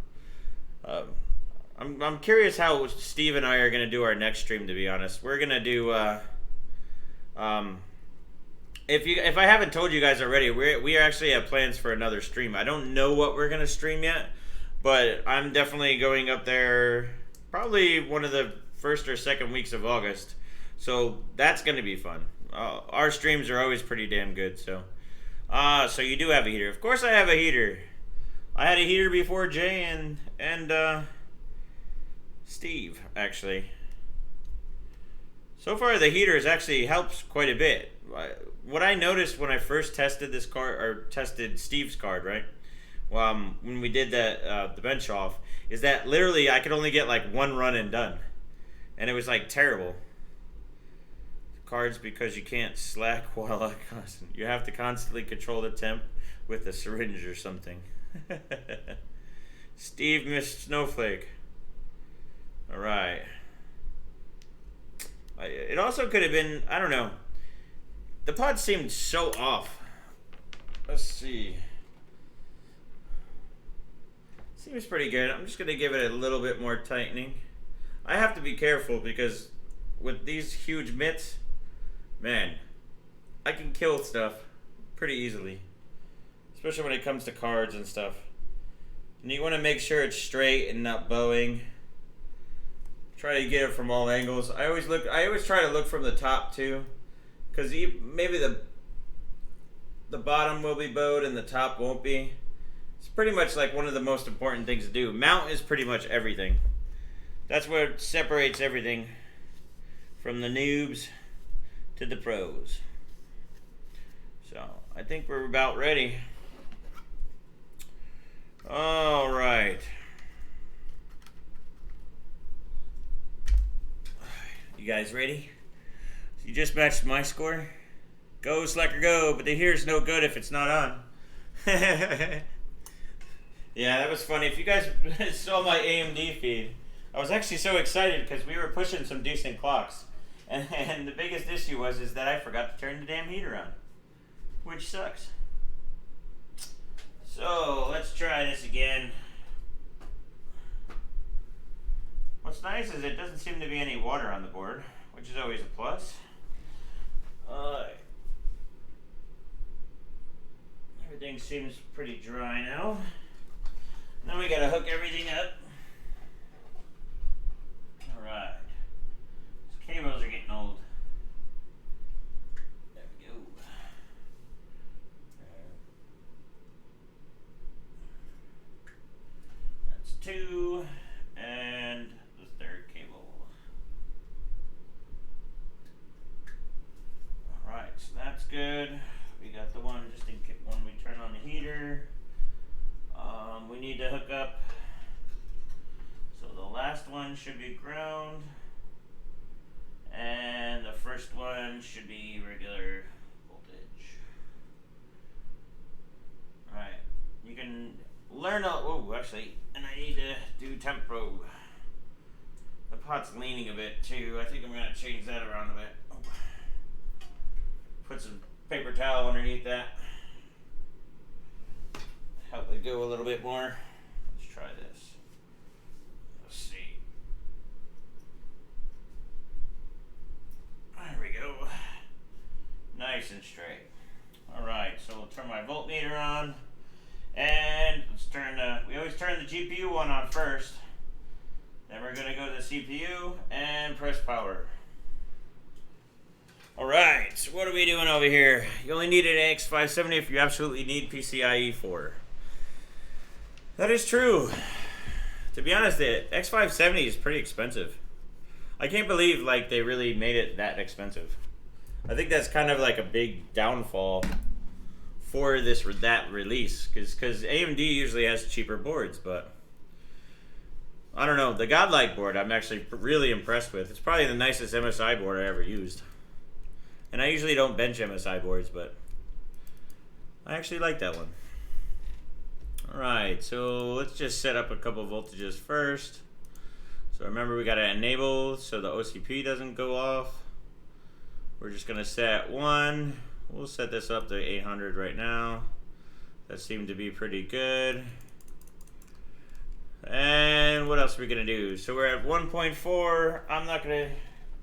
I'm curious how Steve and I are gonna do our next stream. To be honest, we're gonna do. If I haven't told you guys already, we actually have plans for another stream. I don't know what we're gonna stream yet, but I'm definitely going up there. Probably one of the first or second weeks of August, so that's gonna be fun. Our streams are always pretty damn good. So you do have a heater. Of course, I have a heater. I had a heater before Jay and Steve, actually. So far, the heaters actually helps quite a bit. What I noticed when I first tested this card, or tested Steve's card, right? When we did the bench off, is that literally I could only get like one run and done. And it was like terrible. Cards because you can't slack while you have to constantly control the temp with a syringe or something. Steve missed Snowflake. Alright. It also could have been, I don't know. The pod seemed so off. Let's see. Seems pretty good. I'm just going to give it a little bit more tightening. I have to be careful because with these huge mitts, man, I can kill stuff pretty easily. Especially when it comes to cards and stuff. And you want to make sure it's straight and not bowing. Try to get it from all angles. I always try to look from the top too, because maybe the bottom will be bowed and the top won't be. It's pretty much like one of the most important things to do. Mount is pretty much everything. That's what separates everything from the noobs to the pros. So I think we're about ready. All right. You guys ready? You just matched my score. Go Slacker go, but the here's no good if it's not on. Yeah, that was funny. If you guys saw my AMD feed, I was actually so excited because we were pushing some decent clocks. And the biggest issue is that I forgot to turn the damn heater on, which sucks. So let's try this again. What's nice is it doesn't seem to be any water on the board, which is always a plus. Everything seems pretty dry now. Now we gotta hook everything up. Alright. These cables are getting old. There we go. That's two. And the third cable. Alright, so that's good. We got the one just in case when we turn on the heater. We need to hook up. So the last one should be ground. And the first one should be regular voltage. Alright. You can learn actually, and I need to do temp probe. The pot's leaning a bit too. I think I'm gonna change that around a bit. Oh. Put some paper towel underneath that. Help it go a little bit more. Let's try this. Let's see. There we go. Nice and straight. Alright, so we'll turn my voltmeter on. And let's turn we always turn the GPU one on first. Then we're gonna go to the CPU and press power. Alright, so what are we doing over here? You only need an X570 if you absolutely need PCIe 4. That is true. To be honest, the X570 is pretty expensive. I can't believe like they really made it that expensive. I think that's kind of like a big downfall for that release, because AMD usually has cheaper boards, but I don't know. The Godlike board I'm actually really impressed with. It's probably the nicest MSI board I ever used. And I usually don't bench MSI boards, but I actually like that one. Alright, so let's just set up a couple voltages first. So remember, we got to enable so the OCP doesn't go off. We're just going to set 1. We'll set this up to 800 right now. That seemed to be pretty good. And what else are we going to do? So we're at 1.4. I'm not going to,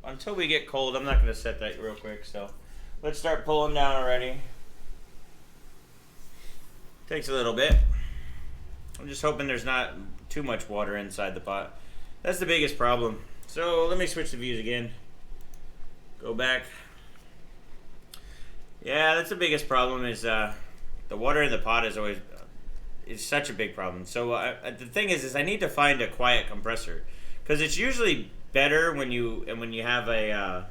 until we get cold, I'm not going to set that real quick. So let's start pulling down already. Takes a little bit. I'm just hoping there's not too much water inside the pot. That's the biggest problem. So let me switch the views again. Go back. Yeah, that's the biggest problem is the water in the pot is always is such a big problem. So the thing is I need to find a quiet compressor, because it's usually better when you have a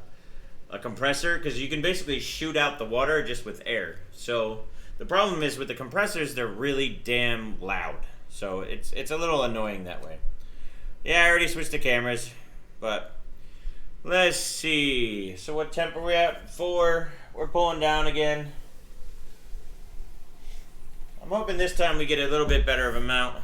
compressor, because you can basically shoot out the water just with air. So the problem is with the compressors, they're really damn loud. So it's a little annoying that way. Yeah, I already switched the cameras, but let's see. So what temp are we at? 4. We're pulling down again. I'm hoping this time we get a little bit better of a mount.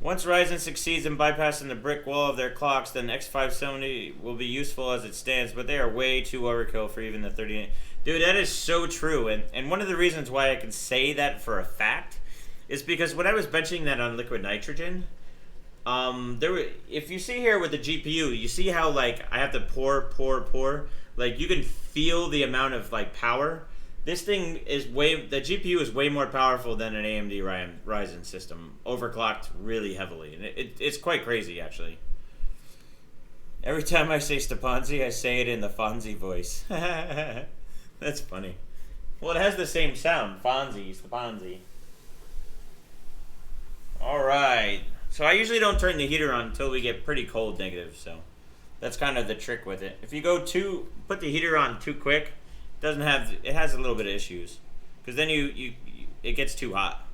Once Ryzen succeeds in bypassing the brick wall of their clocks, then X570 will be useful as it stands, but they are way too overkill for even the 38. Dude, that is so true. And one of the reasons why I can say that for a fact is because when I was benching that on liquid nitrogen, if you see here with the GPU, you see how like I have to pour. Like you can feel the amount of like power. This thing is the GPU is way more powerful than an AMD Ryzen system, overclocked really heavily, and it's quite crazy actually. Every time I say Stepanzi, I say it in the Fonzie voice. That's funny. Well, it has the same sound, Fonzie, Stepanzi. All right. So I usually don't turn the heater on until we get pretty cold negative, so that's kind of the trick with it. If you put the heater on too quick, it has a little bit of issues, because then it gets too hot.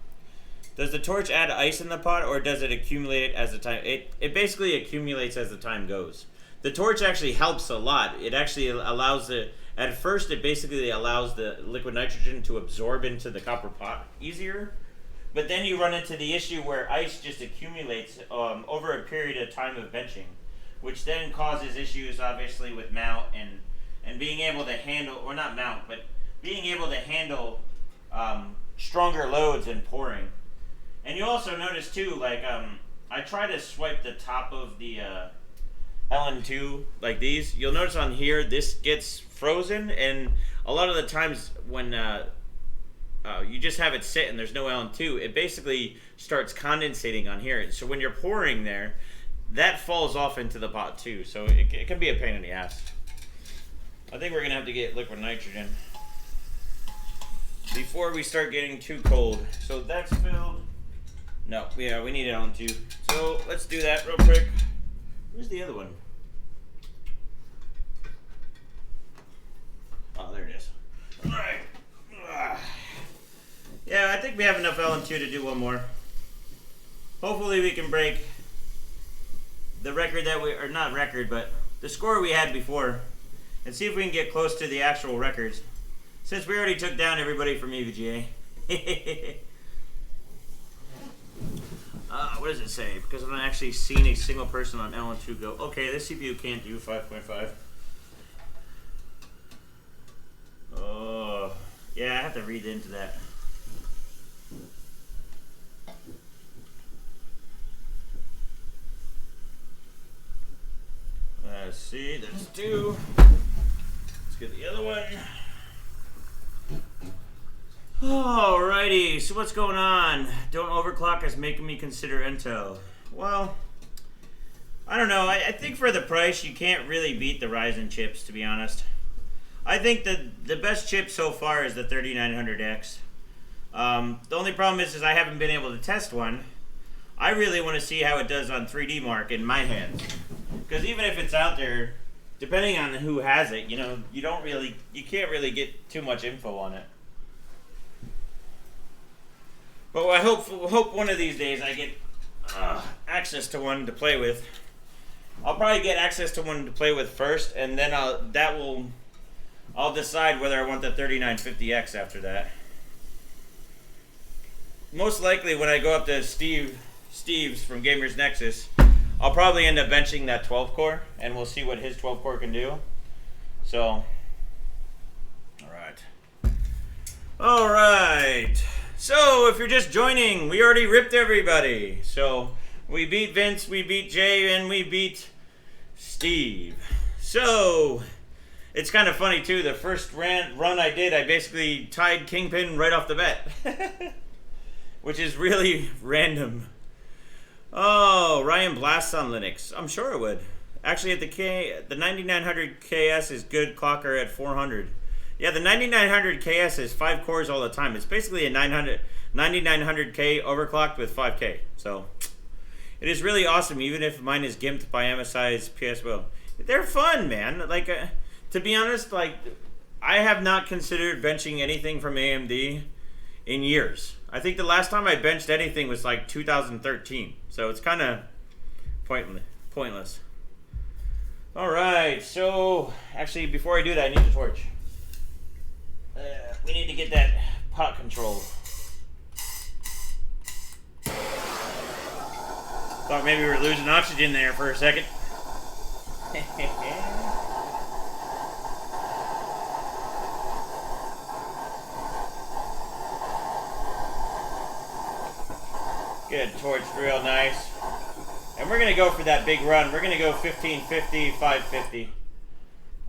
Does the torch add ice in the pot, or does it accumulate it as the time? It basically accumulates as the time goes. The torch actually helps a lot. It actually allows at first it basically allows the liquid nitrogen to absorb into the copper pot easier. But then you run into the issue where ice just accumulates over a period of time of benching, which then causes issues obviously with mount and being able to handle, or not mount, but being able to handle stronger loads and pouring. And you also notice too, like I try to swipe the top of the LN2 like these. You'll notice on here this gets frozen, and a lot of the times when you just have it sit and there's no LN2, it basically starts condensating on here. So when you're pouring there, that falls off into the pot too. So it can be a pain in the ass. I think we're going to have to get liquid nitrogen before we start getting too cold. So that's filled. No, yeah, we need LN2. So let's do that real quick. Where's the other one? Oh, there it is. All right. Yeah, I think we have enough LN2 to do one more. Hopefully we can break the record or not record, but the score we had before, and see if we can get close to the actual records, since we already took down everybody from EVGA. What does it say? Because I've actually seen a single person on LN2 go, okay, this CPU can't do 5.5. Oh, yeah, I have to read into that. Let's see, that's 2. Let's get the other one. Alrighty, so what's going on? Don't overclock is making me consider Intel. Well, I don't know. I think for the price, you can't really beat the Ryzen chips, to be honest. I think that the best chip so far is the 3900X. The only problem is I haven't been able to test one. I really want to see how it does on 3D Mark in my hands. Because even if it's out there, depending on who has it, you know, you can't really get too much info on it. But I hope one of these days I get access to one to play with. I'll probably get access to one to play with first, and then I'll decide whether I want the 3950X after that. Most likely when I go up to Steve's from GamersNexus, I'll probably end up benching that 12 core, and we'll see what his 12 core can do. So, alright. So, if you're just joining, we already ripped everybody. So, we beat Vince, we beat Jay, and we beat Steve. So, it's kind of funny too, the first run I did, I basically tied KINGPIN right off the bat. Which is really random. Oh, Ryan blasts on Linux. I'm sure it would. Actually, the 9900 KS is good clocker at 400. Yeah, the 9900 KS is 5 cores all the time. It's basically a 9900K overclocked with 5K. So, it is really awesome, even if mine is gimped by MSI's PSO. They're fun, man. Like, to be honest, like, I have not considered benching anything from AMD in years. I think the last time I benched anything was like 2013. So it's kind of pointless. Alright, so actually before I do that, I need a torch. We need to get that pot control. Thought maybe we were losing oxygen there for a second. Good, torch real nice. And we're going to go for that big run. We're going to go 1550, 550.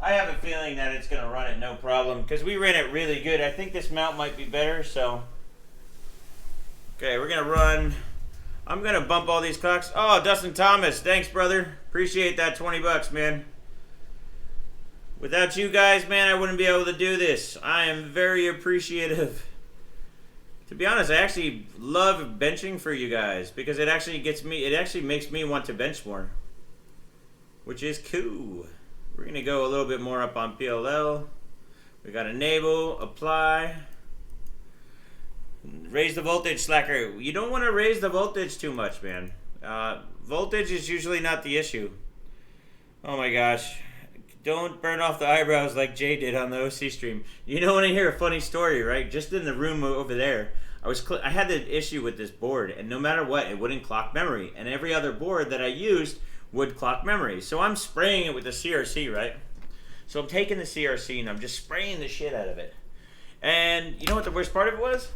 I have a feeling that it's going to run it no problem because we ran it really good. I think this mount might be better, so. Okay, we're going to run. I'm going to bump all these clocks. Oh, Dustin Thomas. Thanks, brother. Appreciate that 20 bucks, man. Without you guys, man, I wouldn't be able to do this. I am very appreciative. To be honest, I actually love benching for you guys because it actually makes me want to bench more, which is cool. We're going to go a little bit more up on PLL. We got enable, apply, raise the voltage slacker. You don't want to raise the voltage too much, man. Voltage is usually not the issue. Oh my gosh. Don't burn off the eyebrows like Jay did on the OC stream. You don't want to hear a funny story, right? Just in the room over there, I had the issue with this board, and no matter what, it wouldn't clock memory. And every other board that I used would clock memory. So I'm spraying it with the CRC, right? So I'm taking the CRC and I'm just spraying the shit out of it. And you know what the worst part of it was?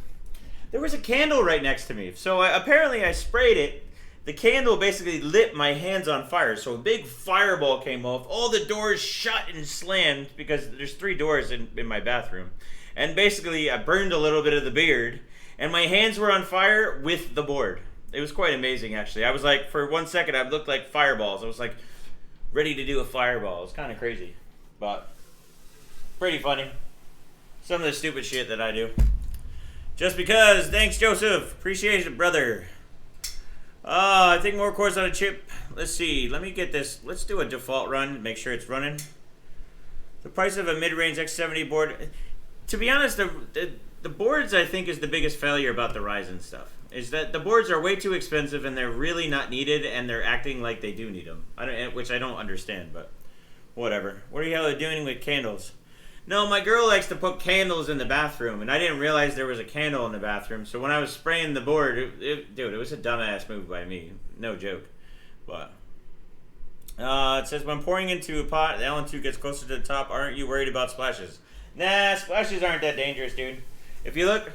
There was a candle right next to me. So apparently I sprayed it. The candle basically lit my hands on fire. So a big fireball came off. All the doors shut and slammed because there's 3 doors in my bathroom. And basically I burned a little bit of the beard. And my hands were on fire with the board. It was quite amazing, actually. I was like, for 1 second, I looked like fireballs. I was like, ready to do a fireball. It's kind of crazy. But pretty funny. Some of the stupid shit that I do. Just because. Thanks, Joseph. Appreciate it, brother. I think more cores on a chip. Let's see. Let me get this. Let's do a default run. Make sure it's running. The price of a mid-range X70 board. To be honest, the boards, I think, is the biggest failure about the Ryzen stuff. Is that the boards are way too expensive and they're really not needed, and they're acting like they do need them. Which I don't understand, but whatever. What are you doing with candles? No, my girl likes to put candles in the bathroom, and I didn't realize there was a candle in the bathroom. So when I was spraying the board, dude, it was a dumbass move by me. No joke. But it says, when pouring into a pot, the LN2 gets closer to the top. Aren't you worried about splashes? Nah, splashes aren't that dangerous, dude. If you look,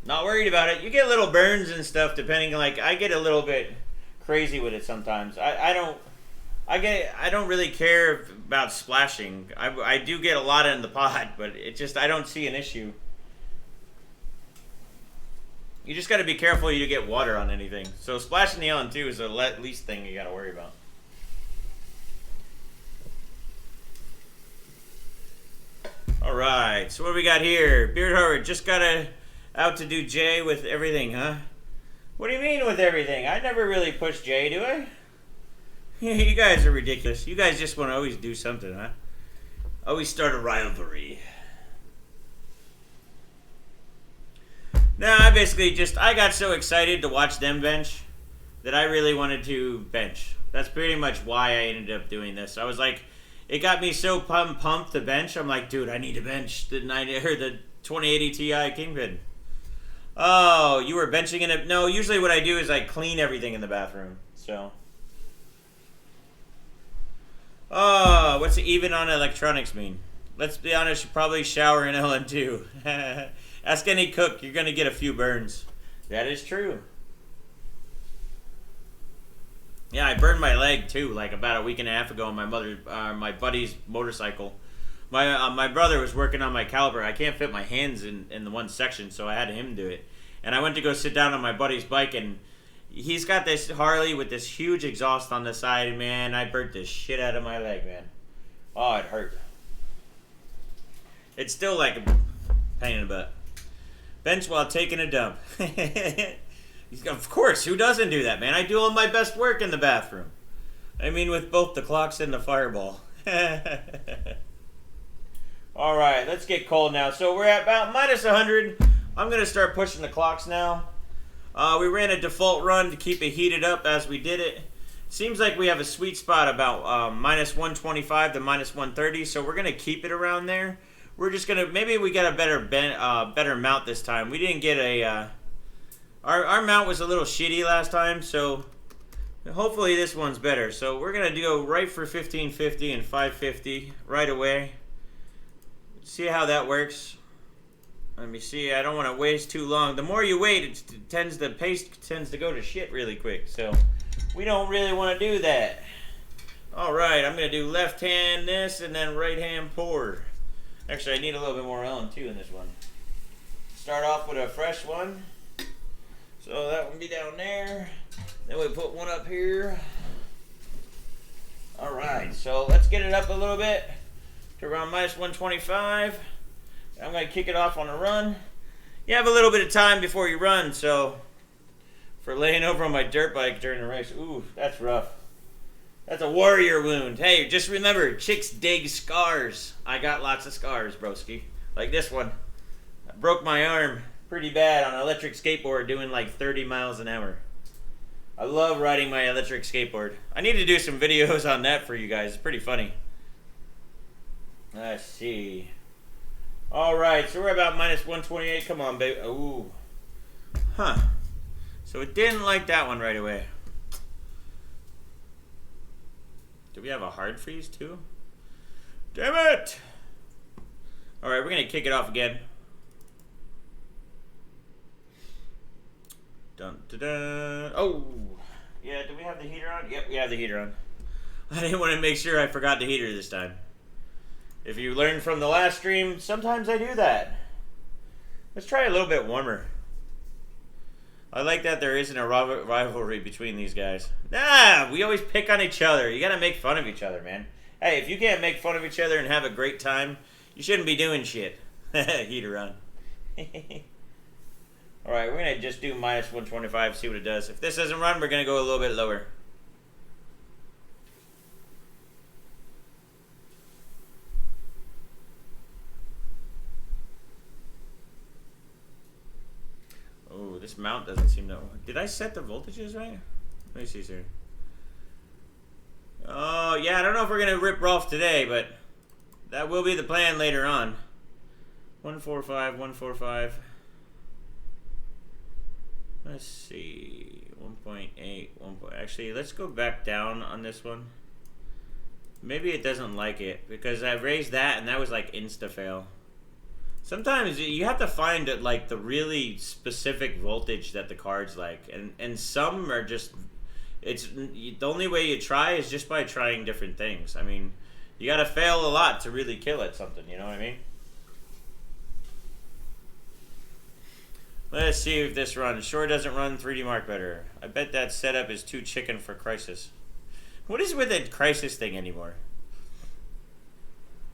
not worried about it. You get little burns and stuff depending, like, I get a little bit crazy with it sometimes. I don't really care about splashing. I do get a lot in the pot, but it just, I don't see an issue. You just got to be careful you get water on anything. So splashing the LN2 is the least thing you got to worry about. Alright, so what do we got here? Beard Harbor just got out to do Jay with everything, huh? What do you mean with everything? I never really push Jay, do I? You guys are ridiculous. You guys just want to always do something, huh? Always start a rivalry. No, I got so excited to watch them bench that I really wanted to bench. That's pretty much why I ended up doing this. I was like, it got me so pumped to bench. I'm like, dude, I need to bench the 2080 Ti Kingpin. Oh, you were benching in it? No, usually what I do is I clean everything in the bathroom. So, oh, what's even on electronics mean? Let's be honest, you probably shower in LN2. Ask any cook, you're gonna get a few burns. That is true. Yeah, I burned my leg too, like about a week and a half ago on my buddy's motorcycle. My brother was working on my caliper. I can't fit my hands in the one section, so I had him do it. And I went to go sit down on my buddy's bike, and he's got this Harley with this huge exhaust on the side, and man, I burnt the shit out of my leg, man. Oh, it hurt. It's still like a pain in the butt. Bench while taking a dump. Of course, who doesn't do that, man? I do all my best work in the bathroom. I mean, with both the clocks and the fireball. Alright, let's get cold now. So we're at about minus 100. I'm going to start pushing the clocks now. We ran a default run to keep it heated up as we did it. Seems like we have a sweet spot about minus 125 to minus 130, so we're going to keep it around there. We're just going to, maybe we get a better mount this time. We didn't get a... Our mount was a little shitty last time, so hopefully this one's better. So we're going to go right for 1550 and 550 right away. See how that works. Let me see. I don't want to waste too long. The more you wait, the pace tends to go to shit really quick. So we don't really want to do that. All right, I'm going to do left hand this and then right hand pour. Actually, I need a little bit more LN2 in this one. Start off with a fresh one. So that one be down there. Then we put one up here. Alright, so let's get it up a little bit to around minus 125. I'm going to kick it off on a run. You have a little bit of time before you run, so for laying over on my dirt bike during the race, ooh, that's rough. That's a warrior wound. Hey, just remember, chicks dig scars. I got lots of scars, broski. Like this one. I broke my arm pretty bad on an electric skateboard doing like 30 miles an hour. I love riding my electric skateboard. I need to do some videos on that for you guys. It's pretty funny. Let's see. Alright, so we're about minus 128. Come on, baby. Ooh. Huh. So it didn't like that one right away. Do we have a hard freeze too? Damn it! Alright, we're going to kick it off again. Dun, dun, dun. Oh, yeah, do we have the heater on? Yep, we have the heater on. I didn't want to make sure I forgot the heater this time. If you learned from the last stream, sometimes I do that. Let's try a little bit warmer. I like that there isn't a rivalry between these guys. Nah, we always pick on each other. You gotta make fun of each other, man. Hey, if you can't make fun of each other and have a great time, you shouldn't be doing shit. Heater on. Alright, we're going to just do minus 125, see what it does. If this doesn't run, we're going to go a little bit lower. Oh, this mount doesn't seem to... Did I set the voltages right? Let me see, sir. Oh, yeah, I don't know if we're going to rip Rolf today, but that will be the plan later on. 145, 145. Let's see, 1.8, actually, let's go back down on this one. Maybe it doesn't like it, because I raised that, and that was like insta-fail. Sometimes you have to find like the really specific voltage that the card's like, and some are just, the only way you try is just by trying different things. I mean, you gotta fail a lot to really kill at something, you know what I mean? Let's see if this runs. Sure doesn't run 3D Mark better. I bet that setup is too chicken for Crisis. What is with that Crisis thing anymore?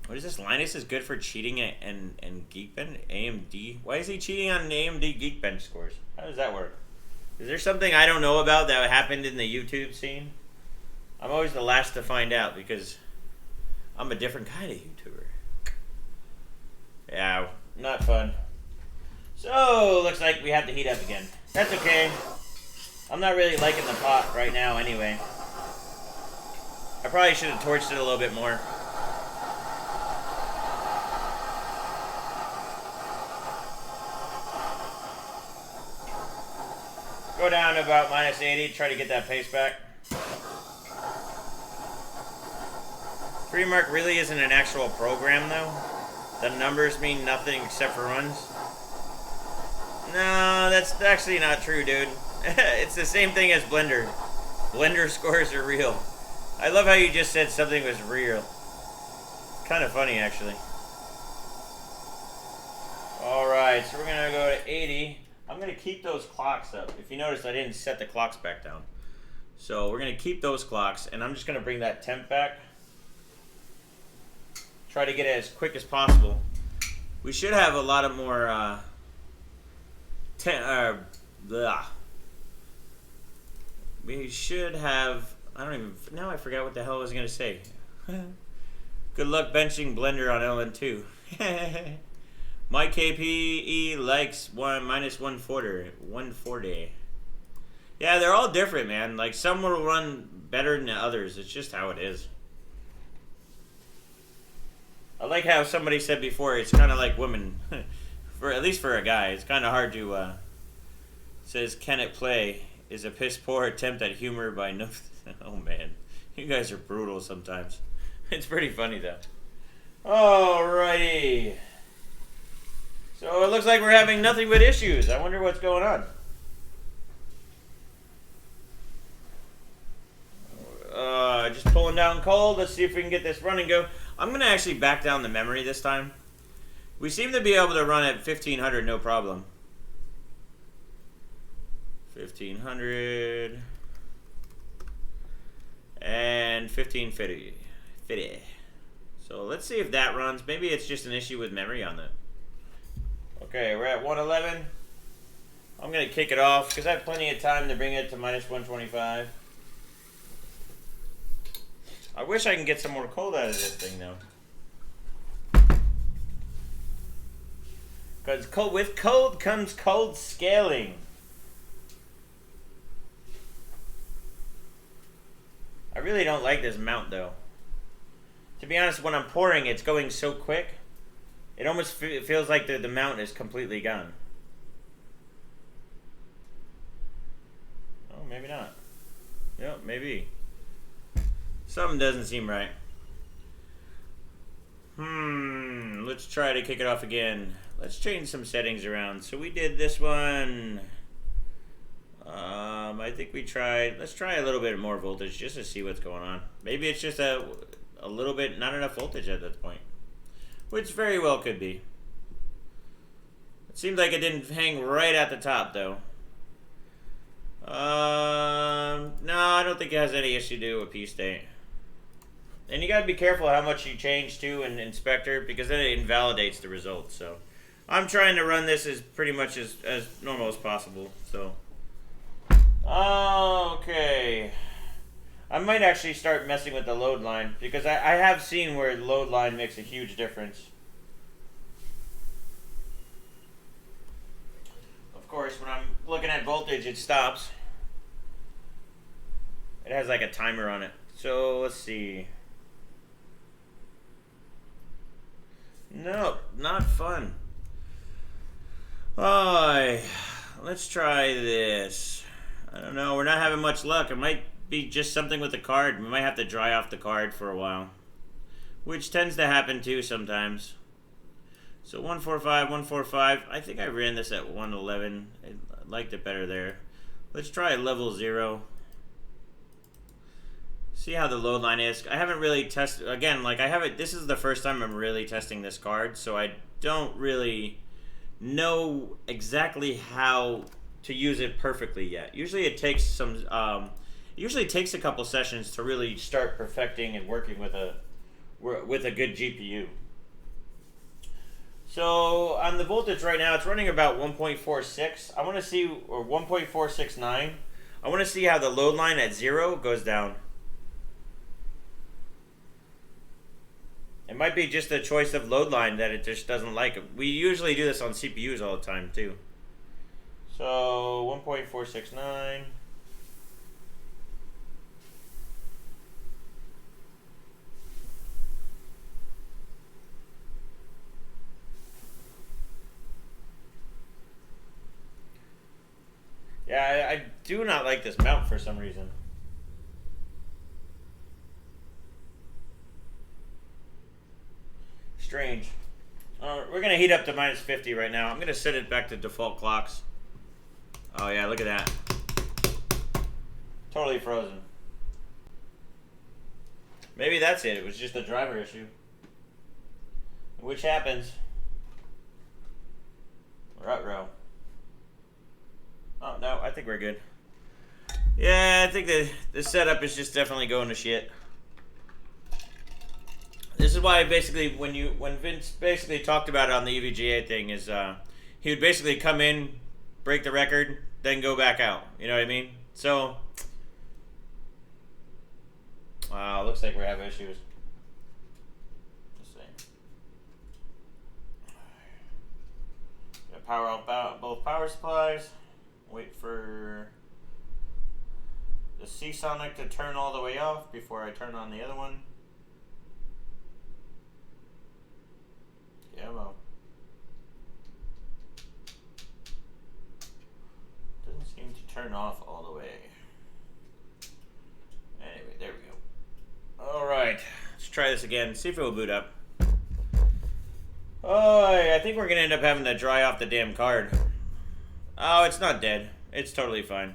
What is this? Linus is good for cheating and Geekbench? AMD? Why is he cheating on AMD Geekbench scores? How does that work? Is there something I don't know about that happened in the YouTube scene? I'm always the last to find out because I'm a different kind of YouTuber. Yeah, not fun. So, looks like we have to heat up again. That's okay. I'm not really liking the pot right now anyway. I probably should have torched it a little bit more. Go down to about -80, try to get that pace back. Premark really isn't an actual program though. The numbers mean nothing except for runs. No, that's actually not true, dude. It's the same thing as Blender. Blender scores are real. I love how you just said something was real. It's kind of funny, actually. Alright, so we're going to go to 80. I'm going to keep those clocks up. If you notice, I didn't set the clocks back down. So we're going to keep those clocks, and I'm just going to bring that temp back. Try to get it as quick as possible. We should have a lot of more we should have, now I forgot what the hell I was going to say. Good luck benching Blender on LN2. My KPE likes -140. Yeah, they're all different, man. Like, some will run better than others. It's just how it is. I like how somebody said before, it's kind of like women. At least for a guy, it's kind of hard to, says, can it play? Is a piss poor attempt at humor by no... Oh, man. You guys are brutal sometimes. It's pretty funny, though. Alrighty. So it looks like we're having nothing but issues. I wonder what's going on. Just pulling down cold. Let's see if we can get this running go. I'm going to actually back down the memory this time. We seem to be able to run at 1500 no problem. 1500 and 1550. So let's see if that runs. Maybe it's just an issue with memory on that. Okay, we're at 111. I'm going to kick it off because I have plenty of time to bring it to -125. I wish I can get some more cold out of this thing though. Because with cold comes cold scaling. I really don't like this mount though. To be honest, when I'm pouring, it's going so quick. It almost feels like the mount is completely gone. Oh, maybe not. Yep, maybe. Something doesn't seem right. Let's try to kick it off again. Let's change some settings around. So we did this one. I think we tried. Let's try a little bit more voltage just to see what's going on. Maybe it's just a little bit not enough voltage at this point, which very well could be. It seems like it didn't hang right at the top though. No, I don't think it has any issue to do with P-state. And you gotta be careful how much you change to in Inspector because then it invalidates the results. So I'm trying to run this as pretty much as normal as possible. So okay, I might actually start messing with the load line because I have seen where the load line makes a huge difference. Of course, when I'm looking at voltage, it stops. It has like a timer on it. So let's see. No, not fun. Let's try this. I don't know. We're not having much luck. It might be just something with the card. We might have to dry off the card for a while, which tends to happen too sometimes. So 145, 145. I think I ran this at 111. I liked it better there. Let's try level 0. See how the load line is. I haven't really tested, again, like I haven't, this is the first time I'm really testing this card, so I don't really know exactly how to use it perfectly yet. Usually it takes some, usually it takes a couple sessions to really start perfecting and working with with a good GPU. So on the voltage right now, it's running about 1.46. I want to see, or 1.469. I want to see how the load line at 0 goes down. It might be just a choice of load line that it just doesn't like. We usually do this on CPUs all the time too. So 1.469. Yeah, I do not like this mount for some reason. Strange. We're going to heat up to minus 50 right now. I'm going to set it back to default clocks. Oh yeah, look at that. Totally frozen. Maybe that's it. It was just a driver issue. Which happens. Ruh-roh. Oh, no, I think we're good. Yeah, I think the setup is just definitely going to shit. This is why basically when Vince basically talked about it on the EVGA thing is he would basically come in, break the record, then go back out. You know what I mean? So, wow, looks like we're having issues. Let's see. Gotta power off both power supplies. Wait for the Seasonic to turn all the way off before I turn on the other one. Yeah, well. Doesn't seem to turn off all the way. Anyway, there we go. Alright, let's try this again. See if it will boot up. Oh, I think we're going to end up having to dry off the damn card. Oh, it's not dead. It's totally fine.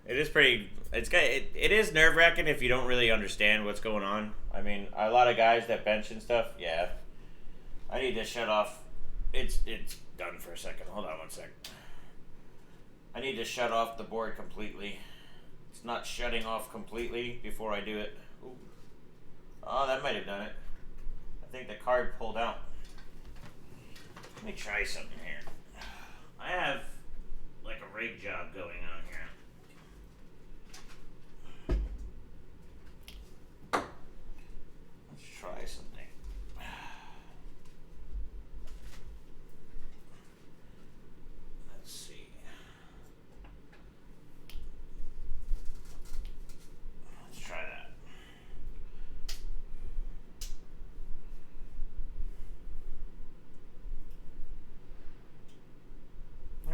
It is pretty... It is nerve-wracking if you don't really understand what's going on. I mean, a lot of guys that bench and stuff, yeah. I need to shut off. It's done for a second. Hold on one sec. I need to shut off the board completely. It's not shutting off completely before I do it. Ooh. Oh, that might have done it. I think the card pulled out. Let me try something here. I have like a rig job going on here. Let's try something. Let's see. Let's try that.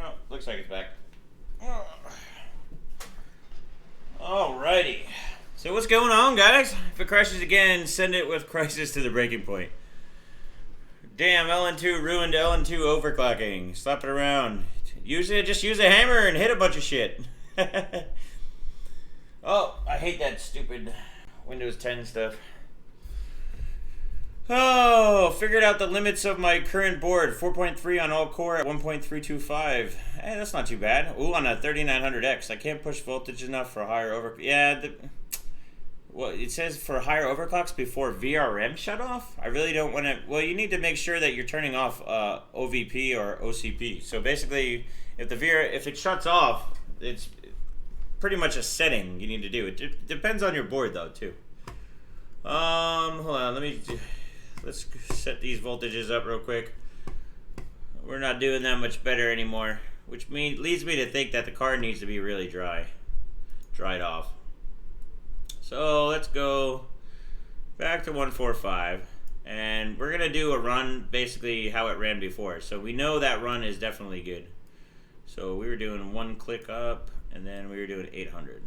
Oh, looks like it's back. Alrighty. So what's going on, guys? If it crashes again, send it with crisis to the breaking point. Damn, LN2 ruined LN2 overclocking. Slap it around. Just use a hammer and hit a bunch of shit. Oh, I hate that stupid Windows 10 stuff. Oh, figured out the limits of my current board. 4.3 on all core at 1.325. Hey, that's not too bad. Ooh, on a 3900X. I can't push voltage enough for higher overclock. Yeah, well, it says for higher overclocks before VRM shut off. I really don't want to. Well, you need to make sure that you're turning off OVP or OCP. So basically, if it shuts off, it's pretty much a setting you need to do. It depends on your board though too. Hold on. Let's set these voltages up real quick. We're not doing that much better anymore, which leads me to think that the card needs to be really dried off. So let's go back to 145, and we're gonna do a run basically how it ran before. So we know that run is definitely good. So we were doing 1 click up, and then we were doing 800.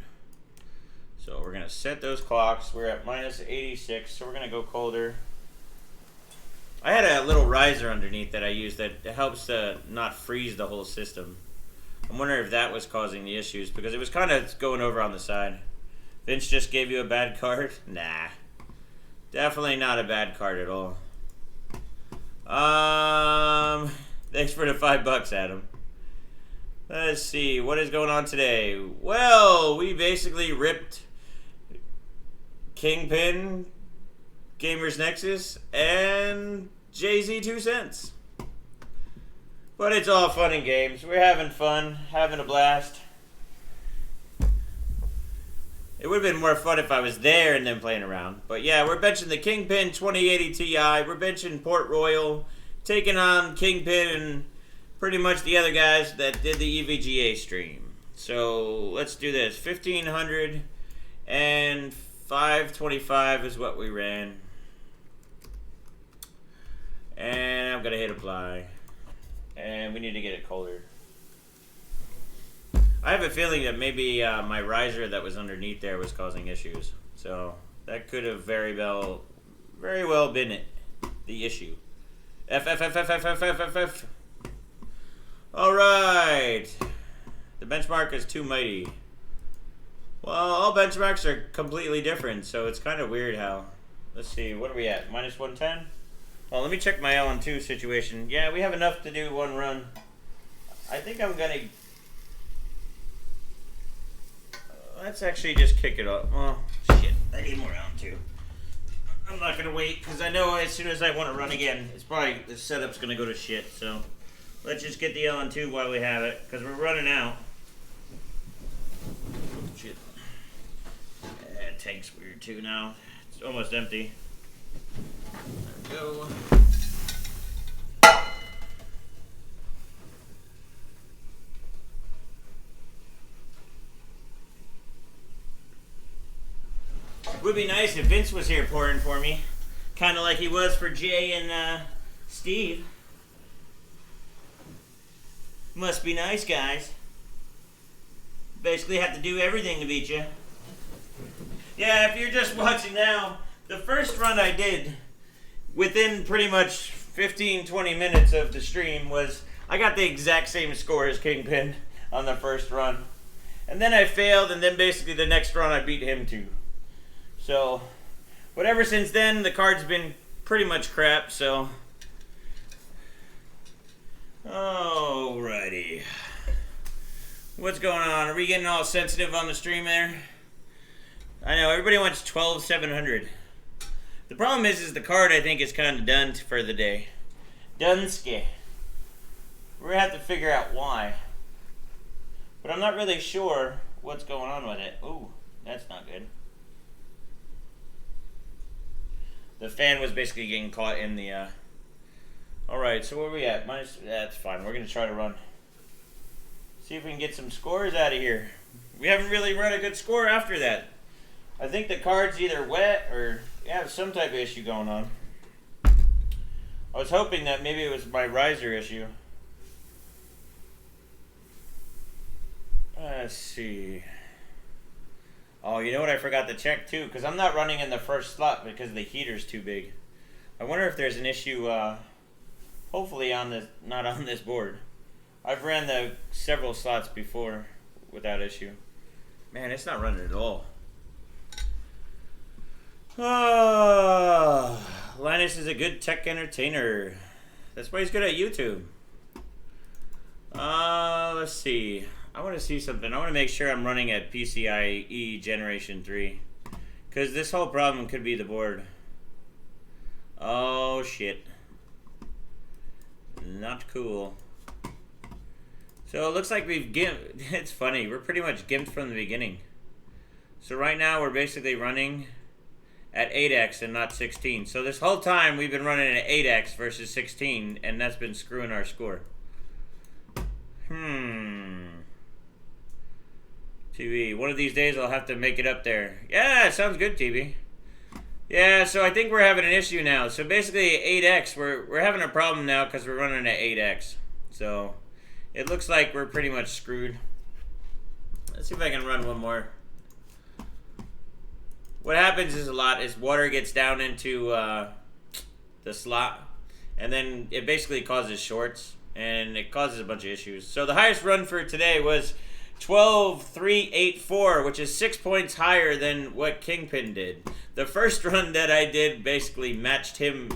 So we're gonna set those clocks. We're at minus 86, so we're gonna go colder. I had a little riser underneath that I used that helps to not freeze the whole system. I'm wondering if that was causing the issues because it was kind of going over on the side. Vince just gave you a bad card? Nah. Definitely not a bad card at all. Thanks for the $5, Adam. Let's see, what is going on today? Well, we basically ripped KINGPIN, GamersNexus, and Jay-Z 2 cents. But it's all fun and games. We're having fun, having a blast. It would have been more fun if I was there and then playing around. But yeah, we're benching the KINGPIN 2080 Ti. We're benching Port Royal, taking on KINGPIN and pretty much the other guys that did the EVGA stream. So let's do this. 1500 and 525 is what we ran. And I'm going to hit apply. And we need to get it colder. I have a feeling that maybe my riser that was underneath there was causing issues. So that could have very well been it. The issue. F. Alright. The benchmark is too mighty. Well, all benchmarks are completely different, so it's kind of weird how... Let's see, what are we at? Minus 110? Well, let me check my LN2 situation. Yeah, we have enough to do one run. I think I'm gonna... let's actually just kick it off. Well, shit, I need more LN2. I'm not gonna wait, because I know as soon as I want to run again, it's probably, the setup's gonna go to shit, so... Let's just get the LN2 while we have it, because we're running out. Shit. Tank's weird too now. It's almost empty. There we go. Would be nice if Vince was here pouring for me. Kind of like he was for Jay and Steve. Must be nice, guys. Basically have to do everything to beat you. Yeah, if you're just watching now, the first run I did, within pretty much 15-20 minutes of the stream, was I got the exact same score as KINGPIN on the first run. And then I failed, and then basically the next run I beat him too. So, whatever since then, the card's been pretty much crap, so... Alrighty. What's going on? Are we getting all sensitive on the stream there? I know, everybody wants 12,700. The problem is the card, I think, is kind of done for the day. Dunske. We're going to have to figure out why. But I'm not really sure what's going on with it. Ooh, that's not good. The fan was basically getting caught in the... Alright, so where are we at? That's fine. We're going to try to run. See if we can get some scores out of here. We haven't really run a good score after that. I think the card's either wet or have some type of issue going on. I was hoping that maybe it was my riser issue. Let's see. Oh, you know what I forgot to check too? Because I'm not running in the first slot because the heater's too big. I wonder if there's an issue... hopefully on this, not on this board. I've ran the several slots before without issue. Man, it's not running at all. Linus is a good tech entertainer. That's why he's good at YouTube. Let's see. I want to see something. I want to make sure I'm running at PCIe Generation 3. Because this whole problem could be the board. Oh, shit. Not cool. So it looks like we've gimped. It's funny. We're pretty much gimped from the beginning. So right now we're basically running at 8x and not 16. So this whole time we've been running at 8x versus 16, and that's been screwing our score. TV. One of these days I'll have to make it up there. Yeah, it sounds good, TV. Yeah, so I think we're having an issue now. So basically 8x, we're having a problem now because we're running at 8x. So it looks like we're pretty much screwed. Let's see if I can run one more. What happens is water gets down into the slot, and then it basically causes shorts, and it causes a bunch of issues. So the highest run for today was 12,384, which is 6 points higher than what KINGPIN did. The first run that I did basically matched him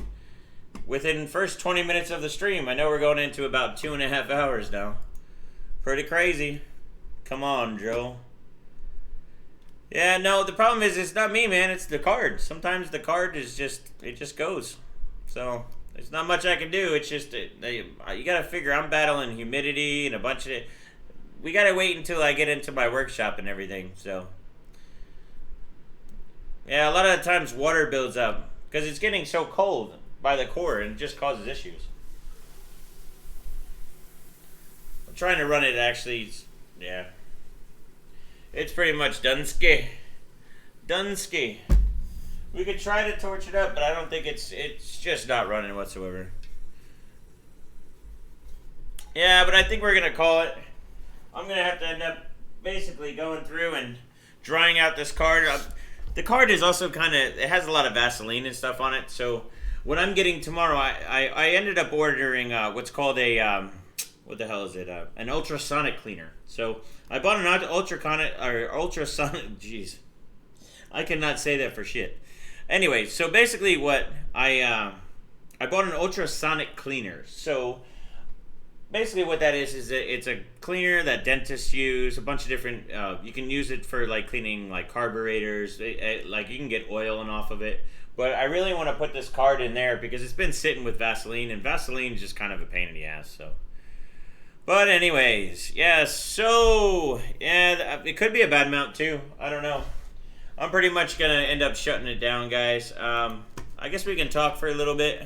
within the first 20 minutes of the stream. I know we're going into about 2.5 hours now. Pretty crazy. Come on, Joe. Yeah, no, the problem is it's not me, man. It's the card. Sometimes the card is just, it just goes. So there's not much I can do. It's just, you got to figure I'm battling humidity and a bunch of it. We got to wait until I get into my workshop and everything. So yeah, a lot of the times water builds up because it's getting so cold by the core and it just causes issues. I'm trying to run it actually, yeah. It's pretty much Dunsky. Dunsky. We could try to torch it up, but I don't think it's just not running whatsoever. Yeah, but I think we're gonna call it. I'm gonna have to end up basically going through and drying out this card. The card is also kind of, it has a lot of Vaseline and stuff on it. So what I'm getting tomorrow, I ended up ordering what's called a what the hell is it? An ultrasonic cleaner. So I bought an ultrasonic, jeez, I cannot say that for shit. Anyway, so basically what I bought an ultrasonic cleaner. So basically what that is that it's a cleaner that dentists use, a bunch of different, you can use it for like cleaning like carburetors, like you can get oil and off of it. But I really want to put this card in there because it's been sitting with Vaseline, and Vaseline is just kind of a pain in the ass, so. But anyways, yeah, so, yeah, it could be a bad mount too. I don't know. I'm pretty much going to end up shutting it down, guys. I guess we can talk for a little bit.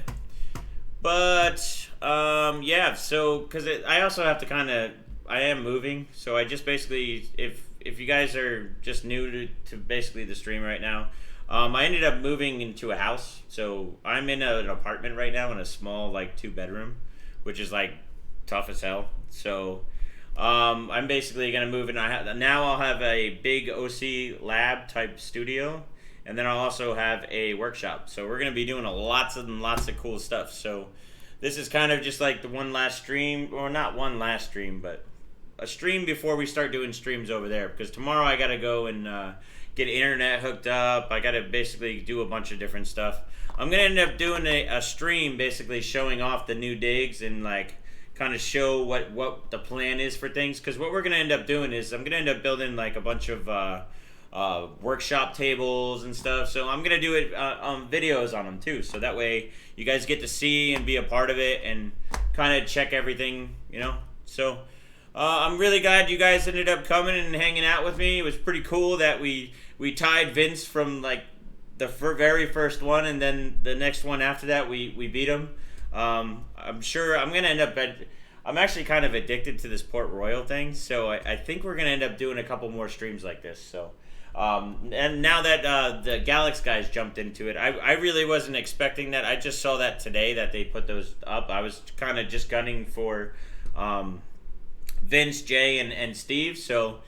But, yeah, so, because I also have to kind of, I am moving. So I just basically, if you guys are just new to basically the stream right now, I ended up moving into a house. So I'm in an apartment right now in a small, like, 2-bedroom, which is, like, tough as hell. So I'm basically gonna move in. Now I'll have a big OC lab type studio, and then I'll also have a workshop. So we're gonna be doing lots and lots of cool stuff. So this is kind of just like the one last stream, or not one last stream, but a stream before we start doing streams over there. Because tomorrow I gotta go and get internet hooked up. I gotta basically do a bunch of different stuff. I'm gonna end up doing a stream basically showing off the new digs and like kind of show what the plan is for things, because what we're going to end up doing is I'm going to end up building like a bunch of workshop tables and stuff. So I'm going to do it videos on them too, so that way you guys get to see and be a part of it and kind of check everything, you know. So I'm really glad you guys ended up coming and hanging out with me. It was pretty cool that we tied Vince from like the very first one, and then the next one after that we beat him. I'm sure I'm going to end up, I'm actually kind of addicted to this Port Royal thing, so I think we're going to end up doing a couple more streams like this. So, and now that the Galax guys jumped into it, I really wasn't expecting that. I just saw that today that they put those up. I was kind of just gunning for Vince, Jay, and Steve. So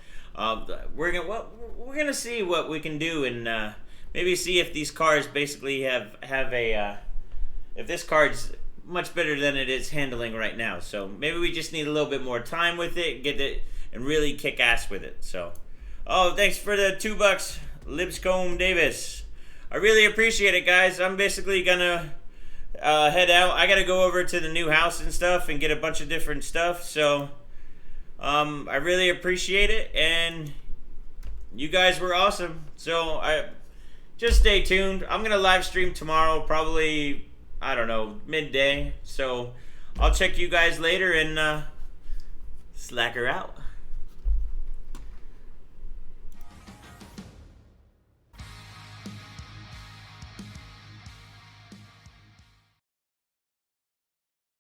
we're gonna see what we can do, and maybe see if these cards basically have a if this card's much better than it is handling right now. So maybe we just need a little bit more time with it, get it, and really kick ass with it. So, oh, thanks for the $2, Lipscomb Davis. I really appreciate it, guys. I'm basically gonna head out. I gotta go over to the new house and stuff and get a bunch of different stuff. So, I really appreciate it, and you guys were awesome. So just stay tuned. I'm gonna live stream tomorrow, probably, I don't know, midday. So I'll check you guys later, and slacker out.